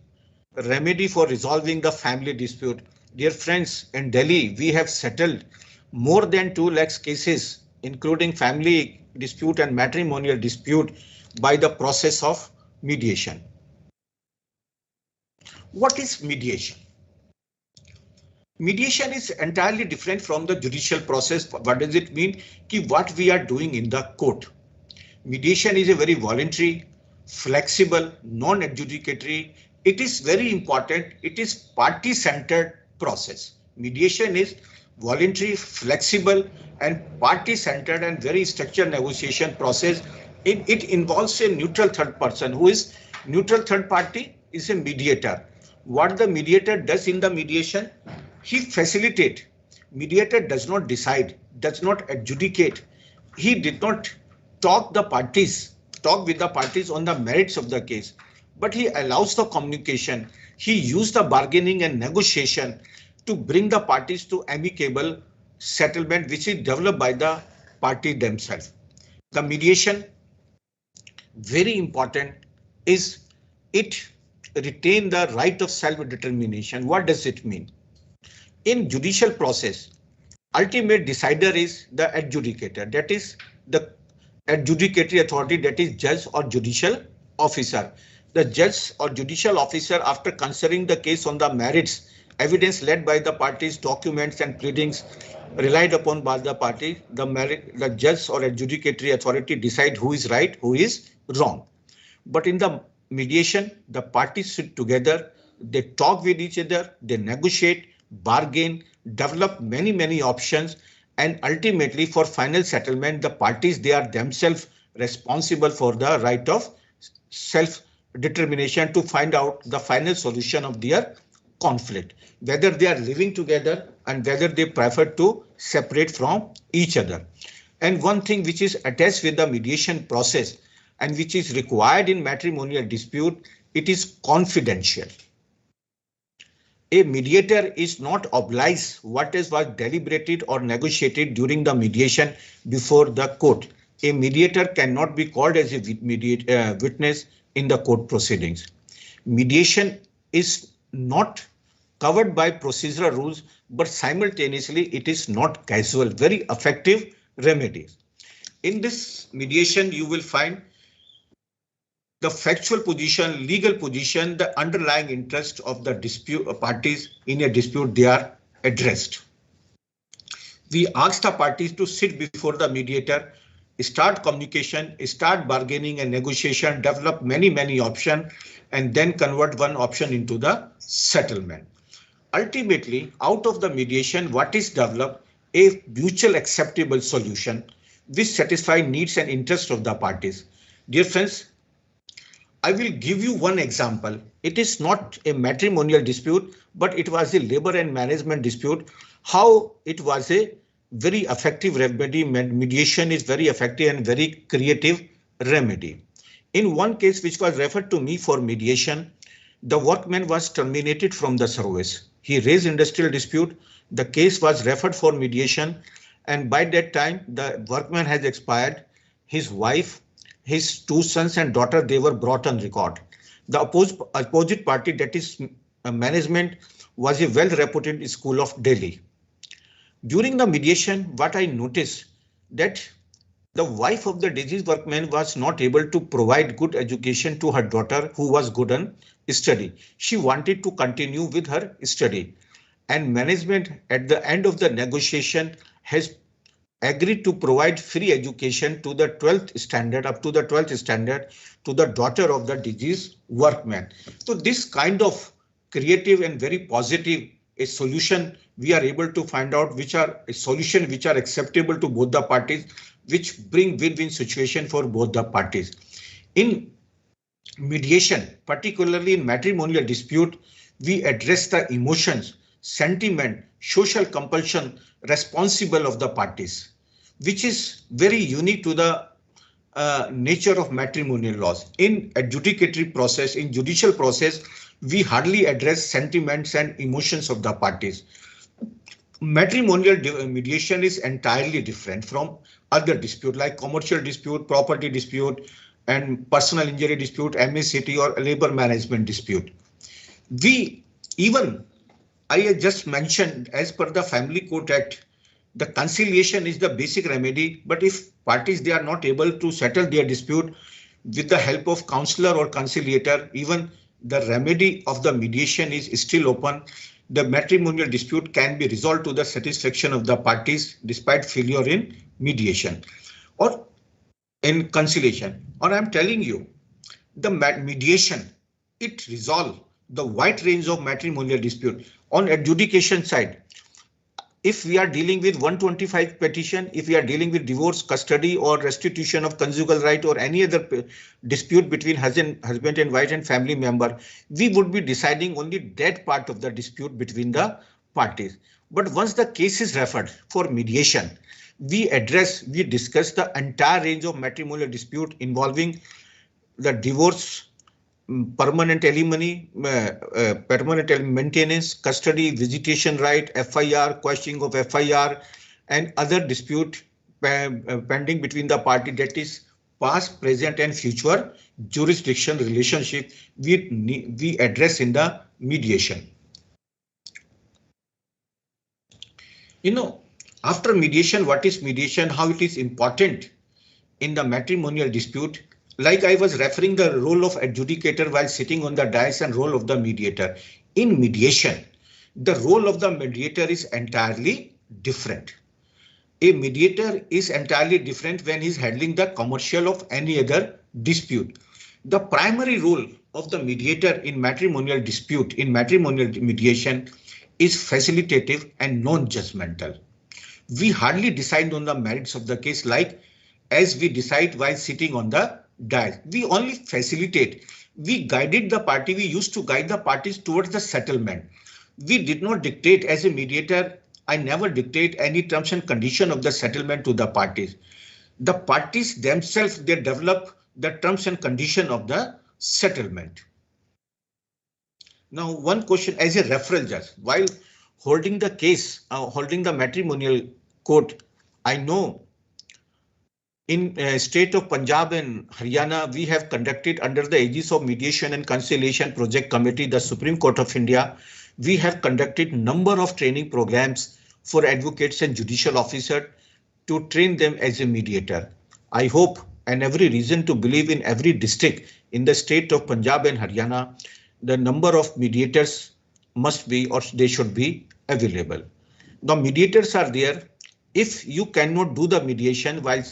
remedy for resolving the family dispute. Dear friends, in Delhi, we have settled more than 2 lakhs cases, including family dispute and matrimonial dispute by the process of mediation. What is mediation? Mediation is entirely different from the judicial process. What does it mean? What we are doing in the court. Mediation is a very voluntary, flexible, non-adjudicatory. It is very important. It is party-centered process. Mediation is voluntary, flexible, and party-centered and very structured negotiation process. It involves a neutral third person. Who is neutral third party? Is a mediator. What the mediator does in the mediation? He facilitates. Mediator does not decide, does not adjudicate. He did not talk with the parties on the merits of the case, but he allows the communication. He used the bargaining and negotiation to bring the parties to amicable settlement, which is developed by the party themselves. The mediation, very important, is it retain the right of self-determination. What does it mean? In judicial process, ultimate decider is the adjudicator, that is the adjudicatory authority, that is judge or judicial officer. The judge or judicial officer, after considering the case on the merits, evidence led by the parties, documents and pleadings relied upon by the party, the judge or adjudicatory authority decide who is right, who is wrong. But in the mediation, the parties sit together, they talk with each other, they negotiate, bargain, develop many options, and ultimately for final settlement, the parties, they are themselves responsible for the right of self-determination to find out the final solution of their conflict, whether they are living together and whether they prefer to separate from each other. And one thing which is attached with the mediation process and which is required in matrimonial dispute, it is confidential. A mediator is not obliged what was deliberated or negotiated during the mediation before the court. A mediator cannot be called as a witness in the court proceedings. Mediation is not covered by procedural rules, but simultaneously it is not casual, very effective remedies. In this mediation, you will find the factual position, legal position, the underlying interest of the dispute parties in a dispute, they are addressed. We ask the parties to sit before the mediator, start communication, start bargaining and negotiation, develop many options, and then convert one option into the settlement. Ultimately, out of the mediation, what is developed? A mutual acceptable solution which satisfies needs and interests of the parties. Dear friends, I will give you one example. It is not a matrimonial dispute, but it was a labor and management dispute. How it was a very effective remedy. Mediation is very effective and very creative remedy. In one case which was referred to me for mediation, the workman was terminated from the service. He raised industrial dispute. The case was referred for mediation, and by that time the workman has expired. His wife, his two sons and daughter, they were brought on record. The opposite party, that is management, was a well-reputed school of Delhi. During the mediation, what I noticed that the wife of the deceased workman was not able to provide good education to her daughter, who was good on study. She wanted to continue with her study, and management at the end of the negotiation has agreed to provide free education to the 12th standard, up to the 12th standard, to the daughter of the deceased workman. So this kind of creative and very positive a solution we are able to find out, which are a solution which are acceptable to both the parties, which bring win-win situation for both the parties. In mediation, particularly in matrimonial dispute, we address the emotions, sentiment, social compulsion responsible of the parties, which is very unique to the nature of matrimonial laws. In adjudicatory process, in judicial process, we hardly address sentiments and emotions of the parties. Matrimonial mediation is entirely different from other dispute like commercial dispute, property dispute, and personal injury dispute, MACT or labor management dispute. I just mentioned, as per the Family Court Act, the conciliation is the basic remedy, but if parties they are not able to settle their dispute with the help of counselor or conciliator, even the remedy of the mediation is still open. the matrimonial dispute can be resolved to the satisfaction of the parties despite failure in mediation or in conciliation. Or I'm telling you, the mediation, it resolves the wide range of matrimonial dispute. On adjudication side, if we are dealing with 125 petition, if we are dealing with divorce, custody or restitution of conjugal right or any other dispute between husband and wife and family member, we would be deciding only that part of the dispute between the parties. But once the case is referred for mediation, we discuss the entire range of matrimonial dispute involving the divorce, permanent alimony, permanent maintenance, custody, visitation right, FIR, questioning of FIR, and other dispute pending between the party, that is past, present, and future jurisdiction relationship we address in the mediation. You know, after mediation, what is mediation? How it is important in the matrimonial dispute? Like I was referring the role of adjudicator while sitting on the dais and role of the mediator. In mediation, the role of the mediator is entirely different. A mediator is entirely different when he's handling the commercial of any other dispute. The primary role of the mediator in matrimonial dispute, in matrimonial mediation, is facilitative and non-judgmental. We hardly decide on the merits of the case like as we decide while sitting on the dais. We only facilitate. We guided the party. We used to guide the parties towards the settlement. We did not dictate. As a mediator, I never dictate any terms and condition of the settlement to the parties. The parties themselves, they develop the terms and condition of the settlement. Now, one question as a referral judge, while holding the case, holding the matrimonial court, I know in state of Punjab and Haryana, we have conducted under the aegis of Mediation and Conciliation Project Committee, the Supreme Court of India, we have conducted number of training programs for advocates and judicial officers to train them as a mediator. I hope and every reason to believe in every district in the state of Punjab and Haryana, the number of mediators must be or they should be available. The mediators are there. If you cannot do the mediation while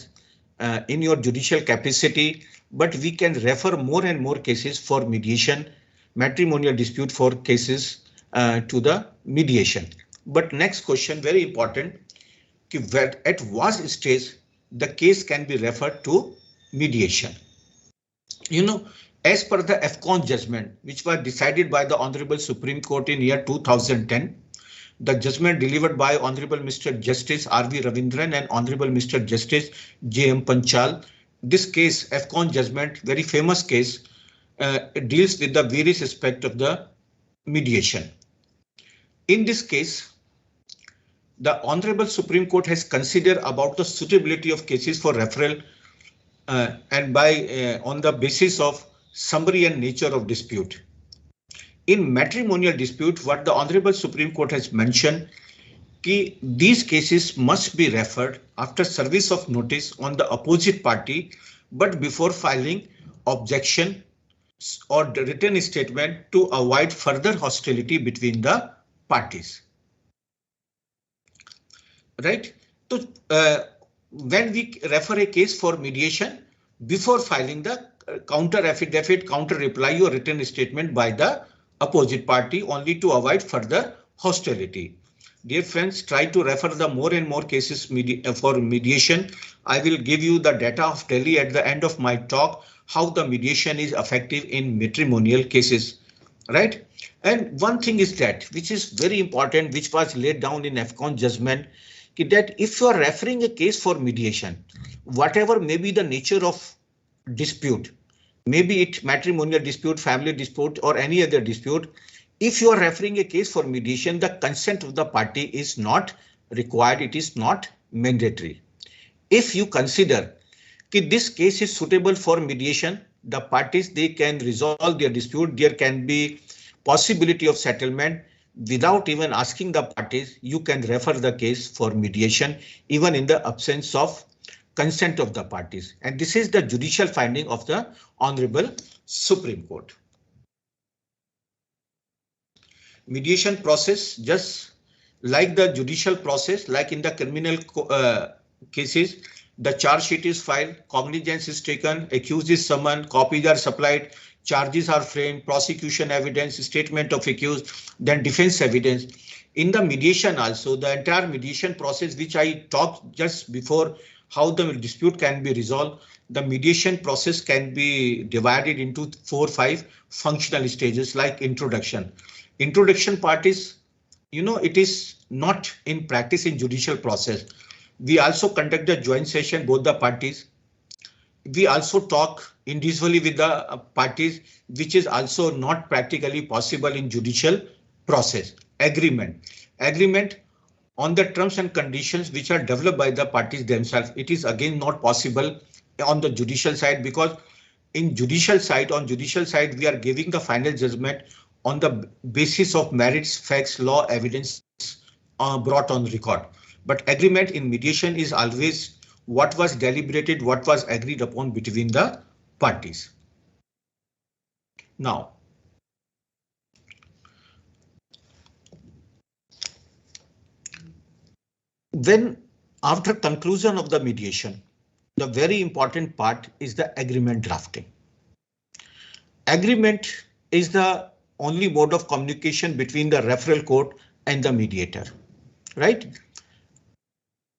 in your judicial capacity, but we can refer more and more cases for mediation, matrimonial dispute for cases to the mediation. But next question, very important, at what stage the case can be referred to mediation? You know, as per the AFCON judgment, which was decided by the Honourable Supreme Court in year 2010, the judgment delivered by Honourable Mr. Justice R.V. Ravindran and Honourable Mr. Justice J.M. Panchal. This case, AFCON judgment, very famous case, deals with the various aspects of the mediation. In this case, the Honourable Supreme Court has considered about the suitability of cases for referral and by on the basis of summary and nature of dispute. In matrimonial dispute, what the Honourable Supreme Court has mentioned, कि these cases must be referred after service of notice on the opposite party, but before filing objection or the written statement to avoid further hostility between the parties. Right? So when we refer a case for mediation, before filing the counter affidavit, counter reply or written statement by the opposite party only to avoid further hostility. Dear friends, try to refer the more and more cases for mediation. I will give you the data of Delhi at the end of my talk, how the mediation is effective in matrimonial cases, right? And one thing is that, which is very important, which was laid down in AFCON judgment, that if you are referring a case for mediation, whatever may be the nature of dispute, maybe it matrimonial dispute, family dispute, or any other dispute, if you are referring a case for mediation, the consent of the party is not required. It is not mandatory. If you consider that this case is suitable for mediation, the parties, they can resolve their dispute. There can be possibility of settlement without even asking the parties. You can refer the case for mediation, even in the absence of consent of the parties. And this is the judicial finding of the Honourable Supreme Court. mediation process, just like the judicial process, like in the criminal cases, the charge sheet is filed, cognizance is taken, accused is summoned, copies are supplied, charges are framed, prosecution evidence, statement of accused, then defense evidence. In the mediation also, the entire mediation process, which I talked just before, how the dispute can be resolved, the mediation process can be divided into 4 or 5 functional stages like introduction. Introduction part is, it is not in practice in judicial process. We also conduct a joint session, both the parties. We also talk individually with the parties, which is also not practically possible in judicial process. Agreement on the terms and conditions which are developed by the parties themselves. It is again not possible on the judicial side, because on judicial side we are giving the final judgment on the basis of merits, facts, law, evidence brought on record. But agreement in mediation is always what was deliberated, what was agreed upon between the parties. Now, when after conclusion of the mediation, the very important part is the agreement drafting. Agreement is the only mode of communication between the referral court and the mediator, right?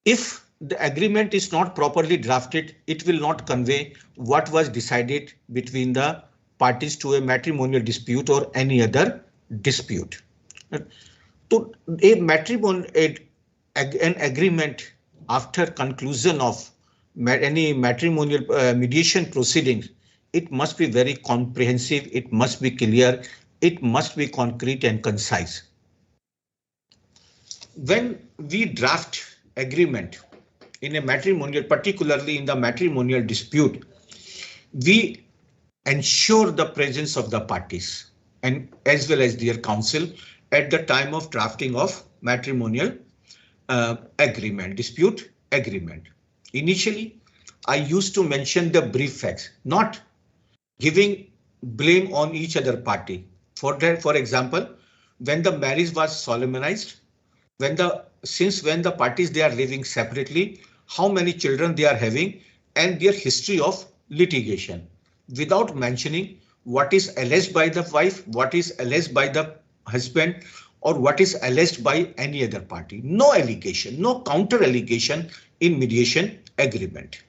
If the agreement is not properly drafted, it will not convey what was decided between the parties to a matrimonial dispute or any other dispute. To an agreement after conclusion of any matrimonial mediation proceedings, it must be very comprehensive, it must be clear, it must be concrete and concise. When we draft agreement in a matrimonial, particularly in the matrimonial dispute, we ensure the presence of the parties and as well as their counsel at the time of drafting of matrimonial dispute agreement. Initially, I used to mention the brief facts, not giving blame on each other party. For example, when the marriage was solemnized, when the parties they are living separately, how many children they are having, and their history of litigation, without mentioning what is alleged by the wife, what is alleged by the husband, or what is alleged by any other party. No allegation, no counter allegation in mediation agreement.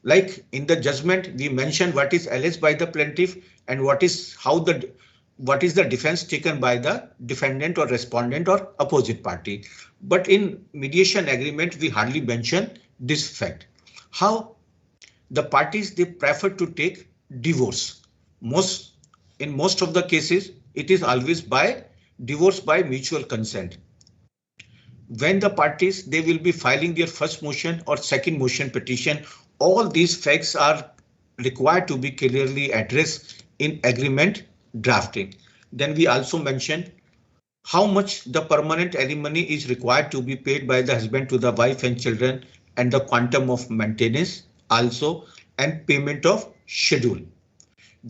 Like in the judgment, we mention what is alleged by the plaintiff and what is the defense taken by the defendant or respondent or opposite party. But in mediation agreement, we hardly mention this fact. How the parties they prefer to take divorce. In most of the cases, it is always by divorce by mutual consent. When the parties they will be filing their first motion or second motion petition, all these facts are required to be clearly addressed in agreement drafting. Then we also mentioned how much the permanent alimony is required to be paid by the husband to the wife and children, and the quantum of maintenance also, and payment of schedule.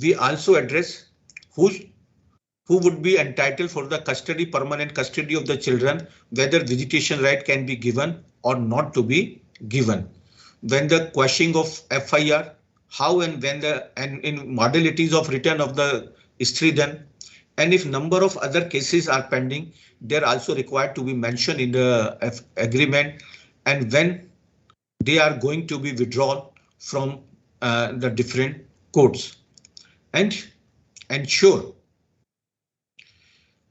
We also address who would be entitled for the permanent custody of the children, whether visitation right can be given or not to be given. When the quashing of FIR, how and when and in modalities of return of the strident, and if number of other cases are pending, they're also required to be mentioned in the agreement, and when they are going to be withdrawn from the different courts, and ensure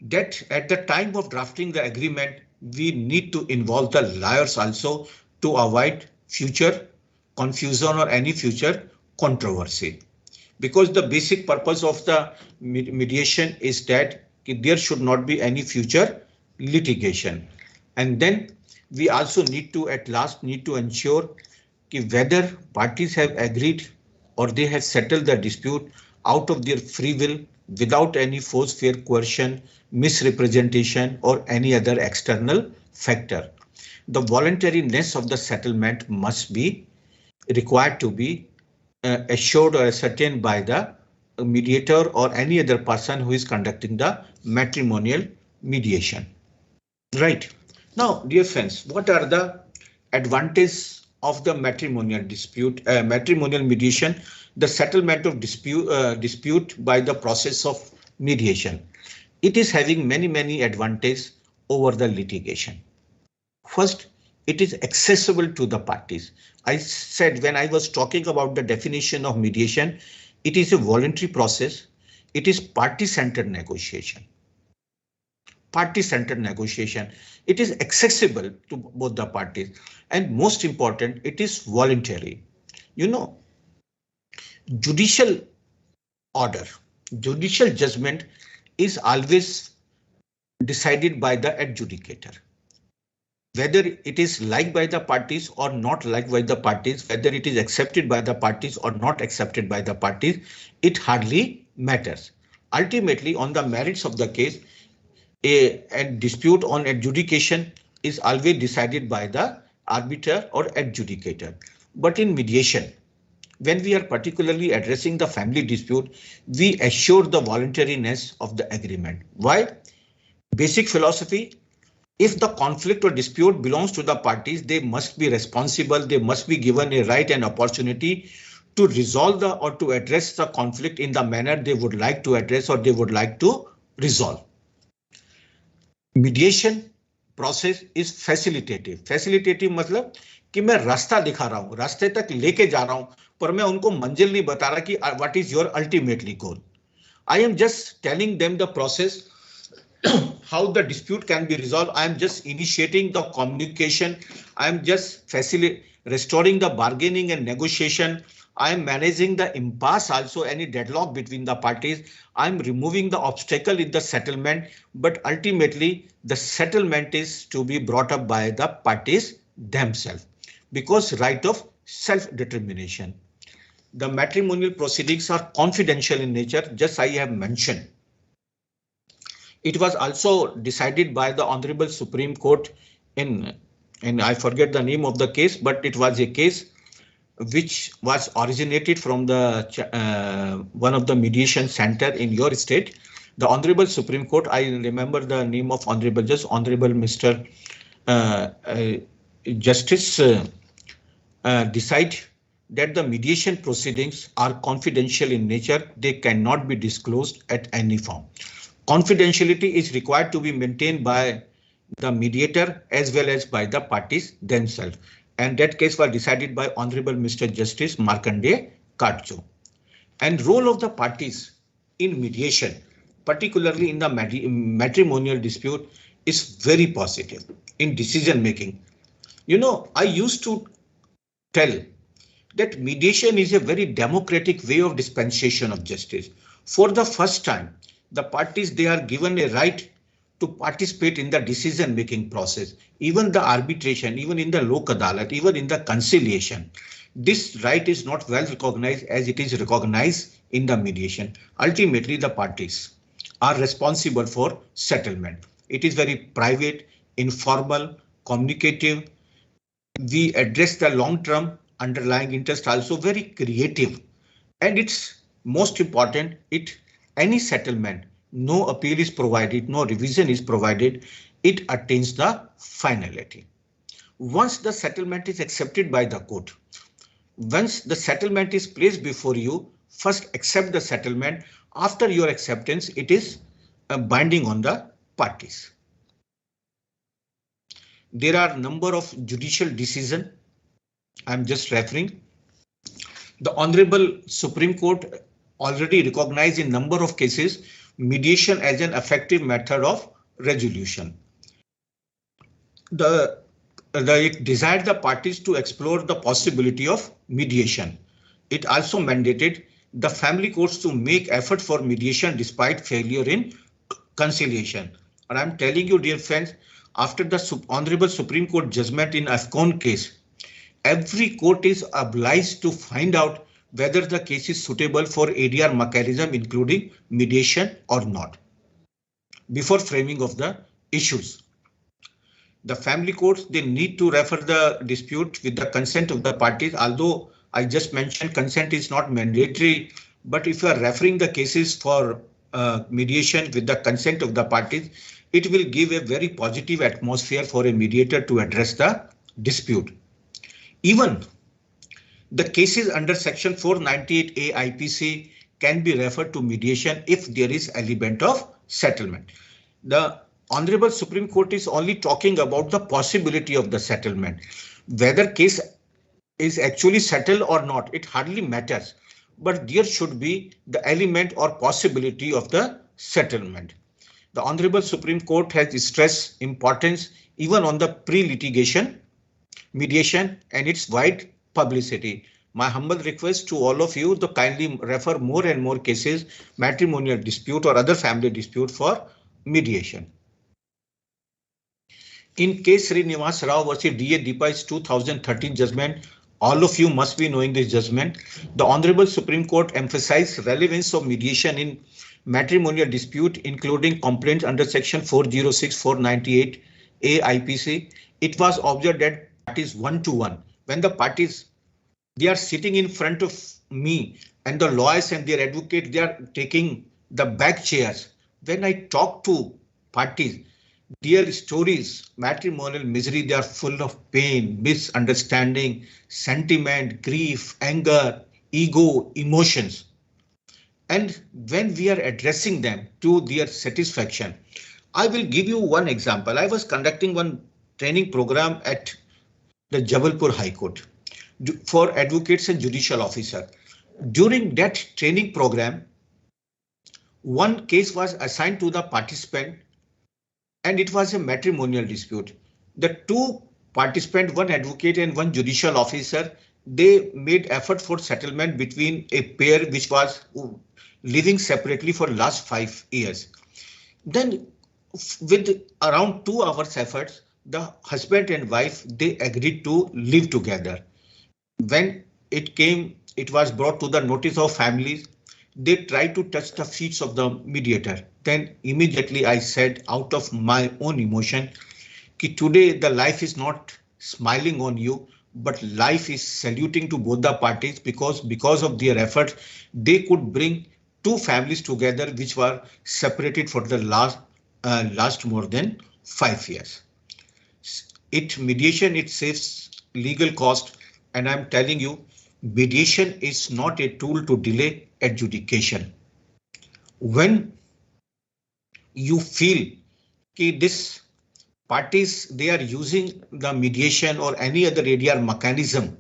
that at the time of drafting the agreement, we need to involve the lawyers also to avoid future confusion or any future controversy. Because the basic purpose of the mediation is that there should not be any future litigation. And then we also need to ensure whether parties have agreed or they have settled the dispute out of their free will without any force, fear, coercion, misrepresentation or any other external factor. The voluntariness of the settlement must be required to be assured or ascertained by the mediator or any other person who is conducting the matrimonial mediation. Right. Now, dear friends, what are the advantages of the matrimonial dispute, matrimonial mediation, the settlement of dispute by the process of mediation? It is having many advantages over the litigation. First, it is accessible to the parties. I said when I was talking about the definition of mediation, it is a voluntary process. It is party-centered negotiation. Party-centered negotiation. It is accessible to both the parties. And most important, it is voluntary. You know, judicial order, judicial judgment is always decided by the adjudicator. Whether it is liked by the parties or not liked by the parties, whether it is accepted by the parties or not accepted by the parties, it hardly matters. Ultimately, on the merits of the case, a dispute on adjudication is always decided by the arbiter or adjudicator. But in mediation, when we are particularly addressing the family dispute, we assure the voluntariness of the agreement. Why? Basic philosophy: if the conflict or dispute belongs to the parties, they must be responsible. They must be given a right and opportunity to resolve the or to address the conflict in the manner they would like to address or they would like to resolve. Mediation process is facilitative. Facilitative मतलब कि मैं रास्ता दिखा रहा हूँ, रास्ते तक लेके जा रहा हूँ, पर मैं उनको मंजिल नहीं बता रहा कि what is your ultimately goal. I am just telling them the process, how the dispute can be resolved. I am just initiating the communication. I am just restoring the bargaining and negotiation. I am managing the impasse, also any deadlock between the parties. I am removing the obstacle in the settlement, but ultimately the settlement is to be brought up by the parties themselves because right of self-determination. The matrimonial proceedings are confidential in nature, just I have mentioned. It was also decided by the Honourable Supreme Court in, and I forget the name of the case, but it was a case which was originated from the one of the mediation center in your state. The Honourable Supreme Court, I remember the name of Honourable Judge, Honourable Mr. Justice decide that the mediation proceedings are confidential in nature. They cannot be disclosed at any form. Confidentiality is required to be maintained by the mediator as well as by the parties themselves. And that case was decided by Honourable Mr. Justice Markandeya Katcho. And role of the parties in mediation, particularly in the matrimonial dispute, is very positive in decision making. You know, I used to tell that mediation is a very democratic way of dispensation of justice. For the first time, the parties, they are given a right to participate in the decision making process, even the arbitration, even in the lok adalat, even in the conciliation. This right is not well recognized as it is recognized in the mediation. Ultimately, the parties are responsible for settlement. It is very private, informal, communicative. We address the long-term underlying interest, also very creative. And it's most important, any settlement, no appeal is provided, no revision is provided, it attains the finality. Once the settlement is accepted by the court, once the settlement is placed before you, first accept the settlement. After your acceptance, it is binding on the parties. There are a number of judicial decisions. I'm just referring. The Honourable Supreme Court already recognized in number of cases mediation as an effective method of resolution. It desired the parties to explore the possibility of mediation. It also mandated the family courts to make effort for mediation despite failure in conciliation. And I'm telling you, dear friends, after the Honourable Supreme Court judgment in Afcon case, every court is obliged to find out whether the case is suitable for ADR mechanism, including mediation or not, before framing of the issues. The family courts, they need to refer the dispute with the consent of the parties, although I just mentioned consent is not mandatory, but if you are referring the cases for mediation with the consent of the parties, it will give a very positive atmosphere for a mediator to address the dispute. Even the cases under Section 498A IPC can be referred to mediation if there is element of settlement. The Honourable Supreme Court is only talking about the possibility of the settlement. Whether case is actually settled or not, it hardly matters. But there should be the element or possibility of the settlement. The Honourable Supreme Court has stressed importance even on the pre-litigation mediation and its wide publicity. My humble request to all of you to kindly refer more and more cases, matrimonial dispute or other family dispute for mediation. In case Srinivas Rao versus D.A. Deepa's 2013 judgment, all of you must be knowing this judgment. The Honourable Supreme Court emphasized relevance of mediation in matrimonial dispute, including complaints under Section 406-498 A IPC. It was observed that parties one-to-one, when the parties, they are sitting in front of me and the lawyers and their advocate, they are taking the back chairs. When I talk to parties, their stories, matrimonial misery, they are full of pain, misunderstanding, sentiment, grief, anger, ego, emotions. And when we are addressing them to their satisfaction, I will give you one example. I was conducting one training program at the Jabalpur High Court for advocates and judicial officers. During that training program, one case was assigned to the participant and it was a matrimonial dispute. The two participants, one advocate and one judicial officer, they made effort for settlement between a pair which was living separately for last 5 years. Then with around 2 hours efforts, the husband and wife, they agreed to live together. When it was brought to the notice of families, they tried to touch the feet of the mediator. Then immediately I said out of my own emotion, ki today the life is not smiling on you, but life is saluting to both the parties because of their efforts, they could bring 2 families together which were separated for the last more than 5 years. Mediation, it saves legal cost, and I'm telling you, mediation is not a tool to delay adjudication. When you feel that this parties, they are using the mediation or any other ADR mechanism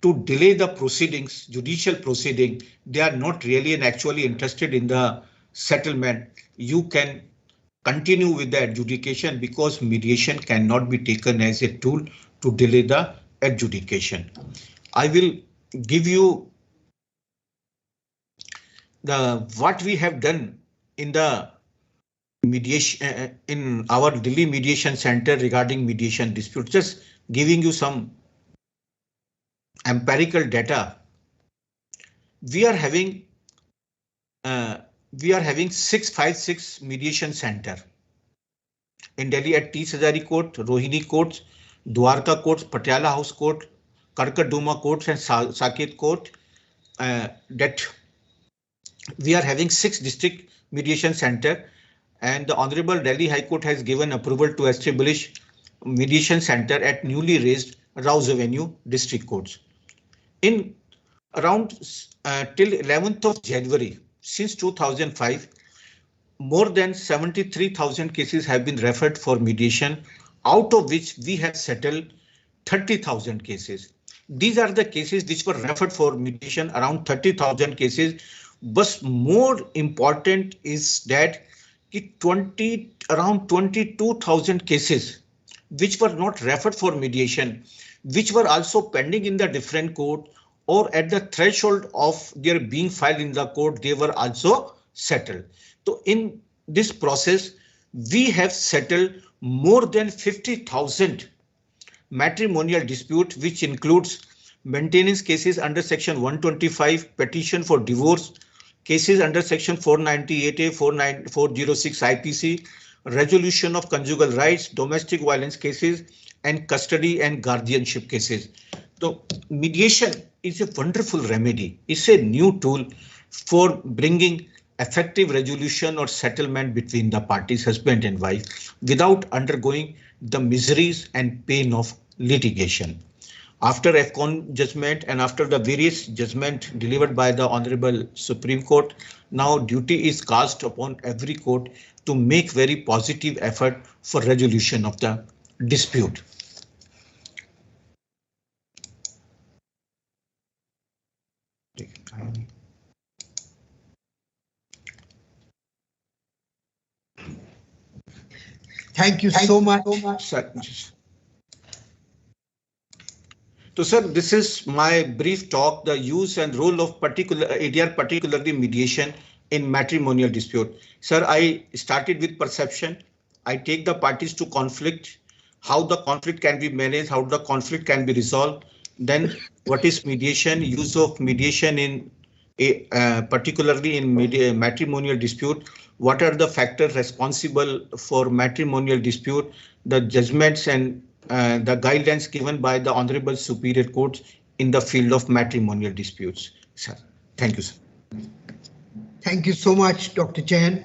to delay the proceedings, judicial proceeding, they are not really and actually interested in the settlement, you can continue with the adjudication because mediation cannot be taken as a tool to delay the adjudication. I will give you what we have done in the mediation in our Delhi Mediation Center regarding mediation dispute, just giving you some empirical data. We are having 656 mediation center in Delhi at T. Sajari Court, Rohini Courts, Dwarka Courts, Patiala House Court, Karkaduma Courts and Saket Court. That we are having 6 district mediation center, and the Honourable Delhi High Court has given approval to establish mediation center at newly raised Rouse Avenue district courts. In around till 11th of January, since 2005, more than 73,000 cases have been referred for mediation, out of which we have settled 30,000 cases. These are the cases which were referred for mediation, around 30,000 cases. But more important is that around 22,000 cases which were not referred for mediation, which were also pending in the different court or at the threshold of their being filed in the court, they were also settled. So in this process, we have settled more than 50,000 matrimonial dispute, which includes maintenance cases under Section 125, petition for divorce, cases under Section 498A, 406 IPC, resolution of conjugal rights, domestic violence cases, and custody and guardianship cases. So mediation is a wonderful remedy. It's a new tool for bringing effective resolution or settlement between the parties, husband and wife, without undergoing the miseries and pain of litigation. After AFCON judgment and after the various judgment delivered by the Honourable Supreme Court, now duty is cast upon every court to make very positive effort for resolution of the dispute. Thank you so much. So, sir, this is my brief talk, the use and role of ADR, particularly mediation in matrimonial dispute. Sir, I started with perception. I take the parties to conflict, how the conflict can be managed, how the conflict can be resolved. Then what is mediation, use of mediation in particularly in matrimonial dispute. What are the factors responsible for matrimonial dispute, the judgments and the guidelines given by the Honourable Superior Courts in the field of matrimonial disputes. Sir, thank you, sir. Thank you so much, Dr. Jain.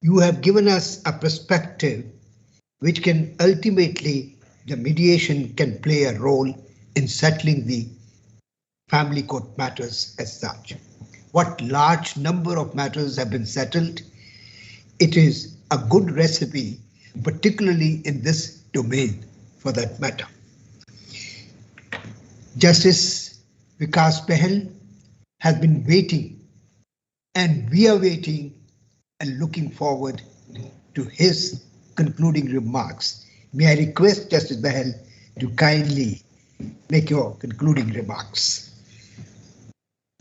You have given us a perspective which can ultimately, the mediation can play a role in settling the family court matters as such. What large number of matters have been settled? It is a good recipe, particularly in this domain for that matter. Justice Vikas Behel has been waiting, and we are waiting and looking forward to his concluding remarks. May I request Justice Behel to kindly make your concluding remarks.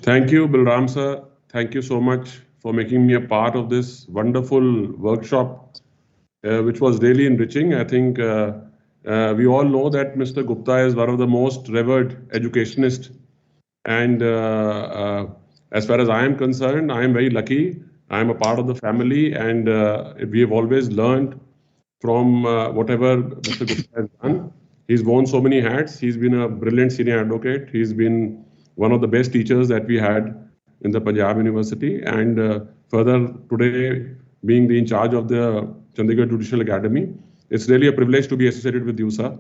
Thank you, Balram sir. Thank you so much for making me a part of this wonderful workshop, which was really enriching. I think we all know that Mr. Gupta is one of the most revered educationists. And as far as I am concerned, I am very lucky. I am a part of the family, and we have always learned from whatever Mr. Gupta has done. He's worn so many hats. He's been a brilliant senior advocate. He's been one of the best teachers that we had in the Punjab University. And further, today, being in charge of the Chandigarh Judicial Academy, it's really a privilege to be associated with you, sir.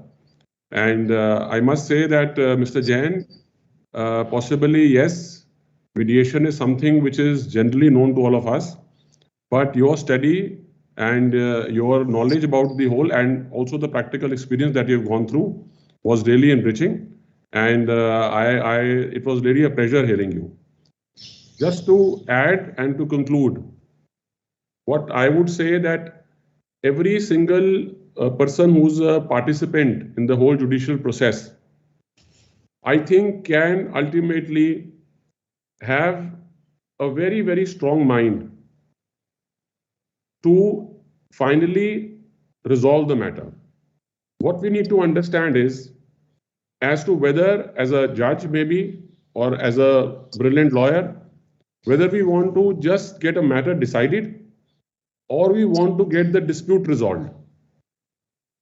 And I must say that, Mr. Jain, possibly, yes, mediation is something which is generally known to all of us, but your study and your knowledge about the whole and also the practical experience that you've gone through was really enriching. And it was really a pleasure hearing you. Just to add and to conclude, what I would say that every single person who's a participant in the whole judicial process, I think can ultimately have a very, very strong mind to finally resolve the matter. What we need to understand is as to whether as a judge maybe or as a brilliant lawyer, whether we want to just get a matter decided or we want to get the dispute resolved.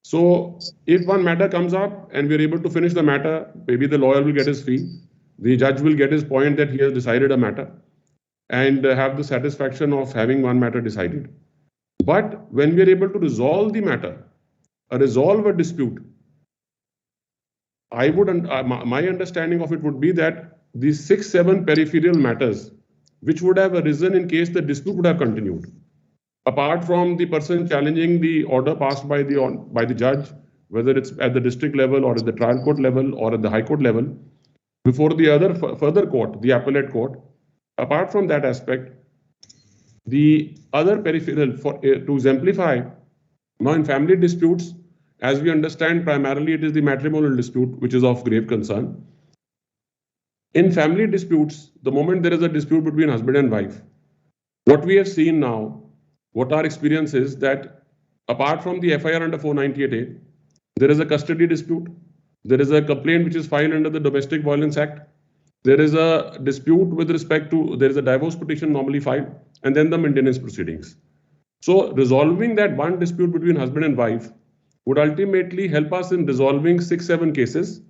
So if one matter comes up and we're able to finish the matter, maybe the lawyer will get his fee, the judge will get his point that he has decided a matter and have the satisfaction of having one matter decided. But when we're able to resolve the matter, resolve a dispute, I would, my understanding of it would be that these 6-7 peripheral matters, which would have arisen in case the dispute would have continued, apart from the person challenging the order passed by the judge, whether it's at the district level or at the trial court level or at the high court level, before the other further court, the appellate court. Apart from that aspect, the other peripheral to exemplify, now in family disputes, as we understand, primarily it is the matrimonial dispute which is of grave concern. In family disputes, the moment there is a dispute between husband and wife, what we have seen now, what our experience is that apart from the FIR under 498A, there is a custody dispute, there is a complaint which is filed under the Domestic Violence Act, there is a dispute with respect to, there is a divorce petition normally filed, and then the maintenance proceedings. So resolving that one dispute between husband and wife would ultimately help us in resolving 6-7 cases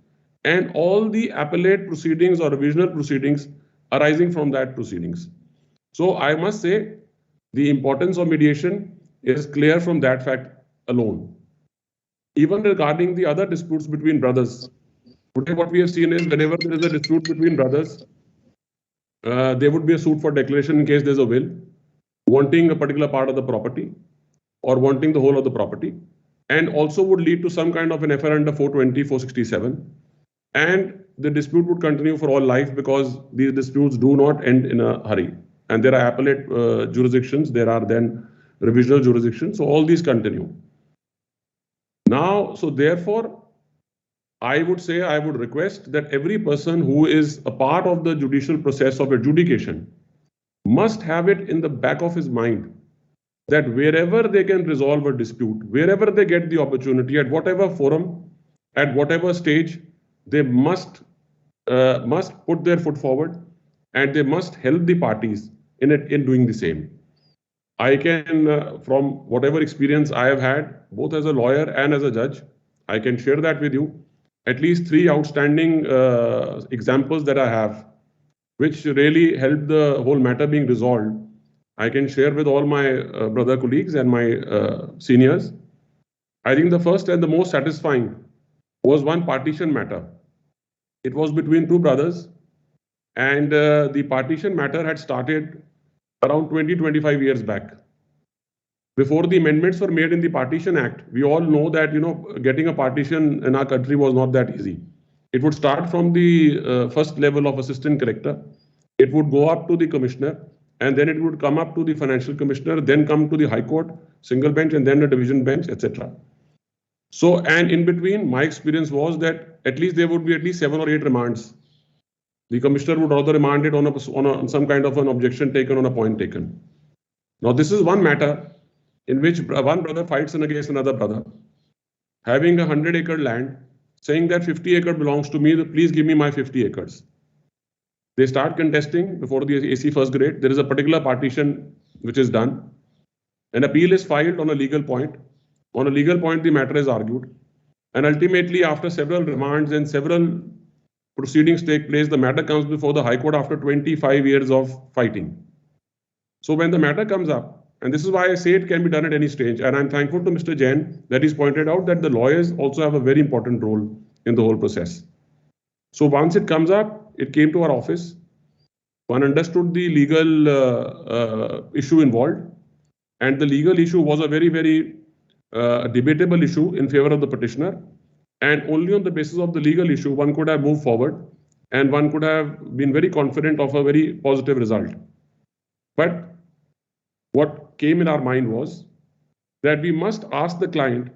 and all the appellate proceedings or revisional proceedings arising from that proceedings. So I must say the importance of mediation is clear from that fact alone. Even regarding the other disputes between brothers, today what we have seen is whenever there is a dispute between brothers, there would be a suit for declaration in case there's a will, wanting a particular part of the property or wanting the whole of the property, and also would lead to some kind of an FR under 420, 467. And the dispute would continue for all life because these disputes do not end in a hurry. And there are appellate jurisdictions, there are then revisional jurisdictions, so all these continue. Now, so therefore, I would say, I would request that every person who is a part of the judicial process of adjudication must have it in the back of his mind that wherever they can resolve a dispute, wherever they get the opportunity, at whatever forum, at whatever stage, they must put their foot forward and they must help the parties in doing the same. I can, from whatever experience I have had, both as a lawyer and as a judge, I can share that with you. At least 3 outstanding examples that I have, which really helped the whole matter being resolved. I can share with all my brother colleagues and my seniors. I think the first and the most satisfying was one partition matter. It was between 2 brothers, and the partition matter had started around 20-25 years back. Before the amendments were made in the Partition Act, we all know that getting a partition in our country was not that easy. It would start from the first level of assistant collector. It would go up to the commissioner, and then it would come up to the financial commissioner, then come to the High Court, single bench, and then a division bench, etc. So, and in between, my experience was that at least there would be at least 7 or 8 remands. The commissioner would rather remand it on some kind of an objection taken, on a point taken. Now, this is one matter in which one brother fights against another brother, having a 100-acre land, saying that 50 acres belongs to me, please give me my 50 acres. They start contesting before the AC first grade. There is a particular partition which is done. An appeal is filed on a legal point. On a legal point, the matter is argued. And ultimately, after several remands and several proceedings take place, the matter comes before the High Court after 25 years of fighting. So when the matter comes up, and this is why I say it can be done at any stage, and I'm thankful to Mr. Jain that he's pointed out that the lawyers also have a very important role in the whole process. So once it comes up, it came to our office. One understood the legal issue involved, and the legal issue was a very, very debatable issue in favor of the petitioner. And only on the basis of the legal issue, one could have moved forward and one could have been very confident of a very positive result. But what came in our mind was that we must ask the client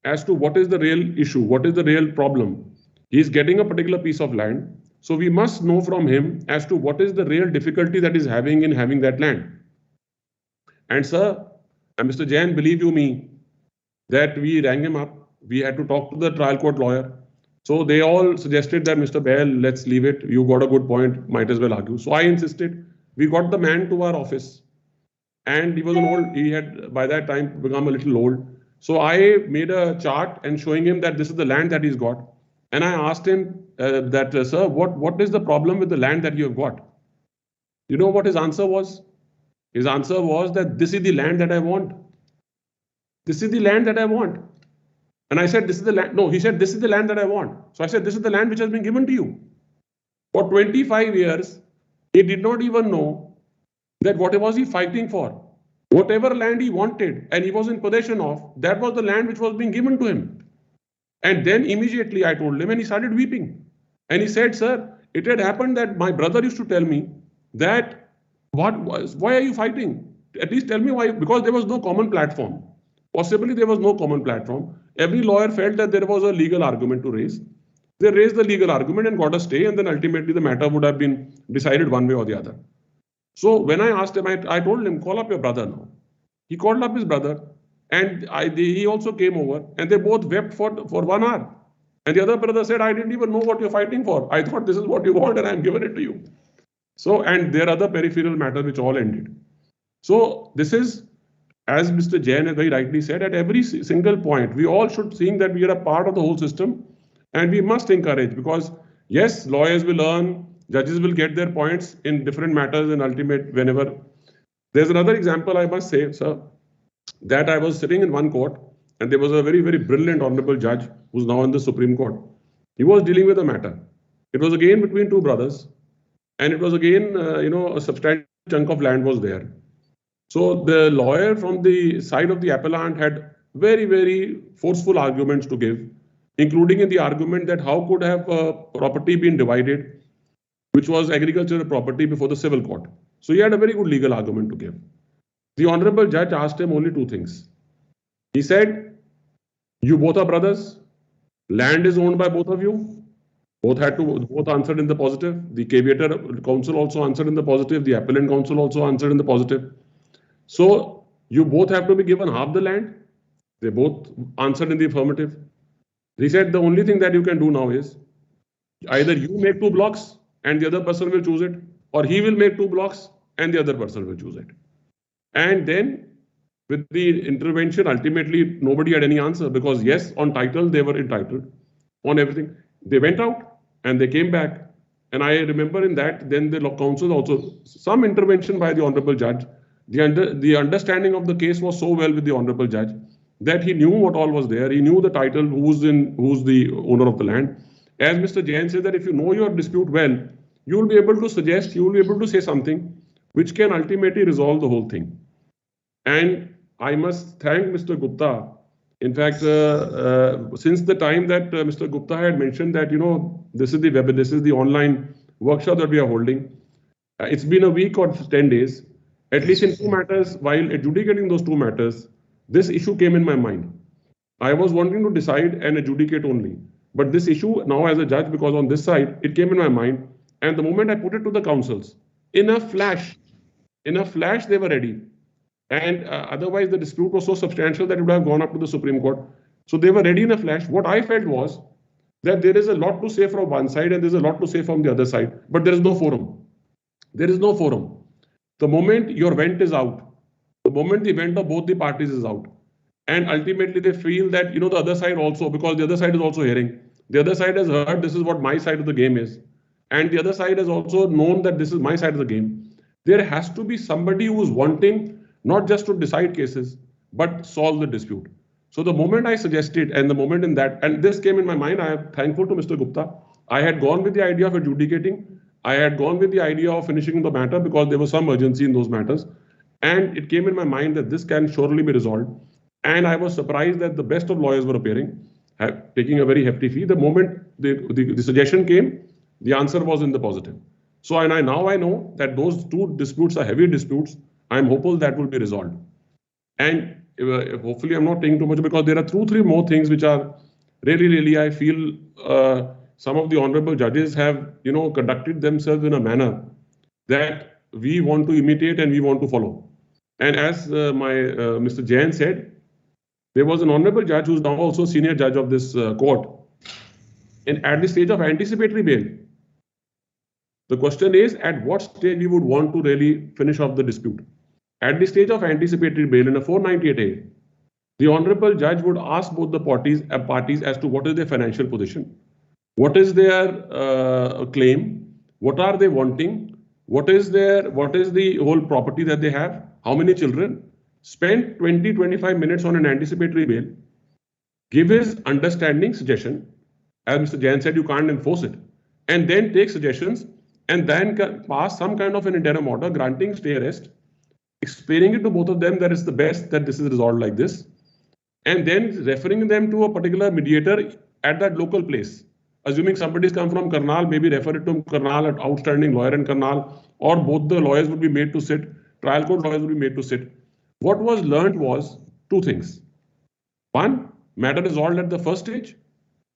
as to what is the real issue, what is the real problem. He is getting a particular piece of land. So we must know from him as to what is the real difficulty that is having in having that land. And sir, and Mr. Jain, believe you me, that we rang him up. We had to talk to the trial court lawyer. So they all suggested that Mr. Bail, let's leave it. You got a good point, might as well argue. So I insisted. We got the man to our office. And he was an old, he had by that time become a little old. So I made a chart and showing him that this is the land that he's got. And I asked him sir, what is the problem with the land that you have got? You know what his answer was? His answer was that this is the land that I want. This is the land that I want. And I said, this is the land. No, he said, this is the land that I want. So I said, this is the land which has been given to you. For 25 years, he did not even know that what was he fighting for. Whatever land he wanted and he was in possession of, that was the land which was being given to him. And then immediately I told him and he started weeping. And he said, sir, it had happened that my brother used to tell me that, why are you fighting? At least tell me why, because there was no common platform. Possibly there was no common platform. Every lawyer felt that there was a legal argument to raise. They raised the legal argument and got a stay, and then ultimately the matter would have been decided one way or the other. So when I asked him, I told him, call up your brother now. He called up his brother, and he also came over, and they both wept for 1 hour. And the other brother said, I didn't even know what you're fighting for. I thought this is what you want, and I'm giving it to you. So, and there are other peripheral matters which all ended. So this is, as Mr. Jain has very rightly said, at every single point, we all should think that we are a part of the whole system, and we must encourage, because yes, lawyers will earn, judges will get their points in different matters, and ultimate whenever There's another example I must say, sir, that I was sitting in one court and there was a very, very brilliant honorable judge who's now in the Supreme Court. He was dealing with a matter. It was again between two brothers, and it was again, a substantial chunk of land was there. So the lawyer from the side of the appellant had very, very forceful arguments to give, including in the argument that how could have property been divided, which was agricultural property, before the civil court. So he had a very good legal argument to give. The honorable judge asked him only two things. He said, you both are brothers, land is owned by both of you. Both answered in the positive. The caveator counsel also answered in the positive. The appellant counsel also answered in the positive. So you both have to be given half the land. They both answered in the affirmative. He said the only thing that you can do now is either you make 2 blocks and the other person will choose it, or he will make 2 blocks and the other person will choose it. And then with the intervention, ultimately nobody had any answer, because yes, on title they were entitled, on everything. They went out and they came back. And I remember in that, then the counsel also, some intervention by the honorable judge. The understanding of the case was so well with the honorable judge that he knew what all was there. He knew the title, who's the owner of the land. As Mr. Jain said, that if you know your dispute well, you will be able to suggest, you will be able to say something which can ultimately resolve the whole thing. And I must thank Mr. Gupta. In fact, since the time that Mr. Gupta had mentioned that, this is the online workshop that we are holding, it's been a week or 10 days, at least in 2 matters. While adjudicating those 2 matters, this issue came in my mind. I was wanting to decide and adjudicate only. But this issue now as a judge, because on this side, it came in my mind. And the moment I put it to the counsels, in a flash, they were ready. And otherwise, the dispute was so substantial that it would have gone up to the Supreme Court. So they were ready in a flash. What I felt was that there is a lot to say from one side and there's a lot to say from the other side, but there is no forum. There is no forum. The moment your vent is out, the moment the vent of both the parties is out, and ultimately they feel that, the other side also, because the other side is also hearing, the other side has heard this is what my side of the game is, and the other side has also known that this is my side of the game. There has to be somebody who is wanting not just to decide cases, but solve the dispute. So the moment I suggested, and the moment in that, and this came in my mind, I am thankful to Mr. Gupta. I had gone with the idea of adjudicating. I had gone with the idea of finishing the matter because there was some urgency in those matters. And it came in my mind that this can surely be resolved. And I was surprised that the best of lawyers were appearing, taking a very hefty fee. The moment the suggestion came, the answer was in the positive. So now I know that those 2 disputes are heavy disputes. I'm hopeful that will be resolved. And hopefully I'm not taking too much, because there are 2-3 more things which are really, I feel some of the honorable judges have, conducted themselves in a manner that we want to imitate and we want to follow. And as Mr. Jain said, there was an honorable judge who's now also senior judge of this court. And at the stage of anticipatory bail, the question is at what stage we would want to really finish off the dispute. At the stage of anticipatory bail in a 498A, the honorable judge would ask both the parties as to what is their financial position, what is their claim, what are they wanting, what is the whole property that they have, how many children, spend 20-25 minutes on an anticipatory bail, give his understanding suggestion. As Mr. Jain said, you can't enforce it, and then take suggestions and then pass some kind of an interim order granting stay arrest, explaining it to both of them that it's the best that this is resolved like this, and then referring them to a particular mediator at that local place. Assuming somebody's come from Karnal, maybe refer it to Karnal, an outstanding lawyer in Karnal, or both the lawyers would be made to sit, trial court lawyers would be made to sit. What was learned was 2 things. 1, matter resolved at the first stage.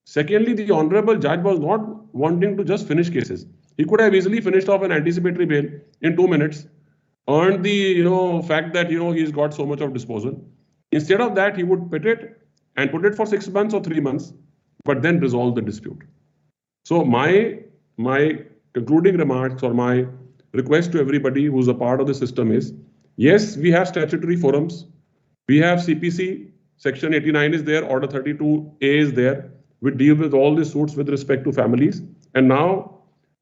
Secondly, the honorable judge was not wanting to just finish cases. He could have easily finished off an anticipatory bail in 2 minutes, earned the fact that he's got so much of disposal. Instead of that, he would put it for 6 months or 3 months, but then resolve the dispute. So my concluding remarks or my request to everybody who's a part of the system is, yes, we have statutory forums. We have CPC, Section 89 is there, Order 32A is there. We deal with all the suits with respect to families. And now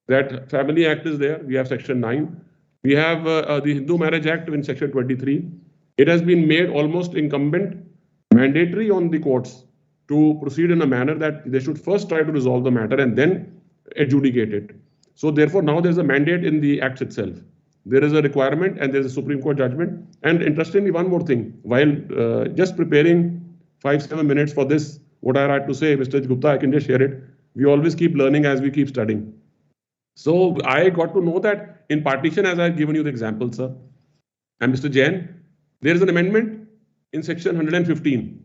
that Family Act is there, we have Section 9. We have the Hindu Marriage Act in Section 23. It has been made almost incumbent, mandatory on the courts to proceed in a manner that they should first try to resolve the matter and then adjudicate it. So therefore, now there's a mandate in the Act itself. There is a requirement and there's a Supreme Court judgment. And interestingly, one more thing, while just preparing 5-7 minutes for this, what I had to say, Mr. Gupta, I can just share it. We always keep learning as we keep studying. So I got to know that in partition, as I've given you the example, sir, and Mr. Jain, there is an amendment in section 115.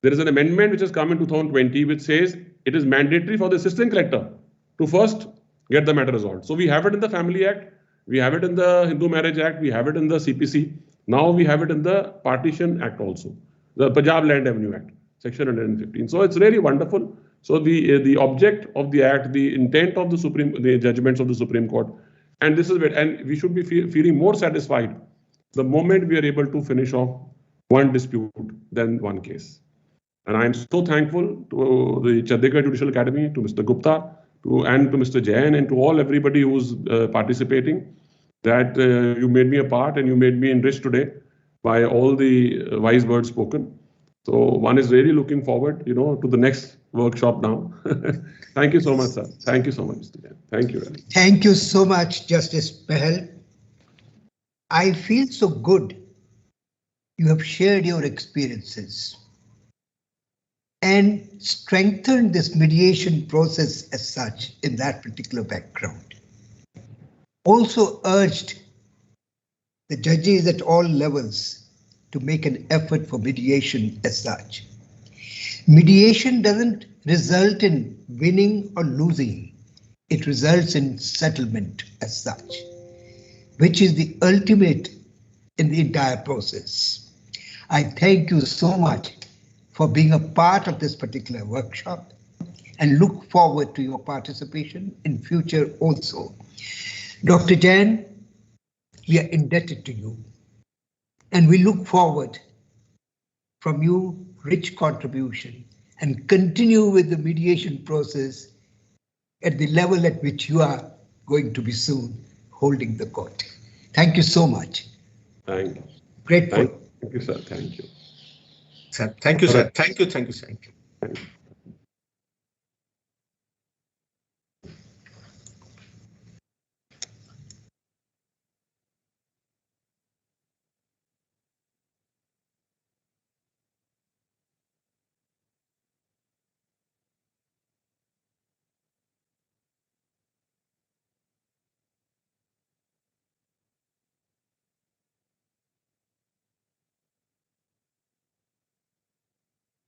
There is an amendment which has come in 2020, which says it is mandatory for the assistant collector to first get the matter resolved. So we have it in the Family Act, we have it in the Hindu Marriage Act, we have it in the CPC. Now we have it in the Partition Act also, the Punjab Land Avenue Act, section 115. So it's really wonderful. So the object of the act, the intent of the judgments of the Supreme Court, and this is where, and we should be feeling more satisfied the moment we are able to finish off one dispute than one case. And I am so thankful to the Chandigarh Judicial Academy, to Mr. Gupta, and to Mr. Jain, and to everybody who's participating, that you made me a part and you made me enriched today by all the wise words spoken. So one is really looking forward, to the next workshop now. Thank you so much, sir. Thank you so much, Mr. Jain. Thank you. Thank you so much, Justice Pahal. I feel so good you have shared your experiences and strengthened this mediation process as such in that particular background. Also urged the judges at all levels to make an effort for mediation as such. Mediation doesn't result in winning or losing. It results in settlement as such, which is the ultimate in the entire process. I thank you so much for being a part of this particular workshop and look forward to your participation in future also. Dr. Jain, we are indebted to you and we look forward from you rich contribution and continue with the mediation process at the level at which you are going to be soon holding the court. Thank you so much. Thank you. Grateful. Thank you, sir. Thank you. Sir, thank you, sir. Thank you, sir.